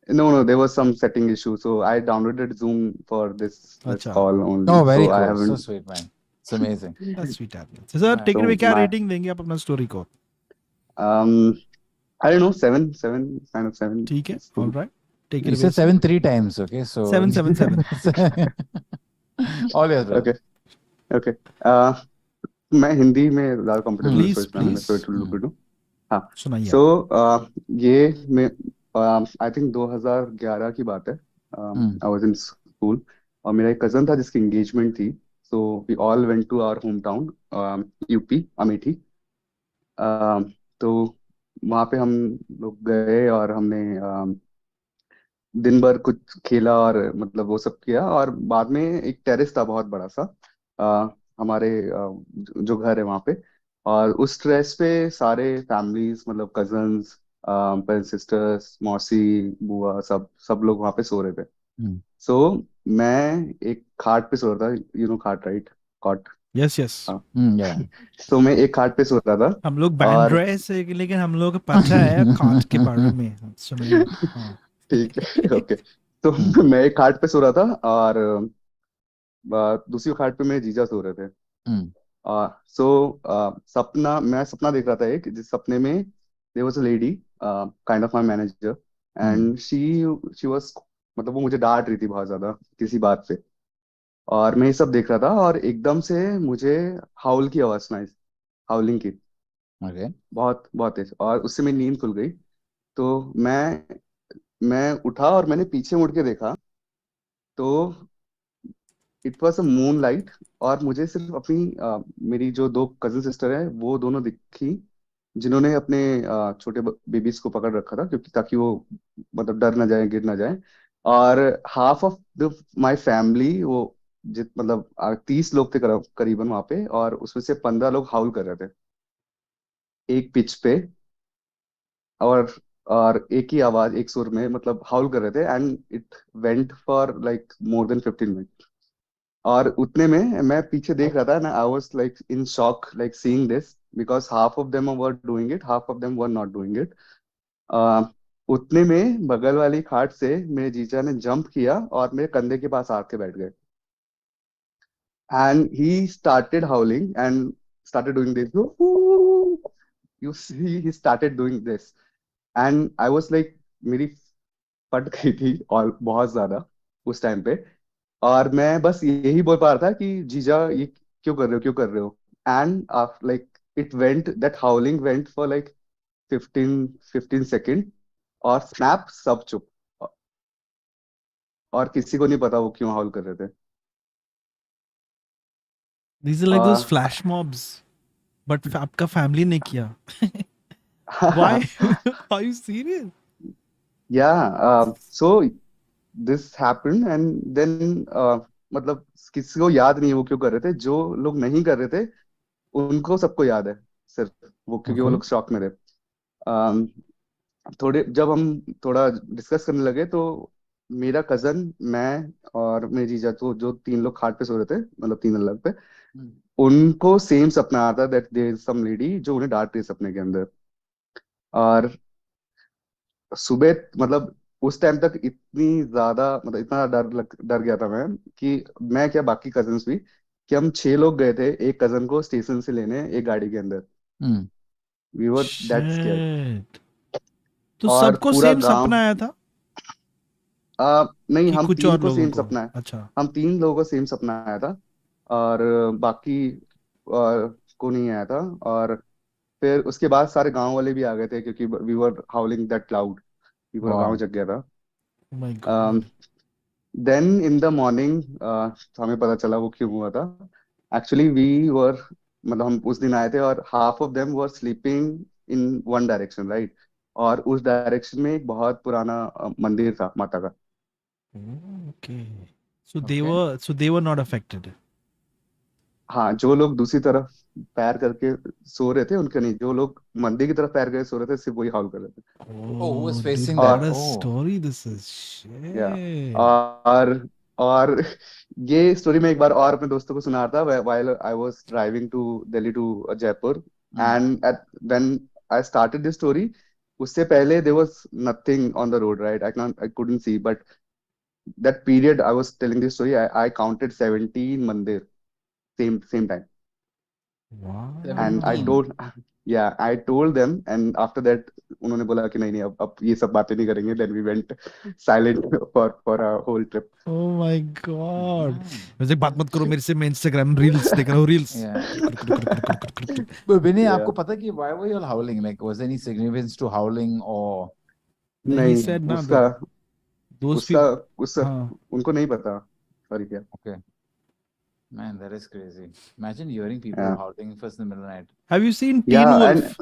No, there was some setting issue, so I downloaded Zoom for this अच्छा. call only. Oh, very So I cool. So haven't. sweet, man. It's amazing. That's sweet happening. So sir, take it So away. क्या my rating देंगे आप अपना story को? I don't know, seven, kind of seven. ठीक है. It's cool. All right. Take You it away. said 7 3 times, okay? So 777. all yours, brother. Okay. मैं हिंदी में ज़्यादा कंफर्टेबल हूँ, Please, so मैं please. तो लूँ। हाँ. सुनाइए. So ये मैं I think 2011 की बात है. I was in school और मेरा एक कजन था जिसकी एंगेजमेंट थी. So we all went to our hometown, UP, Amethi. तो वहाँ पे हम लोग गए और हमने दिन भर कुछ खेला और मतलब वो सब किया, और बाद में एक टेरेस था बहुत बड़ा सा हमारे जो घर है वहाँ पे, और उस टेरेस पे सारे फैमिलीज मतलब कजन्स, पेरेंट्स, सिस्टर्स, मौसी, बुआ, सब लोग वहाँ पे सो रहे थे. सो मैं एक खाट पे सो रहा था. यू नो खाट, राइट? कॉट. Yes, yes. तो मैं एक खाट पे सो रहा था. हम लोग बैंड रहे से, लेकिन हम लोग पता है खाट के बारे में. सुनिए. ठीक है, ओके. तो मैं एक खाट पे सो रहा था और दूसरी खाट पे मेरे जीजा सो रहे थे. मैं सपना देख रहा था एक, जिस सपने में there was a lady, kind of my manager, and she was मतलब वो मुझे डांट रही थी बहुत ज्यादा किसी बात पे, और मैं ये सब देख रहा था और एकदम से मुझे हाउल की आवाज सुनाई, हाउलिंग की. बहुत बहुत तेज, और उससे मेरी नींद खुल गई. तो मैं उठा और मैंने पीछे मुड़ के देखा, तो it was a moon light, और मुझे सिर्फ अपनी मेरी जो दो कजन सिस्टर है वो दोनों दिखी, जिन्होंने अपने छोटे बेबीज को पकड़ रखा था, क्योंकि ताकि वो मतलब डर ना जाए, गिर ना जाए. और half of the my family, वो मतलब 30 लोग थे करीबन वहां पे, और उसमें से 15 लोग हाउल कर रहे थे एक पिच पे, और एक ही आवाज, एक सुर में मतलब हाउल कर रहे थे, and it went for like more than 15 minute. और उतने में मैं पीछे देख रहा था, and I was like in shock, like seeing this, because half of them were doing it, half of them were not doing it. उतने में बगल वाली खाट से मेरे जीजा ने जंप किया और मेरे कंधे के पास आके बैठ गए, and he started हाउलिंग and started doing this. You see, he started doing this, and I was like, मेरी फट गई थी और बहुत ज्यादा उस टाइम पे, और मैं बस यही बोल पा रहा था कि जीजा ये क्यों कर रहे हो, क्यों कर रहे हो. And like it went, that हाउलिंग went for like 15 second, और स्नैप सब चुप, और किसी को नहीं पता वो क्यों हाउल कर रहे थे. These are like those flash mobs, but आपका फैमिली ने किया. Why? Are you serious? Yeah. So this happened, and then मतलब किसी को याद नहीं है वो क्यों कर रहे थे. जो लोग नहीं कर रहे थे उनको सबको याद है सिर्फ वो, क्योंकि वो लोग शॉक में थे. जब हम थोड़ा डिस्कस करने लगे, तो मेरा कजन, मैं और मेरे जीजा, तो जो 3 लोग खाट पे सो रहे थे, मतलब 3 अलग पे, उनको सेम सपना आता that there is some lady जो उन्हें डांट रही है सपने के अंदर. और सुबह मतलब उस टाइम तक इतनी ज्यादा, मतलब इतना डर गया था मैं, कि मैं क्या बाकी कजन्स भी, कि हम 6 लोग गए थे एक कजन को स्टेशन से लेने एक गाड़ी के अंदर. We were that scared. तो और सबको पूरा सेम सपना आया था? नहीं, कि हम कुछ 3 और को लोगों सेम को? सपना है. अच्छा. हम 3 लोगों को सेम सपना आया था, और बाकी को नहीं आया था. और फिर उसके बाद सारे गांव वाले भी आ गए थे, क्योंकि we were howling that loud, पूरा गांव जग गया था. Oh my God. Then in the morning हमें पता चला वो क्यों हुआ था. एक्चुअली वी वर, मतलब हम उस दिन आए थे और half of them were sleeping in one direction, right, और उस डायरेक्शन में एक बहुत पुराना मंदिर था माता का. Okay. So they were not affected. हाँ, जो लोग दूसरी तरफ पैर करके सो रहे थे उनके नहीं, जो लोग मंदिर की तरफ पैर करके सो रहे थे सिर्फ वही हाउल कर रहे थे. Oh, who was dude, facing what that? a Oh. story this is. Shit. या और और ये स्टोरी मैं एक बार और अपने दोस्तों को सुना रहा था while I was driving to Delhi to Jaipur and when I started this story उससे पहले there was nothing on the road, right? I couldn't see, but that period I was telling this story, I counted 17 mandir same time. Wow. And I 17. told yeah, I told them, and after that उन्होंने बोला कि नहीं नहीं अब ये सब बातें नहीं करेंगे. Then we went silent for a whole trip. Oh my God. Man. वैसे बात मत करो मेरे से, मैं Instagram रील्स देख रहा हूँ, रील्स. Yeah. But Vinay, आपको पता कि why were you all howling? Like, was there any significance to howling or? He नहीं said ना उसका those उसका people. उसका हाँ. उनको नहीं पता. Sorry क्या. Okay. Man, that is crazy. Imagine hearing people Yeah. howling first in the middle of the night. Have you seen Teen Yeah, Wolf?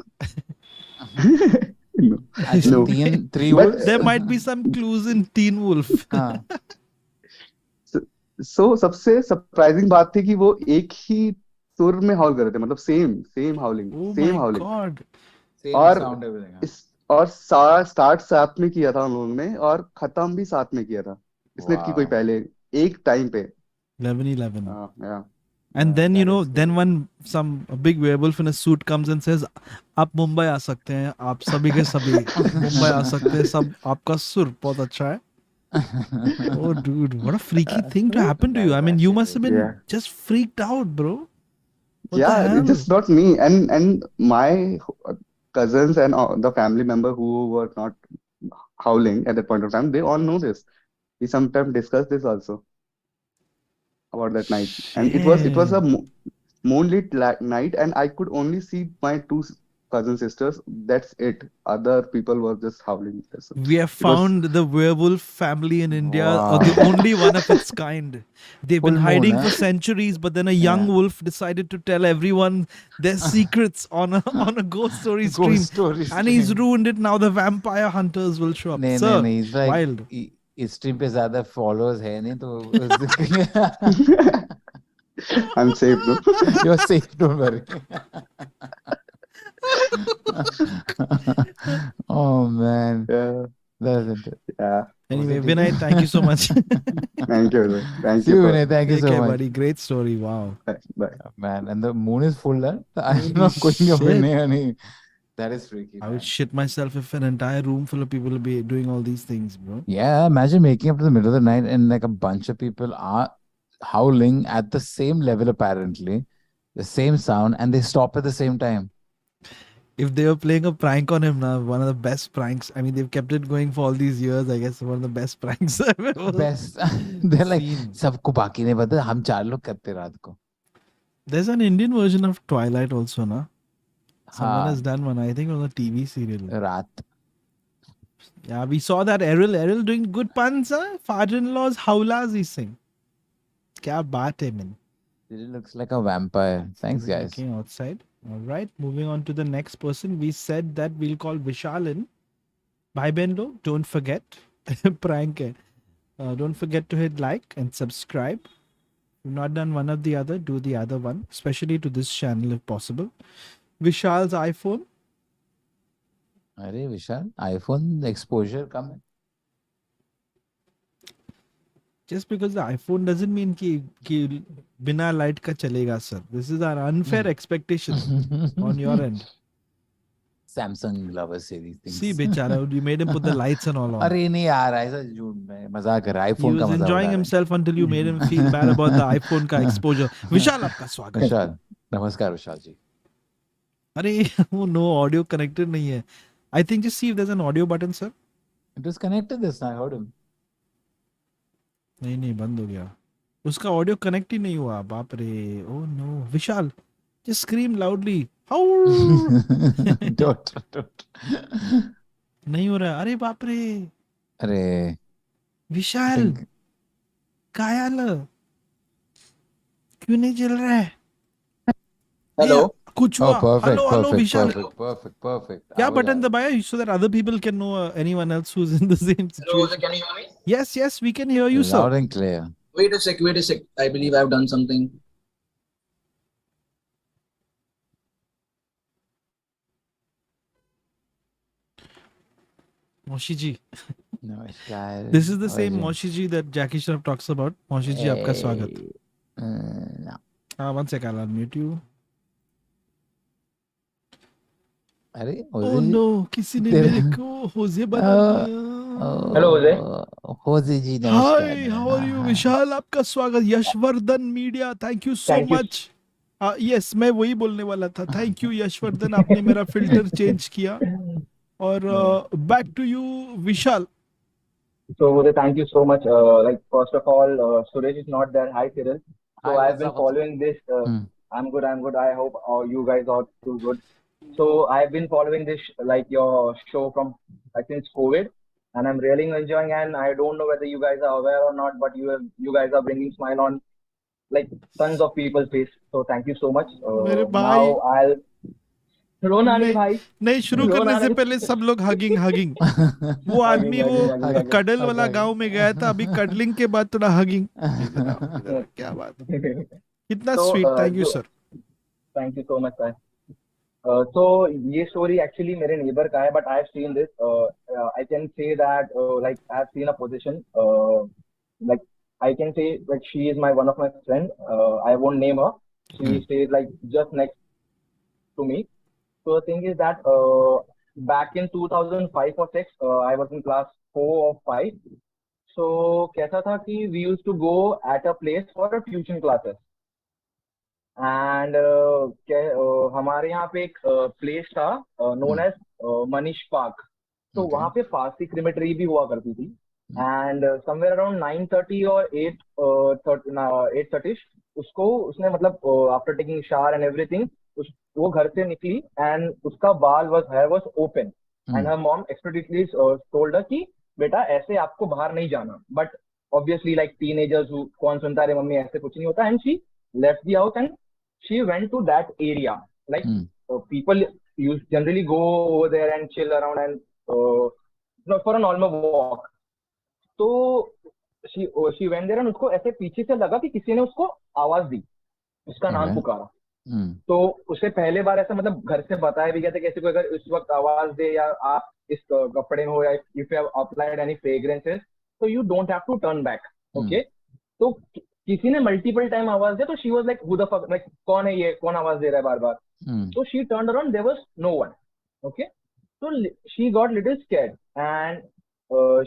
no, As in no. three But wolves? There might be some clues in Teen Wolf. हाँ. so सबसे surprising बात थी कि वो एक ही सुर में hall कर रहे थे, मतलब same हाउलिंग, Oh same my हाउलिंग. Same God. और sound, everything. हाँ. इस और स्टार्ट साथ में किया था उन लोगों ने और खत्म भी साथ में किया था. इसने की कोई Wow. पहले एक टाइम पे. 11/11. yeah. And then you That know, is then crazy. one some a big werewolf in a suit comes and says, "आप मुंबई आ सकते हैं, आप सभी के सभी मुंबई आ सकते हैं, सब आपका सुर बहुत अच्छा है." Oh dude, what a freaky thing to happen to That you. is I mean, you actually must have crazy. been Yeah. just freaked out, bro. What the Yeah, it's hell? just not me and my cousins and the family member who were not howling at that point of time, they all know this. We sometimes discuss this also about that night, and it was a Shit. moonlit night, and I could only see my two cousin sisters. That's it. Other people were just howling. So We have it was found the werewolf family in India, or the Wow. only one of its kind. They've been Full moon, hiding for huh? centuries, but then a young Yeah. wolf decided to tell everyone their secrets on a ghost story stream, Ghost story and he's stream. ruined it. Now the vampire hunters will show up. Sir, नहीं. It's like wild. इस stream पे ज़्यादा followers है नहीं तो I'm safe though. You're safe, don't worry. Oh man, Yeah, that's it. yeah. Anyway, ठीक है? Vinay, thank you so much. Thank you, sir. Thank See you you, for Vinay. Thank you Take so care, much. buddy. Great story. Wow. bye. Man, and the moon is full, huh? I'm Holy not going up shit. any. That is freaky, I man. would shit myself if an entire room full of people would be doing all these things, bro. Yeah, imagine waking up in the middle of the night and like a bunch of people are howling at the same level, apparently, the same sound, and they stop at the same time. If they were playing a prank on him now, one of the best pranks. I mean, they've kept it going for all these years. I guess one of the best pranks I've ever Best. They're like, seen. सबको बाकी नहीं पता, हम चार लोग करते रात को. There's an Indian version of Twilight also, na? Someone हाँ, has done one. I think on a TV serial. रात. Yeah, we saw that Errol doing good puns, huh? Father-in-law's howlas he sing. Kya baat hai, man. It looks like a vampire. Thanks, guys. Looking outside. All right, moving on to the next person. We said that we'll call Vishal in. Bhai Bendo, don't forget. Prank hai. Don't forget to hit like and subscribe. If you've not done one of the other, do the other one, especially to this channel if possible. Vishal's iPhone. अरे विशाल, iPhone exposure कम है. Just because the iPhone doesn't mean कि बिना light का चलेगा, sir. This is an unfair expectation on your end. Samsung lovers say these things. See, बेचारा, you made him put the lights and all on. अरे नहीं यार, ऐसा झूठ में मजाक कर रहा है. He iPhone का was मजाक enjoying उड़ा रहा himself until you made him feel bad about the iPhone का exposure. Vishal, आपका है. स्वागत. विशाल, नमस्कार विशाल जी. अरे वो no audio connected नहीं है. I think just see if there's an audio button, sir. It was connected this time, I heard him. नहीं बंद हो गया. उसका ऑडियो कनेक्ट ही नहीं हुआ. बाप रे. Oh no. Vishal, just scream loudly. Howl. Don't. नहीं हो रहा. अरे बाप रे. अरे विशाल, think काय आलं? क्यों नहीं चल रहा है? हेलो ए, कुछ हुआ? हेलो विशाल. perfect. क्या आवाज आ बटन रहा दबाया so that other people can know anyone else who's in the same situation? Can you hear me? Yes, we can hear you, है. sir. Loud and clear. Wait a sec. I believe I've done something. Moshi ji. नमस्कार This is the same Hoezaay. Moshi ji that Jackie Shroff talks about. Moshi ji, आपका स्वागत. No. One second, I'll unmute you. अरे Oh Hoezaay जी, no, किसी ने तेरे मेरे को होजे बना दिया. Hello, Hoezaay. Hoezaay जी नमस्कार. Hi, how are you? Vishal, आपका स्वागत. Yashvardhan media, thank you so Thank you. much. Yes, मैं वही बोलने वाला था. Thank you यशवर्धन, आपने मेरा फिल्टर चेंज किया. और back to you, Vishal. So Hoezaay, thank you so much. Like first of all, Suresh is not there. Hi Cyril. So Hi, I've what's been up, what's up? following this. Hmm. I'm good. I'm good. I hope you guys are too good. So I've been following this like your show from I think COVID, and I'm really enjoying. And I don't know whether you guys are aware or not, but you guys are bringing smile on like tons of people's face. So thank you so much. मेरे भाई. Now I'll रोना नहीं नहीं भाई. नहीं, शुरू रोना करने से नहीं. पहले सब लोग हगिंग हगिंग. वो आदमी वो hugging. कडल वाला गांव में गया था, अभी कडलिंग के बाद थोड़ा हगिंग. क्या बात है. कितना So sweet. Thank you sir. thank you so much, sir. So ये story actually मेरे neighbor का है, but I have seen this. I can say that like I have seen a position. Like I can say like she is one of my friend. I won't name her. She stays like just next to me. So the thing is that back in 2005 or 6, I was in class 4 or 5. So कैसा था कि we used to go at a place for a tuition classes. And हमारे यहाँ पे एक place था known as Manish park. तो वहाँ पे फारसी क्रिमेटरी भी हुआ करती थी. एंड समवेयर अराउंड 9:30 और 8:30 उसको उसने मतलब after taking shower and everything वो घर से निकली एंड उसका बाल hair was open and her mom expectedly told her कि बेटा ऐसे आपको बाहर नहीं जाना. बट ऑब्वियसली लाइक टीनेजर्स कौन सुनता है मम्मी ऐसे कुछ नहीं होता. And she left the house and she went to that area. Like people generally go over there and chill around and for a normal walk. So she went there and उसको ऐसे पीछे से लगा कि किसी ने उसको आवाज दी, उसका नाम पुकारा. तो उसे पहले बार ऐसा मतलब घर से बताया भी गया था कि ऐसे कोई अगर इस वक्त आवाज दे या आप इस कपड़े में हो या if you have applied any fragrances so you don't have to turn back. Okay. तो किसी ने मल्टीपल टाइम आवाज दिया तो she was like who the fuck, like कौन है ये, कौन आवाज दे रहा है बार बार. तो she turned around, there was no one. Okay. तो she got little scared and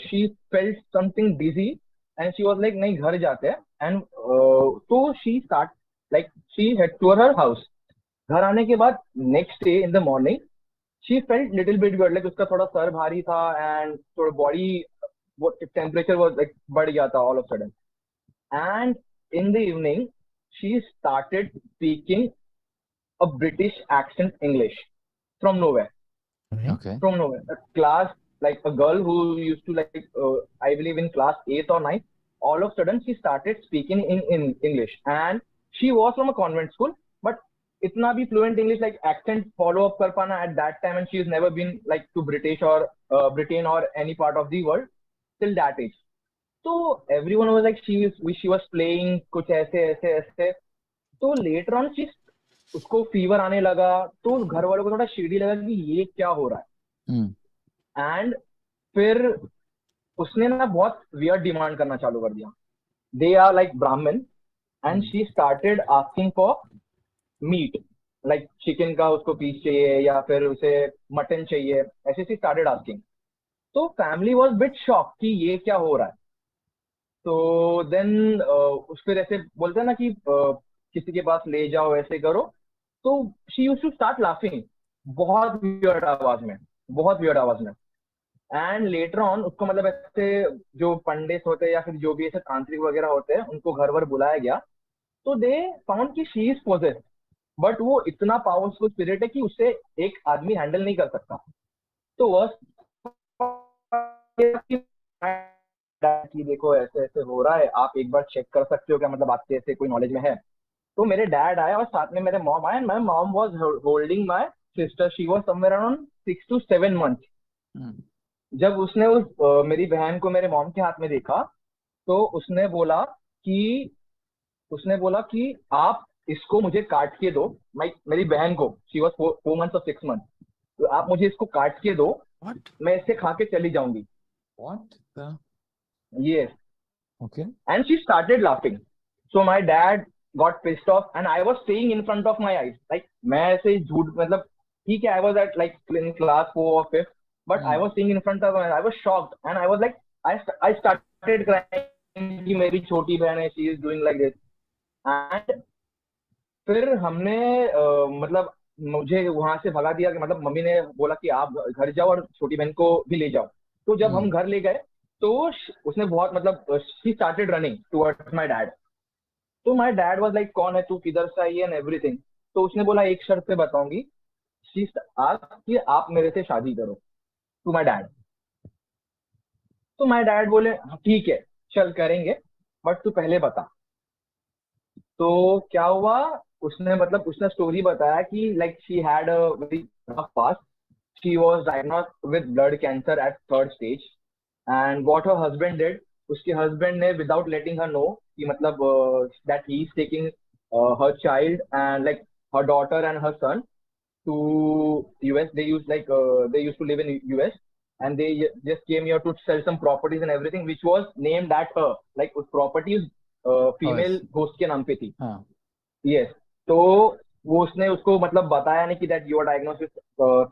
she felt something dizzy and she was like नहीं घर जाते हैं. एंड तो she start like she head to her house. घर आने के बाद next day in the morning she felt little bit weird, like उसका थोड़ा सर भारी था एंड थोड़ा बॉडी वो टेम्परेचर वाज लाइक बढ़ गया था all of sudden. And in the evening, she started speaking a British accent English from nowhere. Okay. From nowhere. A class, like a girl who used to like, I believe in class 8th or 9th, all of a sudden she started speaking in English. And she was from a convent school, but itna bhi fluent English, like accent follow up kar pana at that time. And she's never been like to British or Britain or any part of the world till that age. तो everyone was like she was playing कुछ ऐसे ऐसे ऐसे. तो later on उसको fever आने लगा तो घर वालों को थोड़ा शेडी लगा कि ये क्या हो रहा है. एंड फिर उसने ना बहुत वियर्ड डिमांड करना चालू कर दिया. दे आर लाइक ब्राह्मण and she started asking for meet, like chicken का उसको पीस चाहिए या फिर उसे मटन चाहिए, ऐसे शी स्टार्टेड आस्किंग. तो फैमिली वाज बिट शॉक कि ये क्या हो रहा है. तो देन उस फिर ऐसे बोलते हैं ना कि किसी के पास ले जाओ ऐसे करो. तो she used to start laughing बहुत वियर्ड आवाज में, बहुत वियर्ड आवाज में. एंड लेटर ऑन उसको मतलब ऐसे जो पंडित होते हैं या फिर जो भी ऐसे तांत्रिक वगैरह होते हैं उनको घर वर बुलाया गया. तो दे फाउंड कि शी इज पोजेस्ड, बट वो इतना पावरफुल स्पिरिट है कि उससे एक आदमी हैंडल नहीं कर सकता. तो वर्स्ट कि देखो ऐसे ऐसे हो रहा है, आप एक बार चेक कर सकते हो क्या, मतलब आपके ऐसे कोई नॉलेज में है. तो मेरे डैड आए और साथ में मेरे मॉम आए. My mom was holding my sister, she was somewhere around 6 to 7 months. जब उसने मेरी बहन को मेरे मॉम के हाथ में देखा तो उसने बोला कि आप इसको मुझे काट के दो. मेरी बहन को, she was 4 months or 6 months, तो आप मुझे इसको काट के दो, मैं इससे खा के चली जाऊंगी. What the? Yes. Okay. And she started laughing. So my dad got pissed off, and I was staying in front of my eyes. Like मैं ऐसे झूठ मतलब ठीक है, I was at like in class 4 or 5, but I was staying in front of my eyes. I was shocked, and I was like, I started crying कि मेरी छोटी बहन है, she is doing like this. And फिर हमने मतलब मुझे वहां से भगा दिया कि मतलब मम्मी ने बोला कि आप घर जाओ और छोटी बहन को भी ले जाओ. तो जब हम घर ले गए तो उसने बहुत मतलब she started running towards my dad. तो माय डैड वाज लाइक कौन है तू, किधर से आई है एंड एवरीथिंग. तो उसने बोला एक शर्त पे बताऊंगी. शी आस्क्ड कि आप मेरे से शादी करो, टू माय डैड. तो माय डैड बोले "हाँ, ठीक है चल करेंगे, बट तू पहले बता." तो क्या हुआ, उसने स्टोरी बताया कि like she had a very rough past. She was diagnosed with blood cancer at 3rd stage. And what her husband did, उसके हस्बैंड ने विदाउट लेटिंग हर नो कि मतलब that he is taking her child and like her daughter and her son to US. They used to live in US, and they just came here to sell some properties and everything, which was named at her. Like उस properties female host के नाम पे थी. हाँ. Yes. तो वो उसने उसको मतलब बताया नहीं कि that you are diagnosed with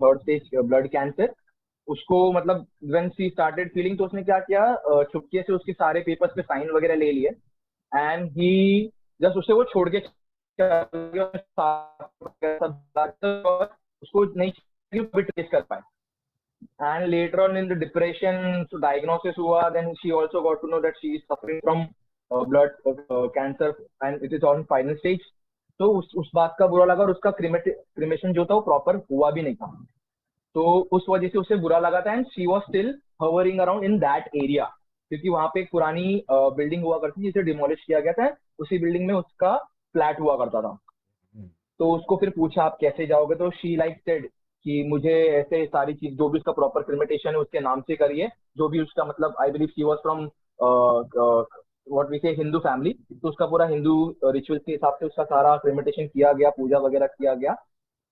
3rd stage blood cancer. उसको मतलब when she started feeling, तो उसने क्या किया, चुपके से उसके सारे पेपर्स पे साइन वगैरह ले लिए, एंड ही जस्ट उससे वो छोड़ के उसको नहीं ट्रेस कर पाए. And later on in the depression, so diagnosis हुआ, then she also got to know that she is suffering from blood cancer and it is on final stage. तो उस बात का बुरा लगा, और उसका क्रिमेशन जो था वो प्रॉपर हुआ भी नहीं था. तो उस वजह से उसे बुरा लगा था, and she was still hovering around in that area, क्योंकि वहां पे एक पुरानी बिल्डिंग हुआ करती थी जिसे डिमोलिश किया गया था. उसी बिल्डिंग में उसका फ्लैट हुआ करता था. तो उसको फिर पूछा आप कैसे जाओगे, तो शी लाइक सेड कि मुझे ऐसे सारी चीज जो भी उसका प्रॉपर क्रिमेटेशन है उसके नाम से करिए, जो भी उसका मतलब I believe she was from what we say Hindu family. तो उसका पूरा हिंदू रिचुअल्स के हिसाब से उसका सारा क्रिमेटेशन किया गया, पूजा वगैरह किया गया.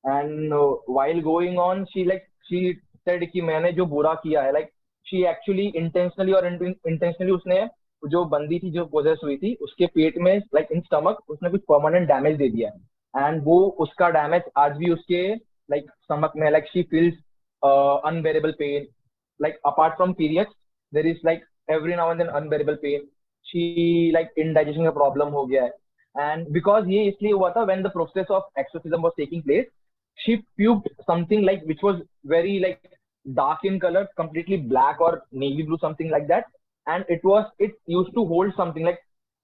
And while going on she said कि मैंने जो बुरा किया है, लाइक शी एक्चुअली इंटेंशनली और इंटेंशनली उसने जो बंदी थी जो पोजेस हुई थी उसके पेट में लाइक इन स्टमक उसने कुछ परमानेंट डैमेज दे दिया है. एंड वो उसका डैमेज आज भी उसके लाइक स्टमक में, like she feels unbearable pain, like apart from periods there is like every now and then unbearable pain. She like indigestion का प्रॉब्लम हो गया है. एंड बिकॉज ये इसलिए हुआ था, when the process of exorcism was taking place, she puked something like which was very like dark in color, completely black or navy blue, something like that. And it used to hold something like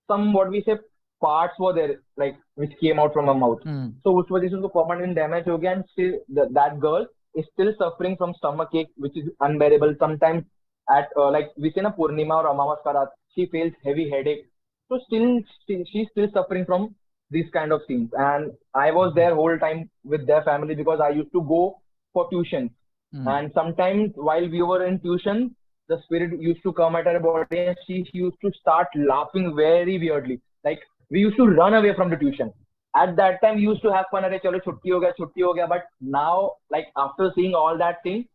some what we say parts were there like which came out from her mouth. So उस वजह से उसको permanent damage हो गया, and still that girl is still suffering from stomach ache which is unbearable. Sometimes at like we say na Purnima or Amawas ka raat, she feels heavy headache. So she's still suffering from these kind of things. And I was there whole time with their family because I used to go for tuition. And sometimes while we were in tuition, the spirit used to come at her body, and she used to start laughing very weirdly. Like we used to run away from the tuition. At that time, we used to have fun. Arey, chalo, छुट्टी हो गया. But now, like after seeing all that thing,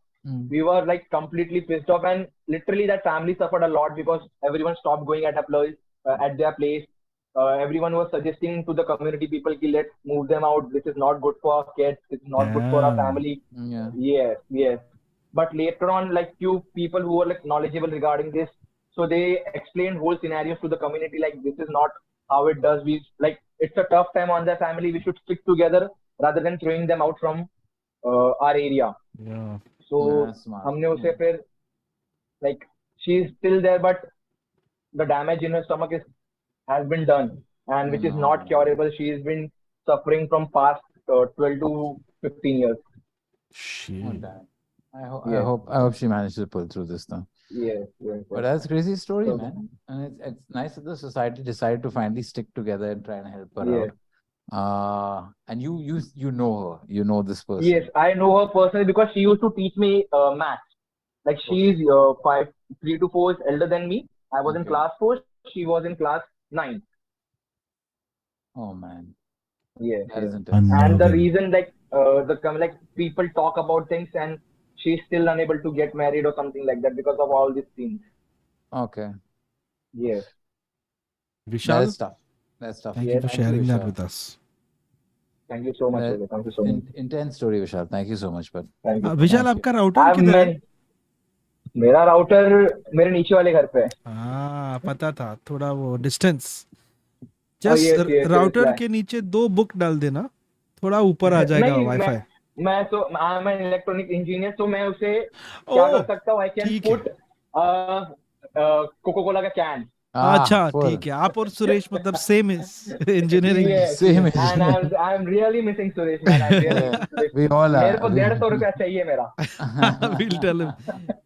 we were like completely pissed off, and literally that family suffered a lot because everyone stopped going at their place. Everyone was suggesting to the community people ki let's move them out, this is not good for our kids, this is not good for our family. Yes. But later on, like few people who were like knowledgeable regarding this, so they explained whole scenarios to the community, like this is not how it does. We like it's a tough time on their family, we should stick together rather than throwing them out from our area. So हमने उसे फिर like she is still there, but the damage in her stomach has been done, and which is not curable. She has been suffering from past 12 to 15 years. Shit. I hope she managed to pull through this though. Yes. But that's a crazy story, man. And it's nice that the society decided to finally stick together and try and help her out. And you know her, you know this person. Yes, I know her personally because she used to teach me maths. Like she is 3 to 4 years elder than me. I was in class 4, she was in class 9. Oh man. Yes. That isn't it. And the reason like like people talk about things, and she's still unable to get married or something like that because of all these things. Okay. Yes. Vishal, That's tough. That's tough. thank Yeah, you for thank you, sharing that Vishal. with us. Thank you so much, Jose. Thank you so much. Intense story, Vishal. Thank you so much, but Thank you. Vishal thank you. आपका router किधर है? मेरा router मेरे नीचे वाले घर पे है. हाँ पता था, थोड़ा वो distance. yes, just yes, router yes, के नीचे 2 बुक डाल देना, थोड़ा ऊपर आ जाएगा नहीं, वाईफाई. मैं तो I am an electronic engineer, तो मैं उसे क्या कर सकता हूँ, आई कैन ठीक है. पुट कोको कोला का कैन. अच्छा ठीक है, आप और सुरेश मतलब same engineering. Same and I'm really missing Suresh, man. I'm really missing Suresh. We all are. मेरे को 150 रुपया चाहिए मेरा. We'll tell him.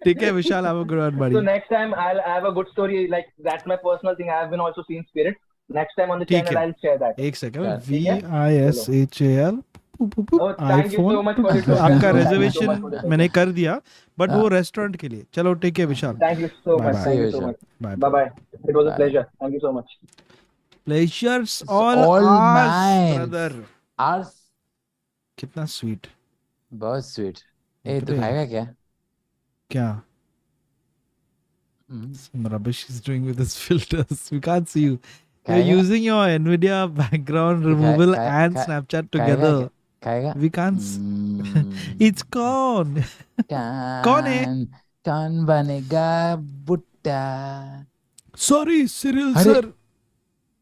ठीक है विशाल, have a good one, buddy. So next time I have a good story, like that's my personal thing. I have been also seen spirits. Next time on the channel I'll share that. एक second. VISHAL Thank you so much for it. आपका reservation मैंने कर दिया, but वो restaurant के लिए. चलो ठीक है विशाल. Thank you so much. Thank you so much. Bye bye. It was a pleasure. Thank you so much. Pleasures all ours, brother. Ours. कितना स्वीट. बहुत स्वीट. ए तू खाएगा क्या? क्या? Some rubbish he's doing with his filters. We can't see you. You're using your NVIDIA background removal and Snapchat together. We can't. It's gone. कौन है? कौन बनेगा बुट्टा? Sorry, Cyril sir.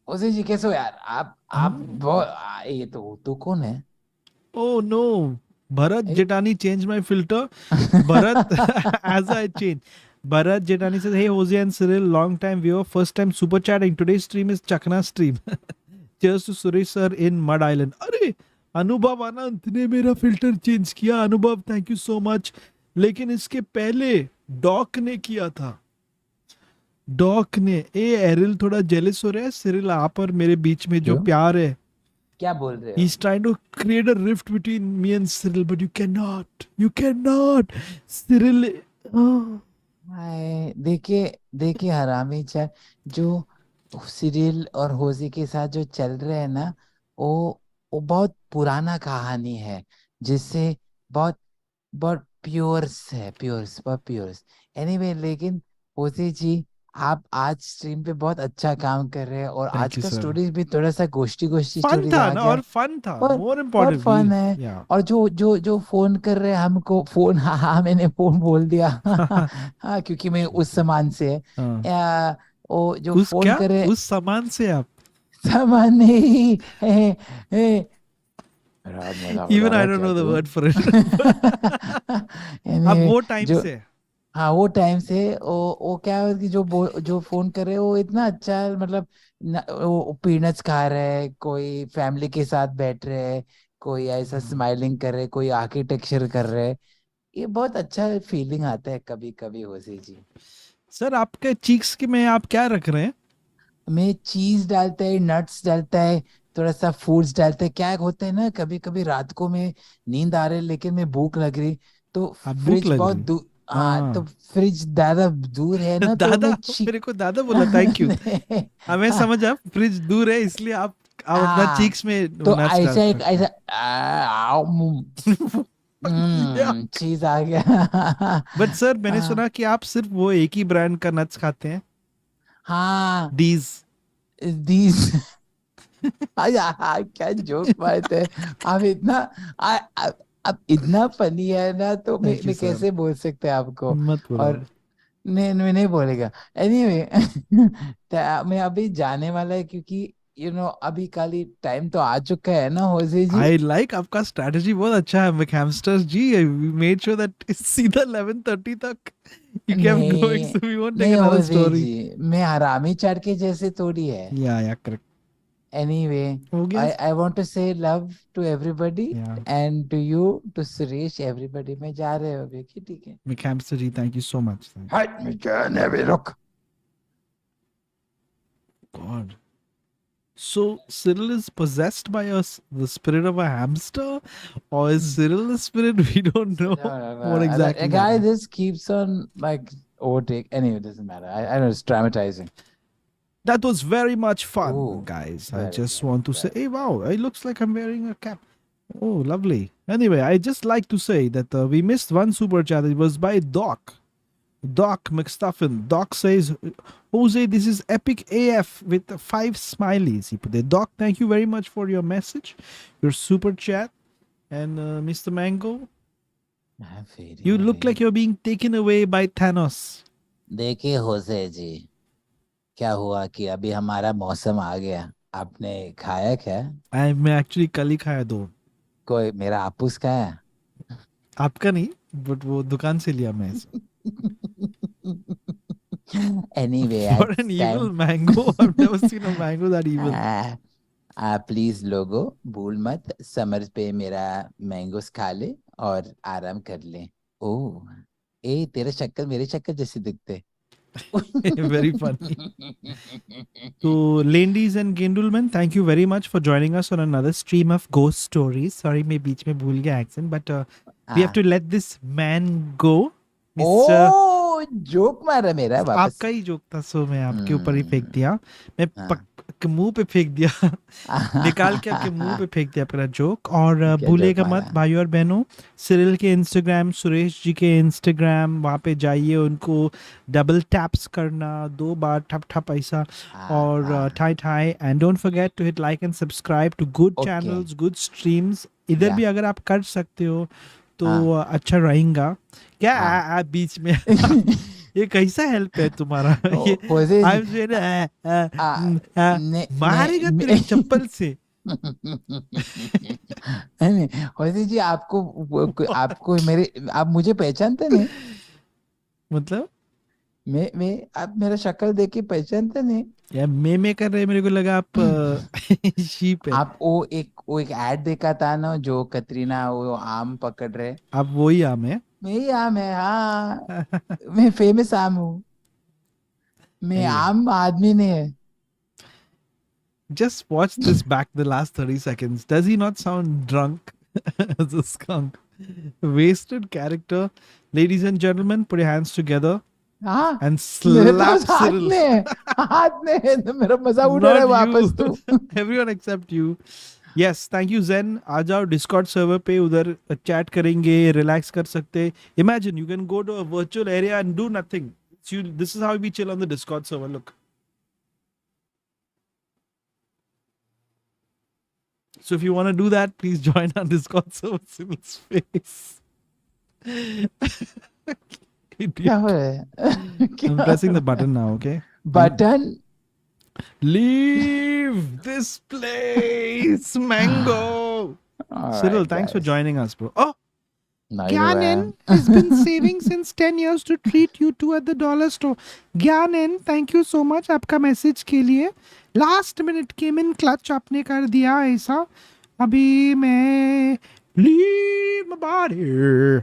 होज़ाई जी कैसे हो यार? आप ये तो कौन है? Oh no. Bharat Jetani changed my filter. Bharat, as I change. Bharat Jetani says, hey Hoezaay and Cyril, long time viewer, first time super chatting. Today's stream is Chakna stream. Cheers to Suresh sir in Madh Island. अरे अनुभव अनंत ने मेरा filter change किया. अनुभव thank you so much. लेकिन इसके पहले dock ने किया था. डॉक ने. एरिल थोड़ा जेलस हो रहा है सिरिल आप और मेरे बीच में जो प्यार है. क्या बोल रहे हो? He's trying to create a rift between me and Cyril, but you cannot. You cannot. Cyril. देखिए हरामी चार जो सिरिल और होज़ाई के साथ जो चल रहे हैं ना, वो बहुत पुराना कहानी है, जिससे बहुत बहुत प्योर्स. एनीवे, लेकिन होज़ाई जी आप आज स्ट्रीम पे बहुत अच्छा काम कर रहे हैं, और आज का स्टोरी भी थोड़ा सा गोष्ठी स्टोरी था आ ना, गया. और फन था. मोर बहुत इम्पोर्टेंट फन है. और जो फोन कर रहे हैं हमको, फोन हाँ मैंने फोन बोल दिया. हाँ क्योंकि मैं उस सामान से वो जो उस फोन क्या? कर रहे उस सामान से आप सामान नहीं. Even I don't know the word for it. अब वो टाइम से. हाँ वो टाइम से वो क्या है कि जो फोन कर रहे हैं वो इतना अच्छा, मतलब वो पीनट्स खा रहे हैं, कोई फैमिली के साथ बैठ रहे हैं, कोई ऐसा स्माइलिंग कर रहे हैं, कोई आर्किटेक्चर कर रहे हैं. ये बहुत अच्छा फीलिंग आता है कभी कभी. होज़ाई जी सर आपके चीक्स के में आप क्या रख रहे हैं? मैं चीज डालता है, नट्स डालता है, थोड़ा सा फूड्स डालता है. क्या होता है ना, कभी कभी रात को मैं नींद आ रही लेकिन मैं भूख लग रही, तो फ्रिज बहुत दूर. हाँ तो फ्रिज दादा दूर है ना, तो दादा मैं मेरे को दादा बोला. Thank you. हमें समझ आप फ्रिज दूर है इसलिए आप अपना चीक्स में तो ऐसा चीज आ गया. बट सर मैंने सुना कि आप सिर्फ वो एक ही ब्रांड का नट्स खाते हैं. हाँ डीज क्या जोक बात है. अब इतना फनी है ना, तो मैं कैसे बोल सकते हैं आपको. और नहीं बोलेगा. एनीवे मैं अभी जाने वाला है, क्योंकि अभी खाली टाइम तो आ चुका है ना. होज़ाई जी आई लाइक आपका स्ट्रेटजी बहुत अच्छा है. मैकहैमस्टर्स जी वी मेड श्योर दैट सीधा 11:30 तक you kept going, so we won't take another story. मैं हरामी चाट के जैसे थोड़ी है. Yeah, correct. Anyway, I want to say love to everybody, and to you, to Suresh, everybody. मैं जा रहे हो अभी, ठीक है? मैकहैमस्टर जी thank you so much. मैं जाने भी रुक. God. So Cyril is possessed by the spirit of a hamster, or is Cyril the spirit? We don't know what exactly. A guy just keeps on like overtake. Anyway, it doesn't matter. I know it's traumatizing. That was very much fun, guys. I just want to say, hey, wow, it looks like I'm wearing a cap. Oh, lovely. Anyway, I just like to say that we missed one super chat. It was by Doc. Doc McStuffin. Doc says, Jose, this is epic AF with 5 smileys. He put there. Doc, thank you very much for your message, your super chat. And Mr. Mango, you look like you're being taken away by Thanos. देखिए होसे जी, क्या हुआ कि अभी हमारा मौसम आ गया, आपने खाया क्या? मैं एक्चुअली कल ही खाया 2. कोई मेरा आपूस खाया? आपका नहीं, बट वो दुकान से लिया मैं इसे. Anyway, For an evil mango, I've never seen a mango that evil. Please लोगो भूल मत, समर पे मेरा मैंगोस खा ले और आराम कर ले. ओह, ए तेरा शक्ल मेरे शक्ल जैसे दिखते. Very funny. So, ladies and gentlemen, thank you very much for joining us on another stream of ghost stories. Sorry, मैं बीच में भूल गया accent, but we have to let this man go. Mr. Oh, joke मारा मेरा वापस. आपका ही joke था, सो मैं आपके ऊपर ही फेंक दिया. मैं मुंह पे फेंक दिया. निकाल के आपके मुंह पे फेंक दिया अपना जोक. और भूलेगा मत भाइयों और बहनों, सिरिल के इंस्टाग्राम, सुरेश जी के इंस्टाग्राम, वहाँ पे जाइए, उनको डबल टैप्स करना, 2 बार ठप ठप ऐसा, और ठाई ठाई. And don't forget to hit like and subscribe to good channels, good streams. इधर भी अगर आप कर सकते हो तो अच्छा रहेगा. क्या बीच में ये कैसा हेल्प है तुम्हारा? ये मारेगा तेरे चप्पल से. होसे जी, आपको मेरे, आप मुझे पहचानते नहीं? मतलब मैं आप मेरा शक्ल देख के पहचानते नहीं? यार मैं कर रहे, मेरे को लगा आप शीप है. आप वो एक ऐड देखा था ना, जो कतरीना वो आम पकड़ रहे. आप वही आम है? मैं ही आम है, हाँ. मैं फेमस आम हूँ. मैं आम आदमी नहीं है. Just watch this back the last 30 seconds. Does he not sound drunk as a skunk? Wasted character. Ladies and gentlemen, put your hands together and slap Cyril. हाथ में मेरा मजा उड़ रहा है वापस तो. Everyone except you. Yes, thank you Zen. आ जाओ Discord server पे, उधर chat करेंगे, relax कर सकते. Imagine you can go to a virtual area and do nothing. This is how we chill on the Discord server. Look. So if you want to do that, please join our Discord server. Cyril's face. I'm pressing the button now, okay? Button? Leave this place, Mango. Cyril, thanks for joining us, bro. Oh, Gyanen has been saving since 10 years to treat you two at the dollar store. Gyanen, thank you so much आपका message के लिए. Last minute came in clutch, आपने कर दिया ऐसा. अभी मैं leave my body.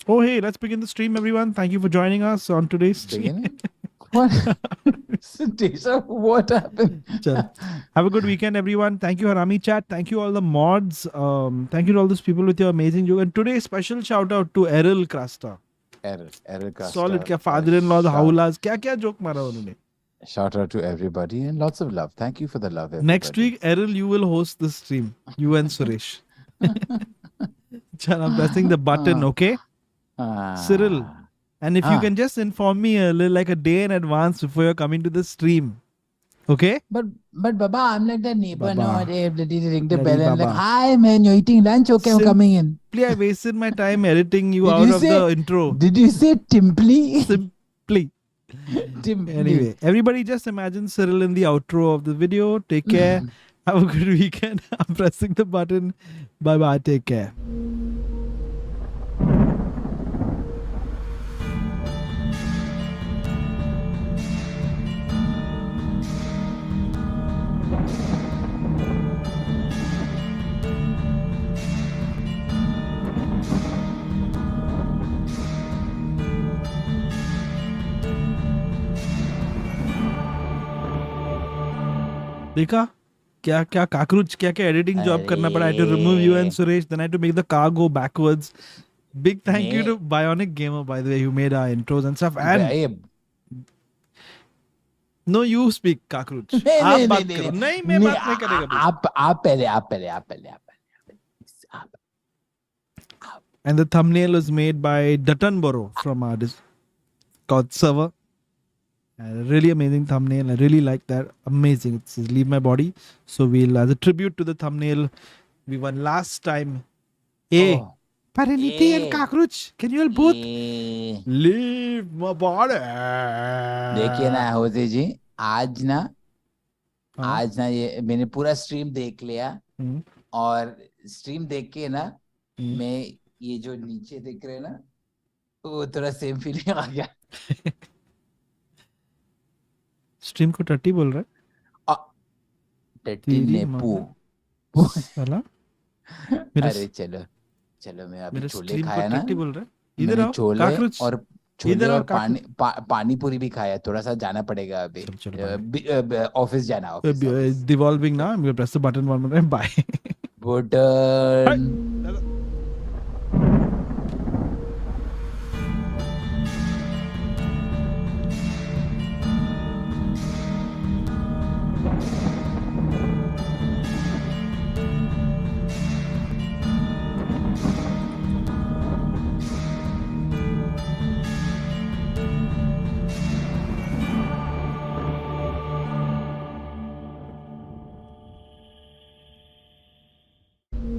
Oh, hey, let's begin the stream, everyone. Thank you for joining us on today's stream. What? What happened? Have a good weekend, everyone. Thank you, Harami Chat. Thank you, all the mods. Thank you to all those people with your amazing joke. And today, special shout out to Errol Krasta. Errol Krasta. Solid. Kya father-in-law, the howlers. Kya joke mara unhone. Shout out to everybody and lots of love. Thank you for the love, everybody. Next week, Errol, you will host the stream. You and Suresh. Chal, I'm pressing the button, okay? Cyril. And if you can just inform me a little, like a day in advance before you're coming to the stream. Okay? But Baba, I'm like the neighbor now. They ring the bell and like, hi man, you're eating lunch? Okay, I'm coming in. Simply, I wasted my time editing you out of the intro. Did you say Timply? Simply. Anyway, everybody just imagine Cyril in the outro of the video. Take care. Have a good weekend. I'm pressing the button. Bye-bye. Take care. देखा क्या क्या काकरूच क्या क्या editing job करना पड़ा. I had to remove you and Suresh, then I had to make the car go backwards. Big thank you to Bionic Gamer, by the way, who made our intros and stuff. And no, you speak, काकरूच. आप बात करो. नहीं, मैं बात नहीं करेगा. आप पहले And the thumbnail was made by Duttonborough from this called Server. Really amazing thumbnail. I really like that. Amazing. It says Leave My Body. So we'll, as a tribute to the thumbnail we won last time. A. Pariniti and cockroach. Can you all both leave my body? देखिए ना होते जी, आज ना ये मैंने पूरा stream देख लिया और स्ट्रीम देख के ना मैं ये जो नीचे देख रहे ना वो थोड़ा सेम फीलिंग आ गया. स्ट्रीम को टट्टी बोल रहा है? टट्टी ने पू साला. अरे चलो मैं अभी छोले खाया ना, बोल रहा है. इधर आओ. छोले और पानी पूरी भी खाया. थोड़ा सा जाना पड़ेगा अभी, ऑफिस जाना. Devolving now. I'm going to press the button one more time. Bye. Button.